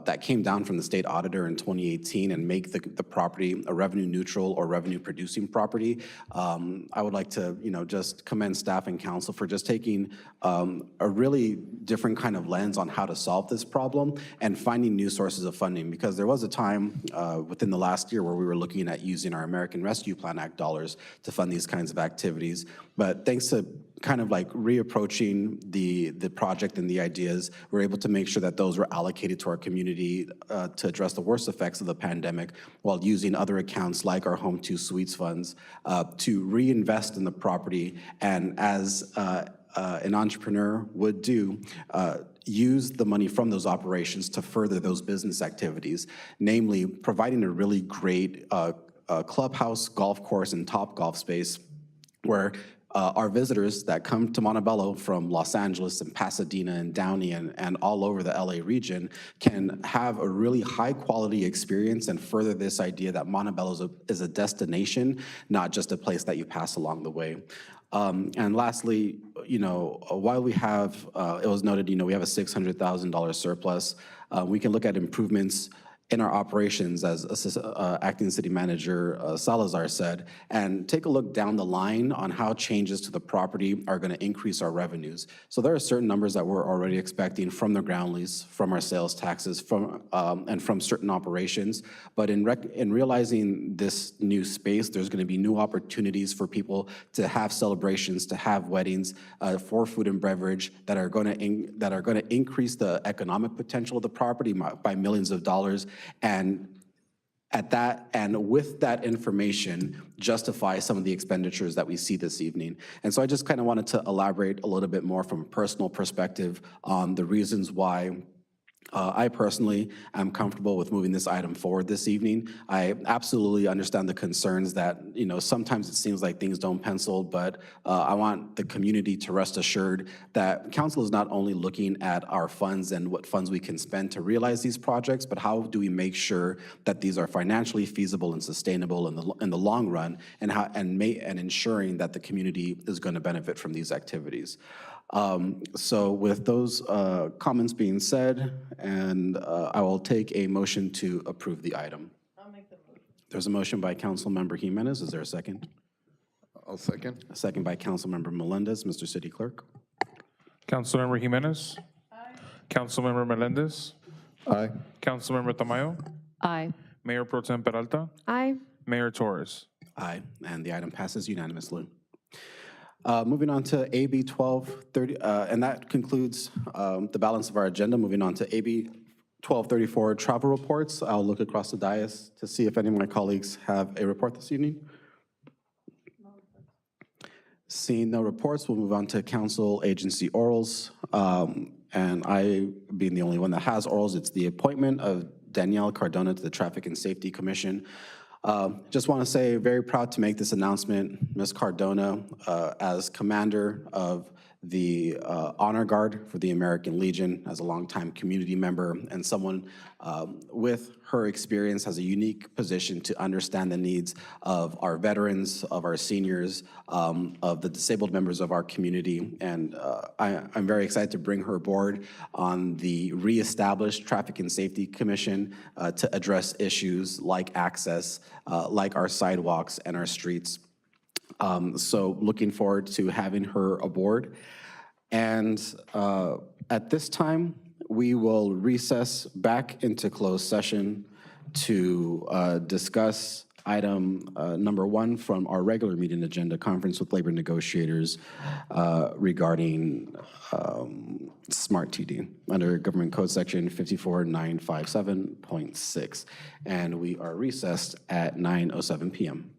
that came down from the state auditor in 2018 and make the property a revenue neutral or revenue producing property. I would like to, just commend staff and council for just taking a really different kind of lens on how to solve this problem and finding new sources of funding, because there was a time within the last year where we were looking at using our American Rescue Plan Act dollars to fund these kinds of activities. But thanks to kind of like reapproaching the project and the ideas, we're able to make sure that those were allocated to our community to address the worst effects of the pandemic, while using other accounts like our Home 2 Suites funds to reinvest in the property, and as an entrepreneur would do, use the money from those operations to further those business activities, namely providing a really great clubhouse, golf course, and top golf space where our visitors that come to Montebello from Los Angeles and Pasadena and Downey and all over the LA region can have a really high quality experience and further this idea that Montebello is a destination, not just a place that you pass along the way. And lastly, while we have, it was noted, we have a $600,000 surplus, we can look at improvements in our operations, as Acting City Manager Salazar said, and take a look down the line on how changes to the property are going to increase our revenues. So there are certain numbers that we're already expecting from the ground lease, from our sales taxes, and from certain operations. But in realizing this new space, there's going to be new opportunities for people to have celebrations, to have weddings, for food and beverage that are going to increase the economic potential of the property by millions of dollars. And with that information, justify some of the expenditures that we see this evening. And so I just kind of wanted to elaborate a little bit more from a personal perspective on the reasons why I personally am comfortable with moving this item forward this evening. I absolutely understand the concerns that, sometimes it seems like things don't pencil, but I want the community to rest assured that council is not only looking at our funds and what funds we can spend to realize these projects, but how do we make sure that these are financially feasible and sustainable in the long run, and ensuring that the community is going to benefit from these activities. So with those comments being said, and I will take a motion to approve the item. I'll make the motion. There's a motion by Councilmember Jimenez. Is there a second? I'll second. A second by Councilmember Melendez. Mr. City Clerk. Councilmember Jimenez. Aye. Councilmember Melendez. Aye. Councilmember Tamayo. Aye. Mayor Pro Tem Peralta. Aye. Mayor Torres. Aye, and the item passes unanimously. Moving on to AB 1230, and that concludes the balance of our agenda. Moving on to AB 1234, travel reports. I'll look across the dais to see if any of my colleagues have a report this evening. Seeing no reports, we'll move on to council agency orals. And I, being the only one that has orals, it's the appointment of Danielle Cardona to the Traffic and Safety Commission. Just want to say, very proud to make this announcement. Ms. Cardona, as commander of the Honor Guard for the American Legion, as a longtime community member and someone with her experience, has a unique position to understand the needs of our veterans, of our seniors, of the disabled members of our community. And I'm very excited to bring her aboard on the reestablished Traffic and Safety Commission to address issues like access, like our sidewalks and our streets. So looking forward to having her aboard. And at this time, we will recess back into closed session to discuss item number 1 from our regular meeting agenda, conference with labor negotiators regarding Smart TD under Government Code Section 54957.6. And we are recessed at 9:07 p.m.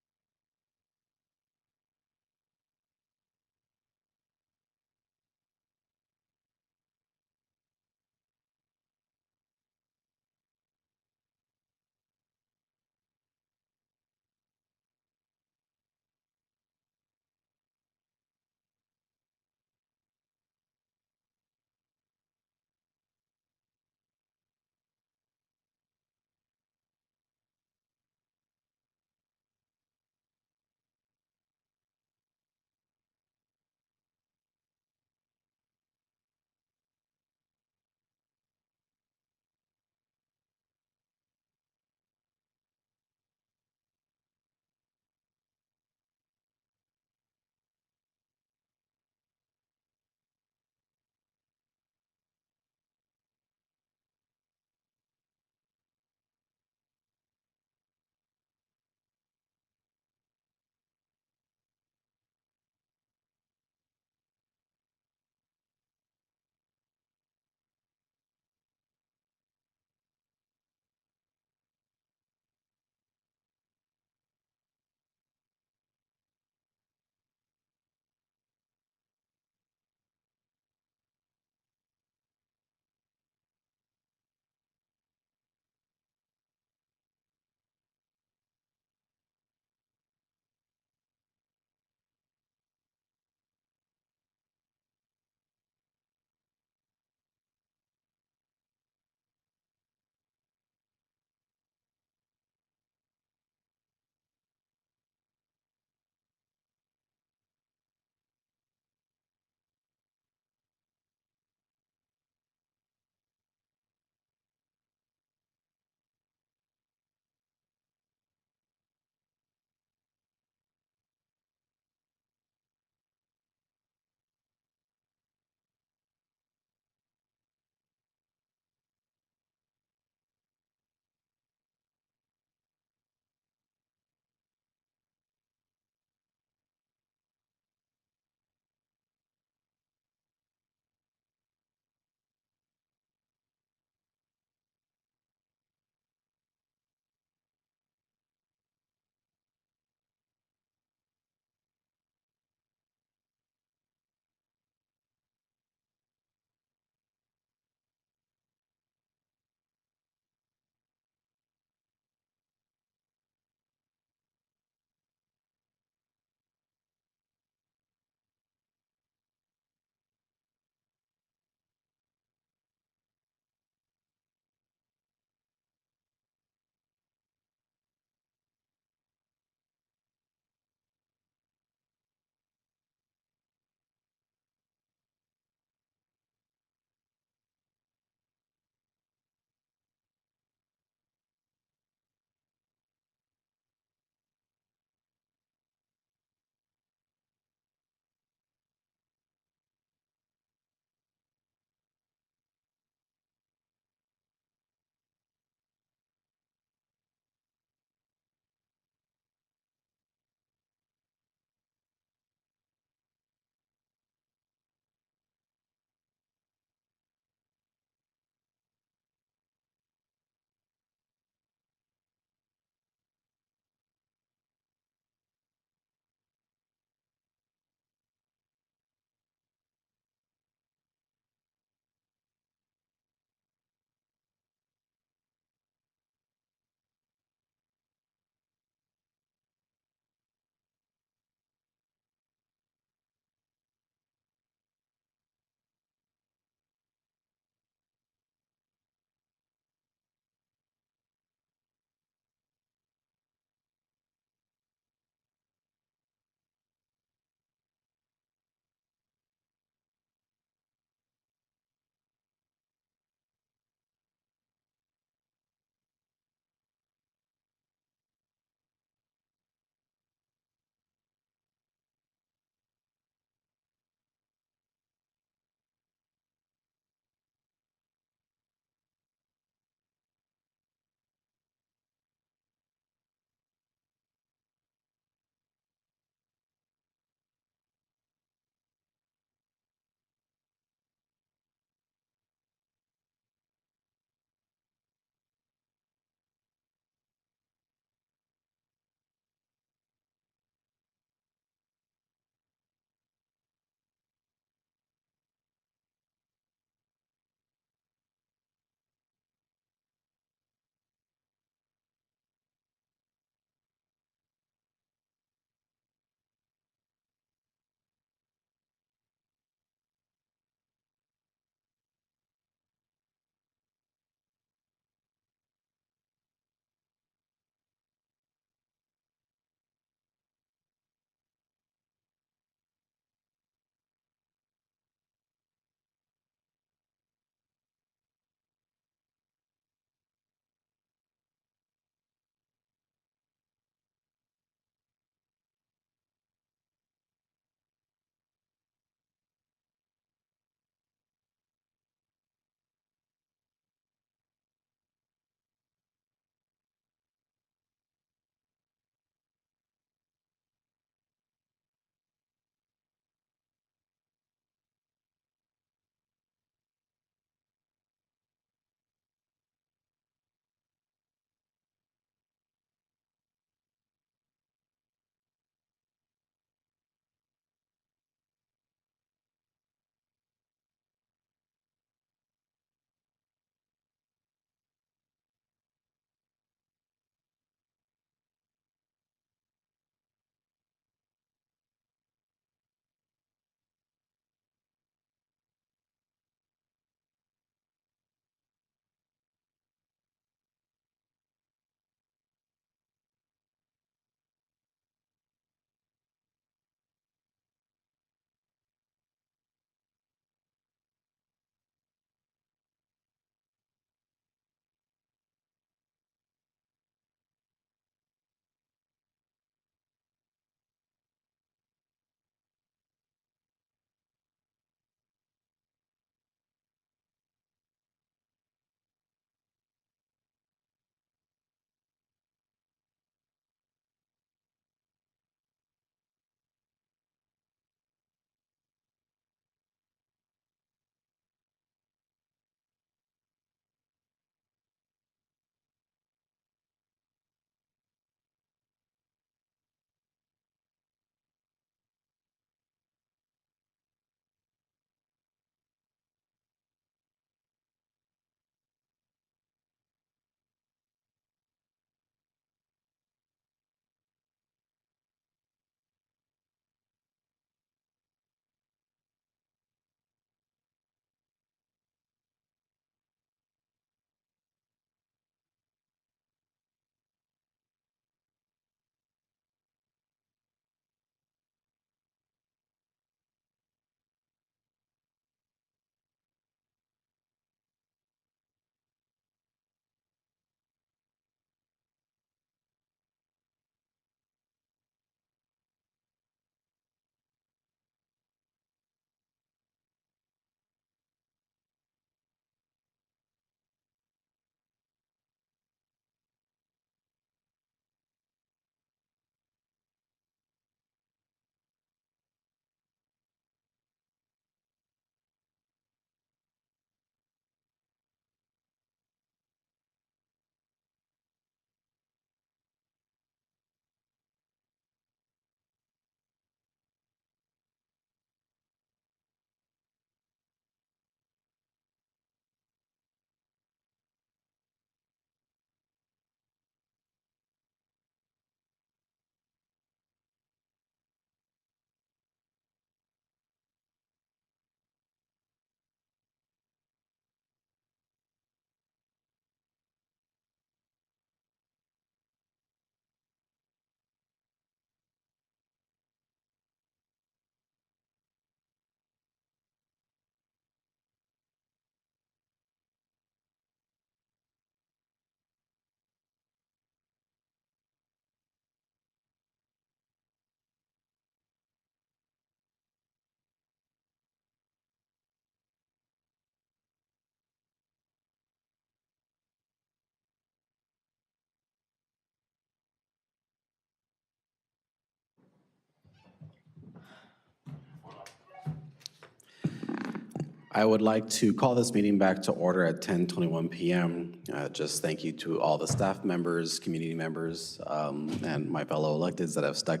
I would like to call this meeting back to order at 10:21 PM. Just thank you to all the staff members, community members, and my fellow electeds that have stuck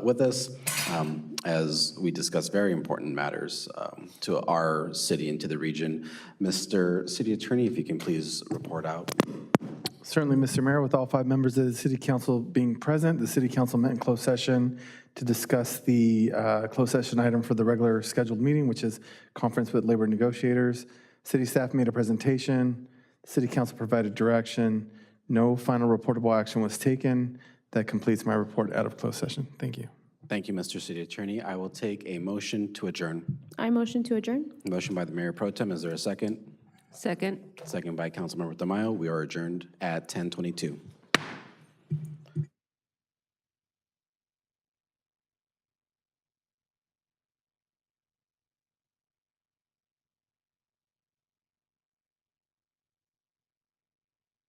with us as we discuss very important matters to our city and to the region. Mr. City Attorney, if you can please report out. Certainly, Mr. Mayor, with all 5 members of the city council being present, the city council met in closed session to discuss the closed session item for the regular scheduled meeting, which is conference with labor negotiators. City staff made a presentation. City council provided direction. No final reportable action was taken. That completes my report out of closed session. Thank you. Thank you, Mr. City Attorney. I will take a motion to adjourn. I motion to adjourn. Motion by the Mayor Pro Tem. Is there a second? Second. Second by Councilmember Tamayo. We are adjourned at 10:22.